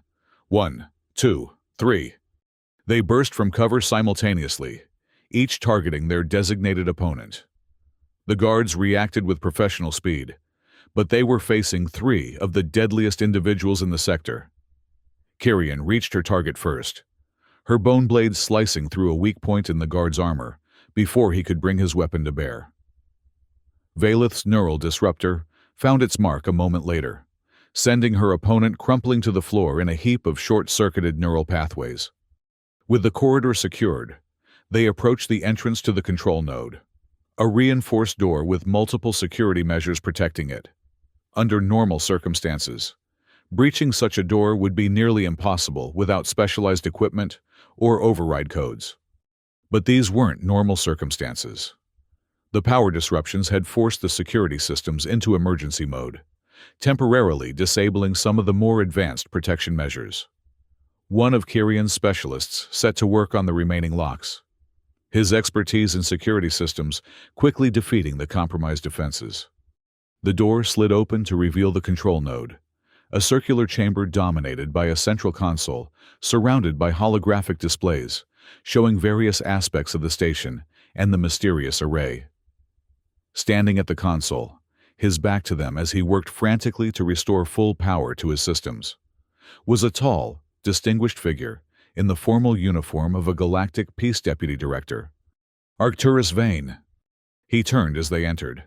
1, 2, 3. They burst from cover simultaneously, each targeting their designated opponent. The guards reacted with professional speed, but they were facing 3 of the deadliest individuals in the sector. Kyrian reached her target first, her bone blade slicing through a weak point in the guard's armor before he could bring his weapon to bear. Valeth's neural disruptor found its mark a moment later, sending her opponent crumpling to the floor in a heap of short-circuited neural pathways. With the corridor secured, they approached the entrance to the control node, a reinforced door with multiple security measures protecting it. Under normal circumstances, breaching such a door would be nearly impossible without specialized equipment or override codes. But these weren't normal circumstances. The power disruptions had forced the security systems into emergency mode, temporarily disabling some of the more advanced protection measures. One of Kyrian's specialists set to work on the remaining locks, his expertise in security systems quickly defeating the compromised defenses. The door slid open to reveal the control node, a circular chamber dominated by a central console surrounded by holographic displays showing various aspects of the station and the mysterious array. Standing at the console, his back to them as he worked frantically to restore full power to his systems, was a tall, distinguished figure in the formal uniform of a Galactic Peace Deputy Director, Arcturus Vane. He turned as they entered,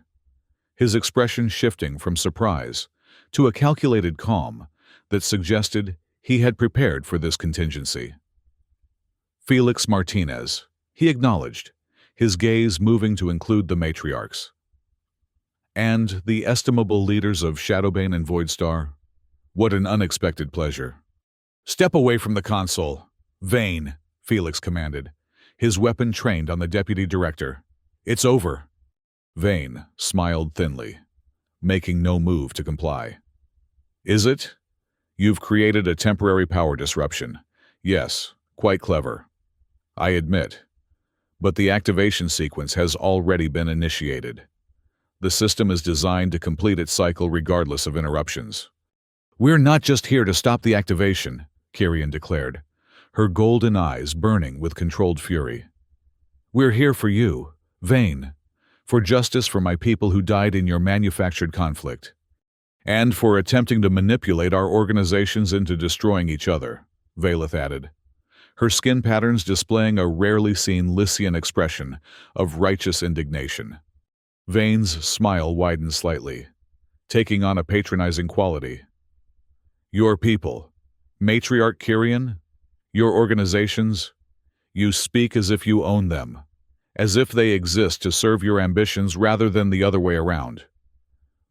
his expression shifting from surprise to a calculated calm that suggested he had prepared for this contingency. "Felix Martinez," he acknowledged, his gaze moving to include the matriarchs. And the estimable leaders of Shadowbane and Voidstar? What an unexpected pleasure. Step away from the console. Vane, Felix commanded, his weapon trained on the deputy director. It's over. Vane smiled thinly, making no move to comply. Is it? You've created a temporary power disruption. Yes, quite clever. I admit. But the activation sequence has already been initiated. The system is designed to complete its cycle regardless of interruptions. We're not just here to stop the activation, Kyrian declared, her golden eyes burning with controlled fury. We're here for you, Vane, for justice for my people who died in your manufactured conflict, and for attempting to manipulate our organizations into destroying each other, Valeth added, her skin patterns displaying a rarely seen Lycian expression of righteous indignation. Vane's smile widened slightly, taking on a patronizing quality. Your people, Matriarch Kyrian, your organizations, you speak as if you own them, as if they exist to serve your ambitions rather than the other way around.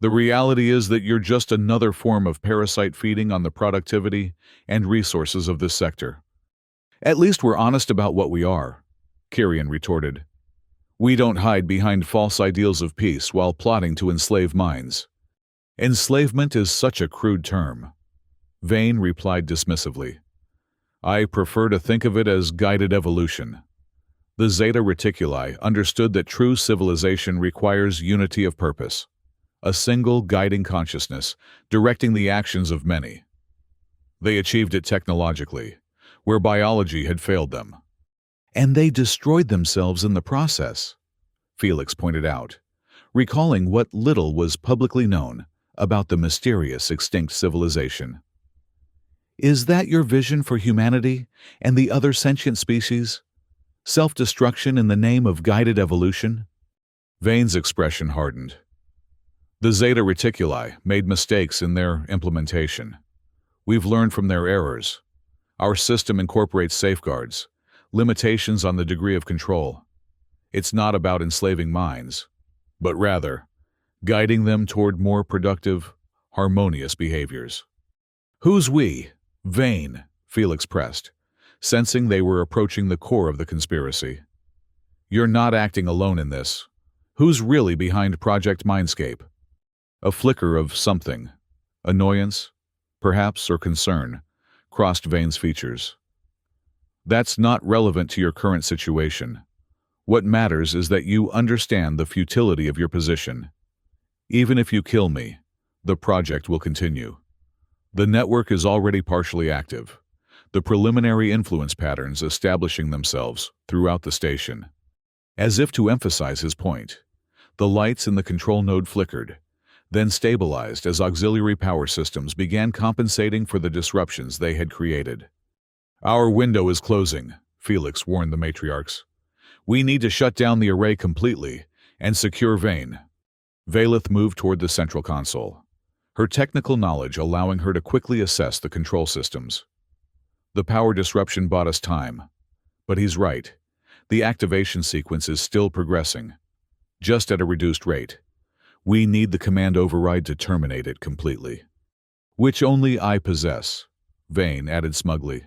The reality is that you're just another form of parasite feeding on the productivity and resources of this sector. At least we're honest about what we are, Kyrian retorted. We don't hide behind false ideals of peace while plotting to enslave minds. Enslavement is such a crude term. Vane replied dismissively. I prefer to think of it as guided evolution. The Zeta Reticuli understood that true civilization requires unity of purpose, a single guiding consciousness directing the actions of many. They achieved it technologically, where biology had failed them. And they destroyed themselves in the process, Felix pointed out, recalling what little was publicly known about the mysterious extinct civilization. Is that your vision for humanity and the other sentient species? Self-destruction in the name of guided evolution? Vane's expression hardened. The Zeta Reticuli made mistakes in their implementation. We've learned from their errors. Our system incorporates safeguards, limitations on the degree of control. It's not about enslaving minds, but rather guiding them toward more productive, harmonious behaviors. Who's we? Vane, Felix pressed, sensing they were approaching the core of the conspiracy. You're not acting alone in this. Who's really behind Project Mindscape? A flicker of something, annoyance, perhaps, or concern, crossed Vane's features. That's not relevant to your current situation. What matters is that you understand the futility of your position. Even if you kill me, the project will continue. The network is already partially active, the preliminary influence patterns establishing themselves throughout the station. As if to emphasize his point, the lights in the control node flickered, then stabilized as auxiliary power systems began compensating for the disruptions they had created. Our window is closing, Felix warned the matriarchs. We need to shut down the array completely and secure Vane. Valeth moved toward the central console, her technical knowledge allowing her to quickly assess the control systems. The power disruption bought us time, but he's right. The activation sequence is still progressing, just at a reduced rate. We need the command override to terminate it completely. Which only I possess, Vane added smugly.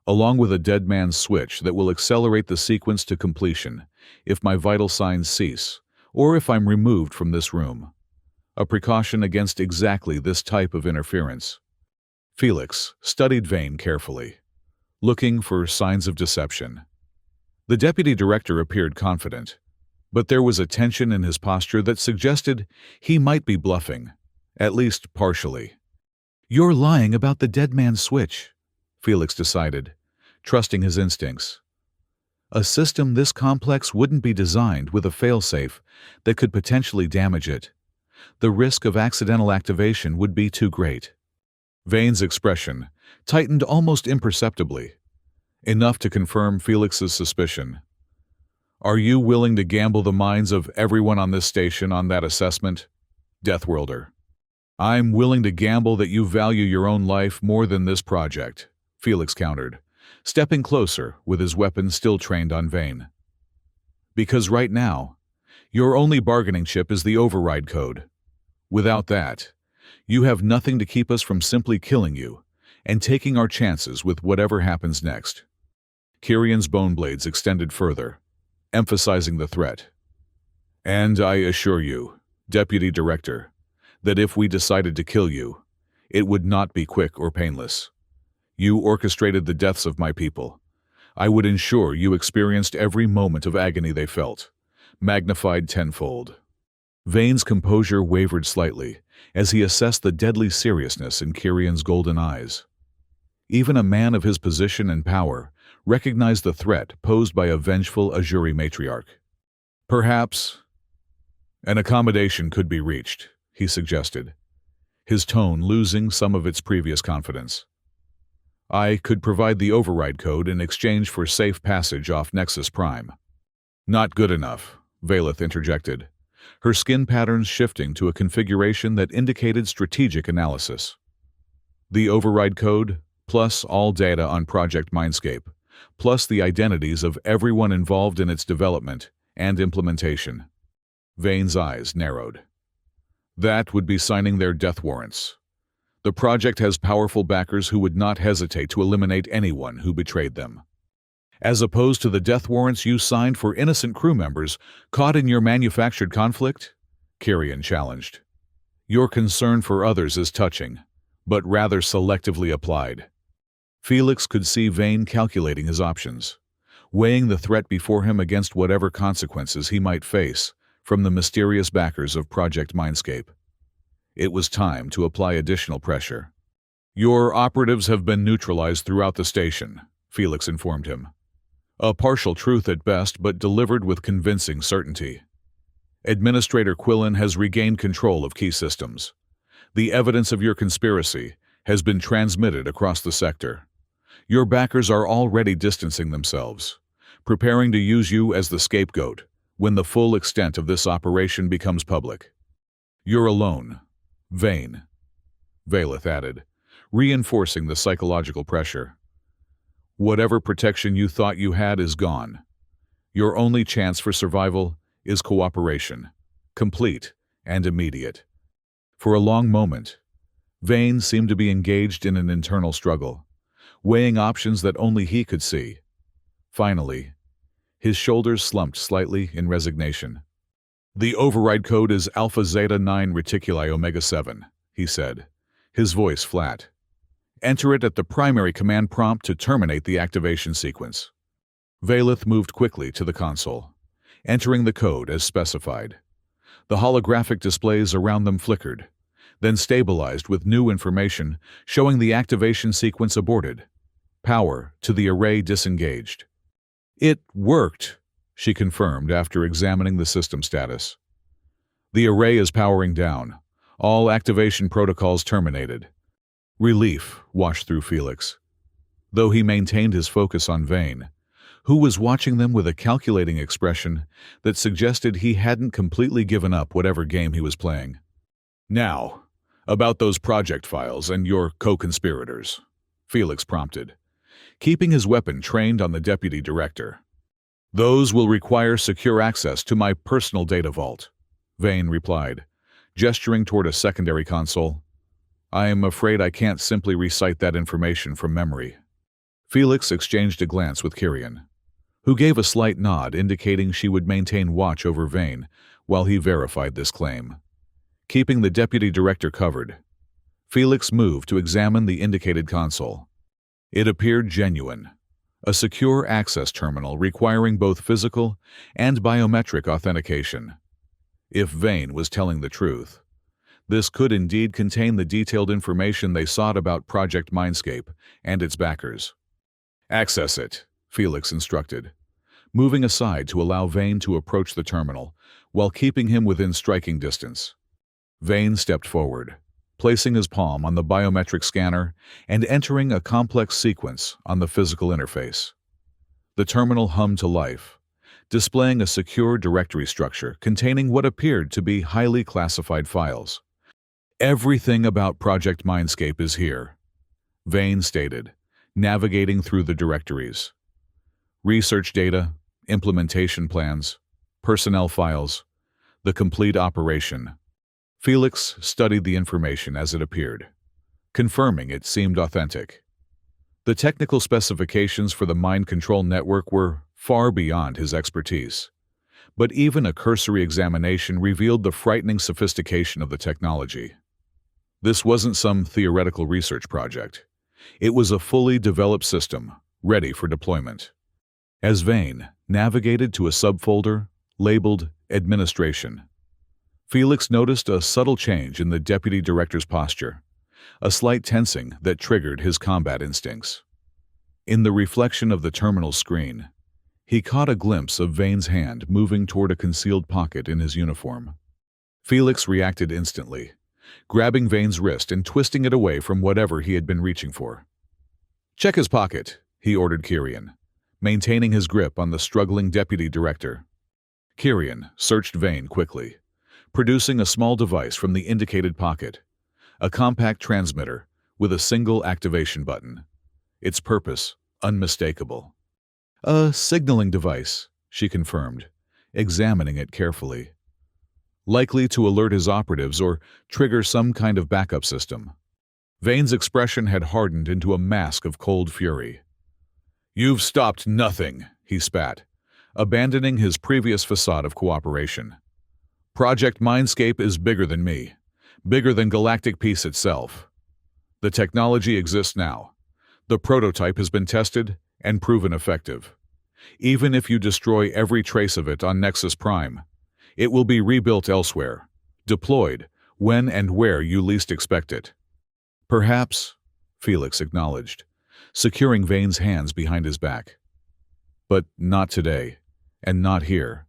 Along with a dead man's switch that will accelerate the sequence to completion if my vital signs cease, or if I'm removed from this room. A precaution against exactly this type of interference. Felix studied Vane carefully, looking for signs of deception. The deputy director appeared confident, but there was a tension in his posture that suggested he might be bluffing, at least partially. You're lying about the dead man's switch, Felix decided, trusting his instincts. A system this complex wouldn't be designed with a failsafe that could potentially damage it. The risk of accidental activation would be too great. Vane's expression tightened almost imperceptibly, enough to confirm Felix's suspicion. Are you willing to gamble the minds of everyone on this station on that assessment, Deathworlder? I'm willing to gamble that you value your own life more than this project, Felix countered, stepping closer with his weapon still trained on Vane. Because right now, Your only bargaining chip is the override code. Without that, you have nothing to keep us from simply killing you and taking our chances with whatever happens next." Kirian's bone blades extended further, emphasizing the threat. "And I assure you, Deputy Director, that if we decided to kill you, it would not be quick or painless. You orchestrated the deaths of my people. I would ensure you experienced every moment of agony they felt, magnified tenfold." Vane's composure wavered slightly as he assessed the deadly seriousness in Kirian's golden eyes. Even a man of his position and power recognized the threat posed by a vengeful Azuri matriarch. "Perhaps an accommodation could be reached," he suggested, his tone losing some of its previous confidence. "I could provide the override code in exchange for safe passage off Nexus Prime." "Not good enough," Valeth interjected, her skin patterns shifting to a configuration that indicated strategic analysis. "The override code, plus all data on Project Mindscape, plus the identities of everyone involved in its development and implementation." Vane's eyes narrowed. "That would be signing their death warrants. The project has powerful backers who would not hesitate to eliminate anyone who betrayed them. As opposed to the death warrants you signed for innocent crew members caught in your manufactured conflict?" Kirian challenged. "Your concern for others is touching, but rather selectively applied." Felix could see Vane calculating his options, weighing the threat before him against whatever consequences he might face from the mysterious backers of Project Mindscape. It was time to apply additional pressure. "Your operatives have been neutralized throughout the station," Felix informed him. "A partial truth at best, but delivered with convincing certainty. Administrator Quillen has regained control of key systems. The evidence of your conspiracy has been transmitted across the sector. Your backers are already distancing themselves, preparing to use you as the scapegoat when the full extent of this operation becomes public. You're alone, Vane," Valeth added, reinforcing the psychological pressure. "Whatever protection you thought you had is gone. Your only chance for survival is cooperation, complete and immediate." For a long moment, Vane seemed to be engaged in an internal struggle, weighing options that only he could see. Finally, his shoulders slumped slightly in resignation. "The override code is Alpha Zeta 9 Reticuli Omega 7, he said, his voice flat. "Enter it at the primary command prompt to terminate the activation sequence." Valeth moved quickly to the console, entering the code as specified. The holographic displays around them flickered, then stabilized with new information showing the activation sequence aborted. Power to the array disengaged. "It worked," she confirmed after examining the system status. "The array is powering down. All activation protocols terminated." Relief washed through Felix, though he maintained his focus on Vane, who was watching them with a calculating expression that suggested he hadn't completely given up whatever game he was playing. "Now, about those project files and your co-conspirators," Felix prompted, keeping his weapon trained on the Deputy Director. "Those will require secure access to my personal data vault," Vane replied, gesturing toward a secondary console. "I am afraid I can't simply recite that information from memory." Felix exchanged a glance with Kirian, who gave a slight nod indicating she would maintain watch over Vane while he verified this claim. Keeping the Deputy Director covered, Felix moved to examine the indicated console. It appeared genuine, a secure access terminal requiring both physical and biometric authentication. If Vane was telling the truth, this could indeed contain the detailed information they sought about Project Mindscape and its backers. "Access it," Felix instructed, moving aside to allow Vane to approach the terminal while keeping him within striking distance. Vane stepped forward, placing his palm on the biometric scanner and entering a complex sequence on the physical interface. The terminal hummed to life, displaying a secure directory structure containing what appeared to be highly classified files. "Everything about Project Mindscape is here," Vane stated, navigating through the directories. "Research data, implementation plans, personnel files, The complete operation. Felix studied the information as it appeared, confirming it seemed authentic. The technical specifications for the mind control network were far beyond his expertise, but even a cursory examination revealed the frightening sophistication of the technology. This wasn't some theoretical research project. It was a fully developed system, ready for deployment. As Vane navigated to a subfolder labeled Administration, Felix noticed a subtle change in the deputy director's posture, a slight tensing that triggered his combat instincts. In the reflection of the terminal screen, he caught a glimpse of Vane's hand moving toward a concealed pocket in his uniform. Felix reacted instantly, grabbing Vane's wrist and twisting it away from whatever he had been reaching for. "Check his pocket," he ordered Kyrian, maintaining his grip on the struggling deputy director. Kyrian searched Vane quickly, producing a small device from the indicated pocket, a compact transmitter with a single activation button. Its purpose unmistakable. "A signaling device," she confirmed, examining it carefully. "Likely to alert his operatives or trigger some kind of backup system." Vane's expression had hardened into a mask of cold fury. "You've stopped nothing," he spat, abandoning his previous facade of cooperation. "Project Mindscape is bigger than me, bigger than Galactic Peace itself. The technology exists now. The prototype has been tested and proven effective. Even if you destroy every trace of it on Nexus Prime, it will be rebuilt elsewhere, deployed when and where you least expect it." "Perhaps," Felix acknowledged, securing Vane's hands behind his back. "But not today, and not here.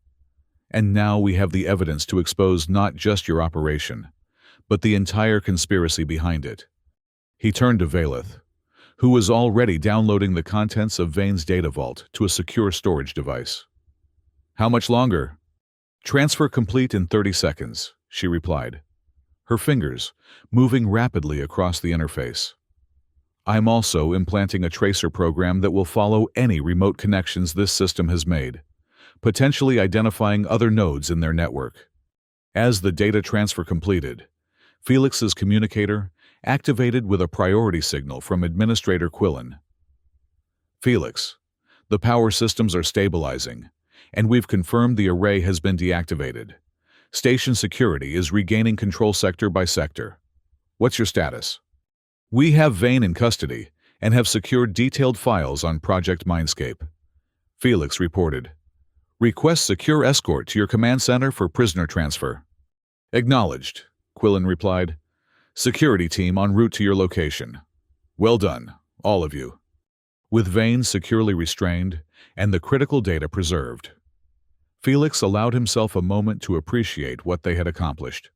And now we have the evidence to expose not just your operation, but the entire conspiracy behind it." He turned to Valeth, who was already downloading the contents of Vane's data vault to a secure storage device. "How much longer?" "Transfer complete in 30 seconds, she replied, her fingers moving rapidly across the interface. "I'm also implanting a tracer program that will follow any remote connections this system has made, potentially identifying other nodes in their network." As the data transfer completed, Felix's communicator activated with a priority signal from Administrator Quillen. "Felix, the power systems are stabilizing, and we've confirmed the array has been deactivated. Station security is regaining control sector by sector. What's your status?" "We have Vane in custody and have secured detailed files on Project Mindscape," Felix reported. "Request secure escort to your command center for prisoner transfer." "Acknowledged," Quillen replied. "Security team en route to your location." "Well done, all of you." With Vane securely restrained and the critical data preserved, Felix allowed himself a moment to appreciate what they had accomplished.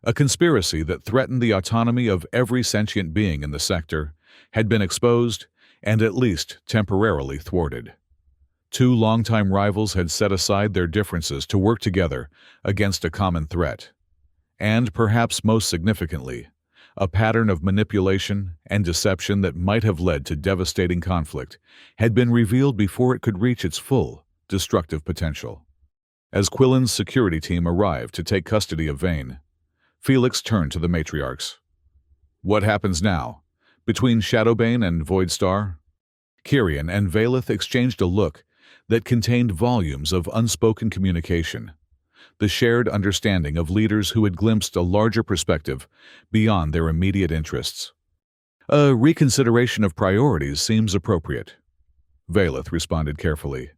A conspiracy that threatened the autonomy of every sentient being in the sector had been exposed and at least temporarily thwarted. Two longtime rivals had set aside their differences to work together against a common threat. And perhaps most significantly, a pattern of manipulation and deception that might have led to devastating conflict had been revealed before it could reach its full, destructive potential. As Quillen's security team arrived to take custody of Vane, Felix turned to the matriarchs. "What happens now? Between Shadowbane and Voidstar?" Kyrian and Valeth exchanged a look that contained volumes of unspoken communication, the shared understanding of leaders who had glimpsed a larger perspective beyond their immediate interests. "A reconsideration of priorities seems appropriate," Valeth responded carefully.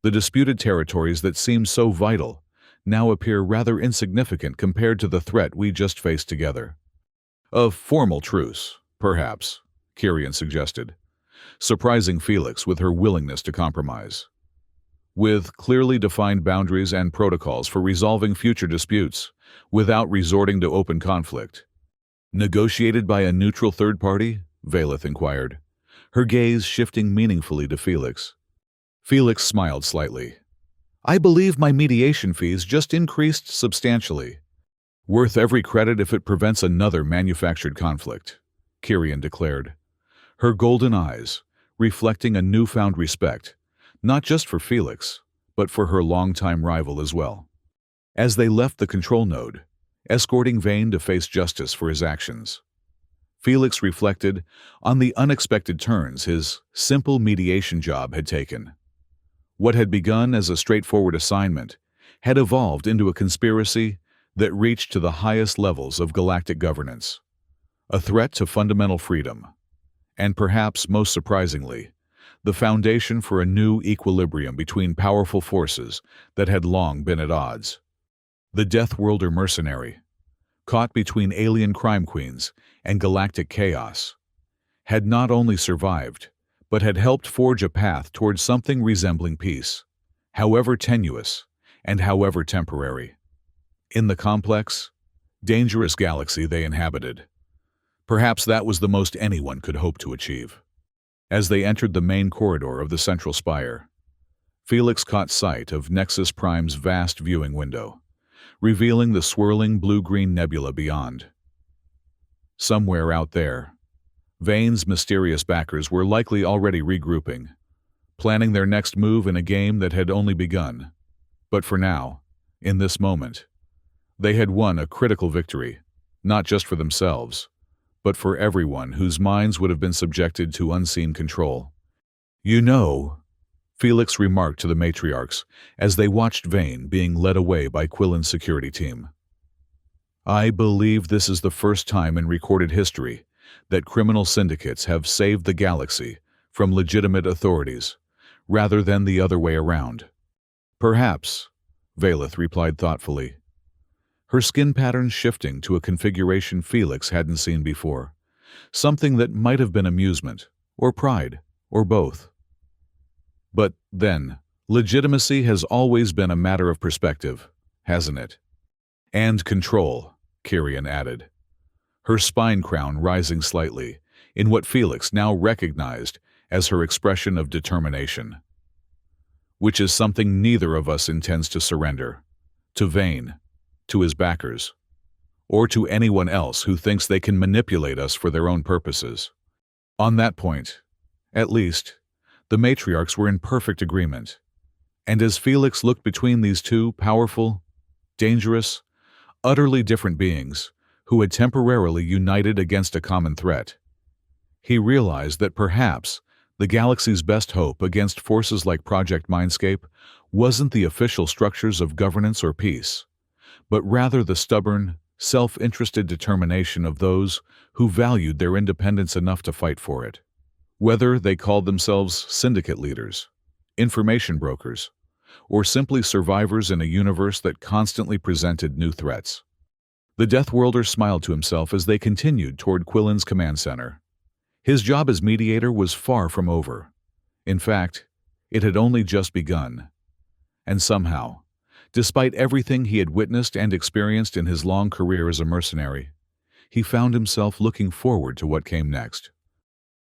"The disputed territories that seemed so vital now appear rather insignificant compared to the threat we just faced together." "A formal truce, perhaps," Kyrian suggested, surprising Felix with her willingness to compromise. "With clearly defined boundaries and protocols for resolving future disputes without resorting to open conflict." "Negotiated by a neutral third party?" Valeth inquired, her gaze shifting meaningfully to Felix. Felix smiled slightly. "I believe my mediation fees just increased substantially." "Worth every credit if it prevents another manufactured conflict," Kyrian declared, her golden eyes reflecting a newfound respect, not just for Felix, but for her longtime rival as well. As they left the control node, escorting Vane to face justice for his actions, Felix reflected on the unexpected turns his simple mediation job had taken. What had begun as a straightforward assignment had evolved into a conspiracy that reached to the highest levels of galactic governance, a threat to fundamental freedom, and perhaps most surprisingly, the foundation for a new equilibrium between powerful forces that had long been at odds. The Deathworlder Mercenary, caught between alien crime queens and galactic chaos, had not only survived, but had helped forge a path towards something resembling peace, however tenuous and however temporary. In the complex, dangerous galaxy they inhabited, perhaps that was the most anyone could hope to achieve. As they entered the main corridor of the central spire, Felix caught sight of Nexus Prime's vast viewing window, revealing the swirling blue-green nebula beyond. Somewhere out there, Vane's mysterious backers were likely already regrouping, planning their next move in a game that had only begun. But for now, in this moment, they had won a critical victory, not just for themselves, but for everyone whose minds would have been subjected to unseen control. "You know," Felix remarked to the matriarchs as they watched Vane being led away by Quillen's security team, "I believe this is the first time in recorded history that criminal syndicates have saved the galaxy from legitimate authorities, rather than the other way around." "Perhaps," Valeth replied thoughtfully, her skin pattern shifting to a configuration Felix hadn't seen before, something that might have been amusement, or pride, or both. "But then, legitimacy has always been a matter of perspective, hasn't it? And control," Kyrian added, her spine crown rising slightly in what Felix now recognized as her expression of determination. "Which is something neither of us intends to surrender, to Vane, to his backers, or to anyone else who thinks they can manipulate us for their own purposes." On that point, at least, the matriarchs were in perfect agreement, and as Felix looked between these two powerful, dangerous, utterly different beings who had temporarily united against a common threat, he realized that perhaps the galaxy's best hope against forces like Project Mindscape wasn't the official structures of governance or peace, but rather the stubborn, self-interested determination of those who valued their independence enough to fight for it. Whether they called themselves syndicate leaders, information brokers, or simply survivors in a universe that constantly presented new threats. The Deathworlder smiled to himself as they continued toward Quillen's command center. His job as mediator was far from over. In fact, it had only just begun. And somehow, despite everything he had witnessed and experienced in his long career as a mercenary, he found himself looking forward to what came next.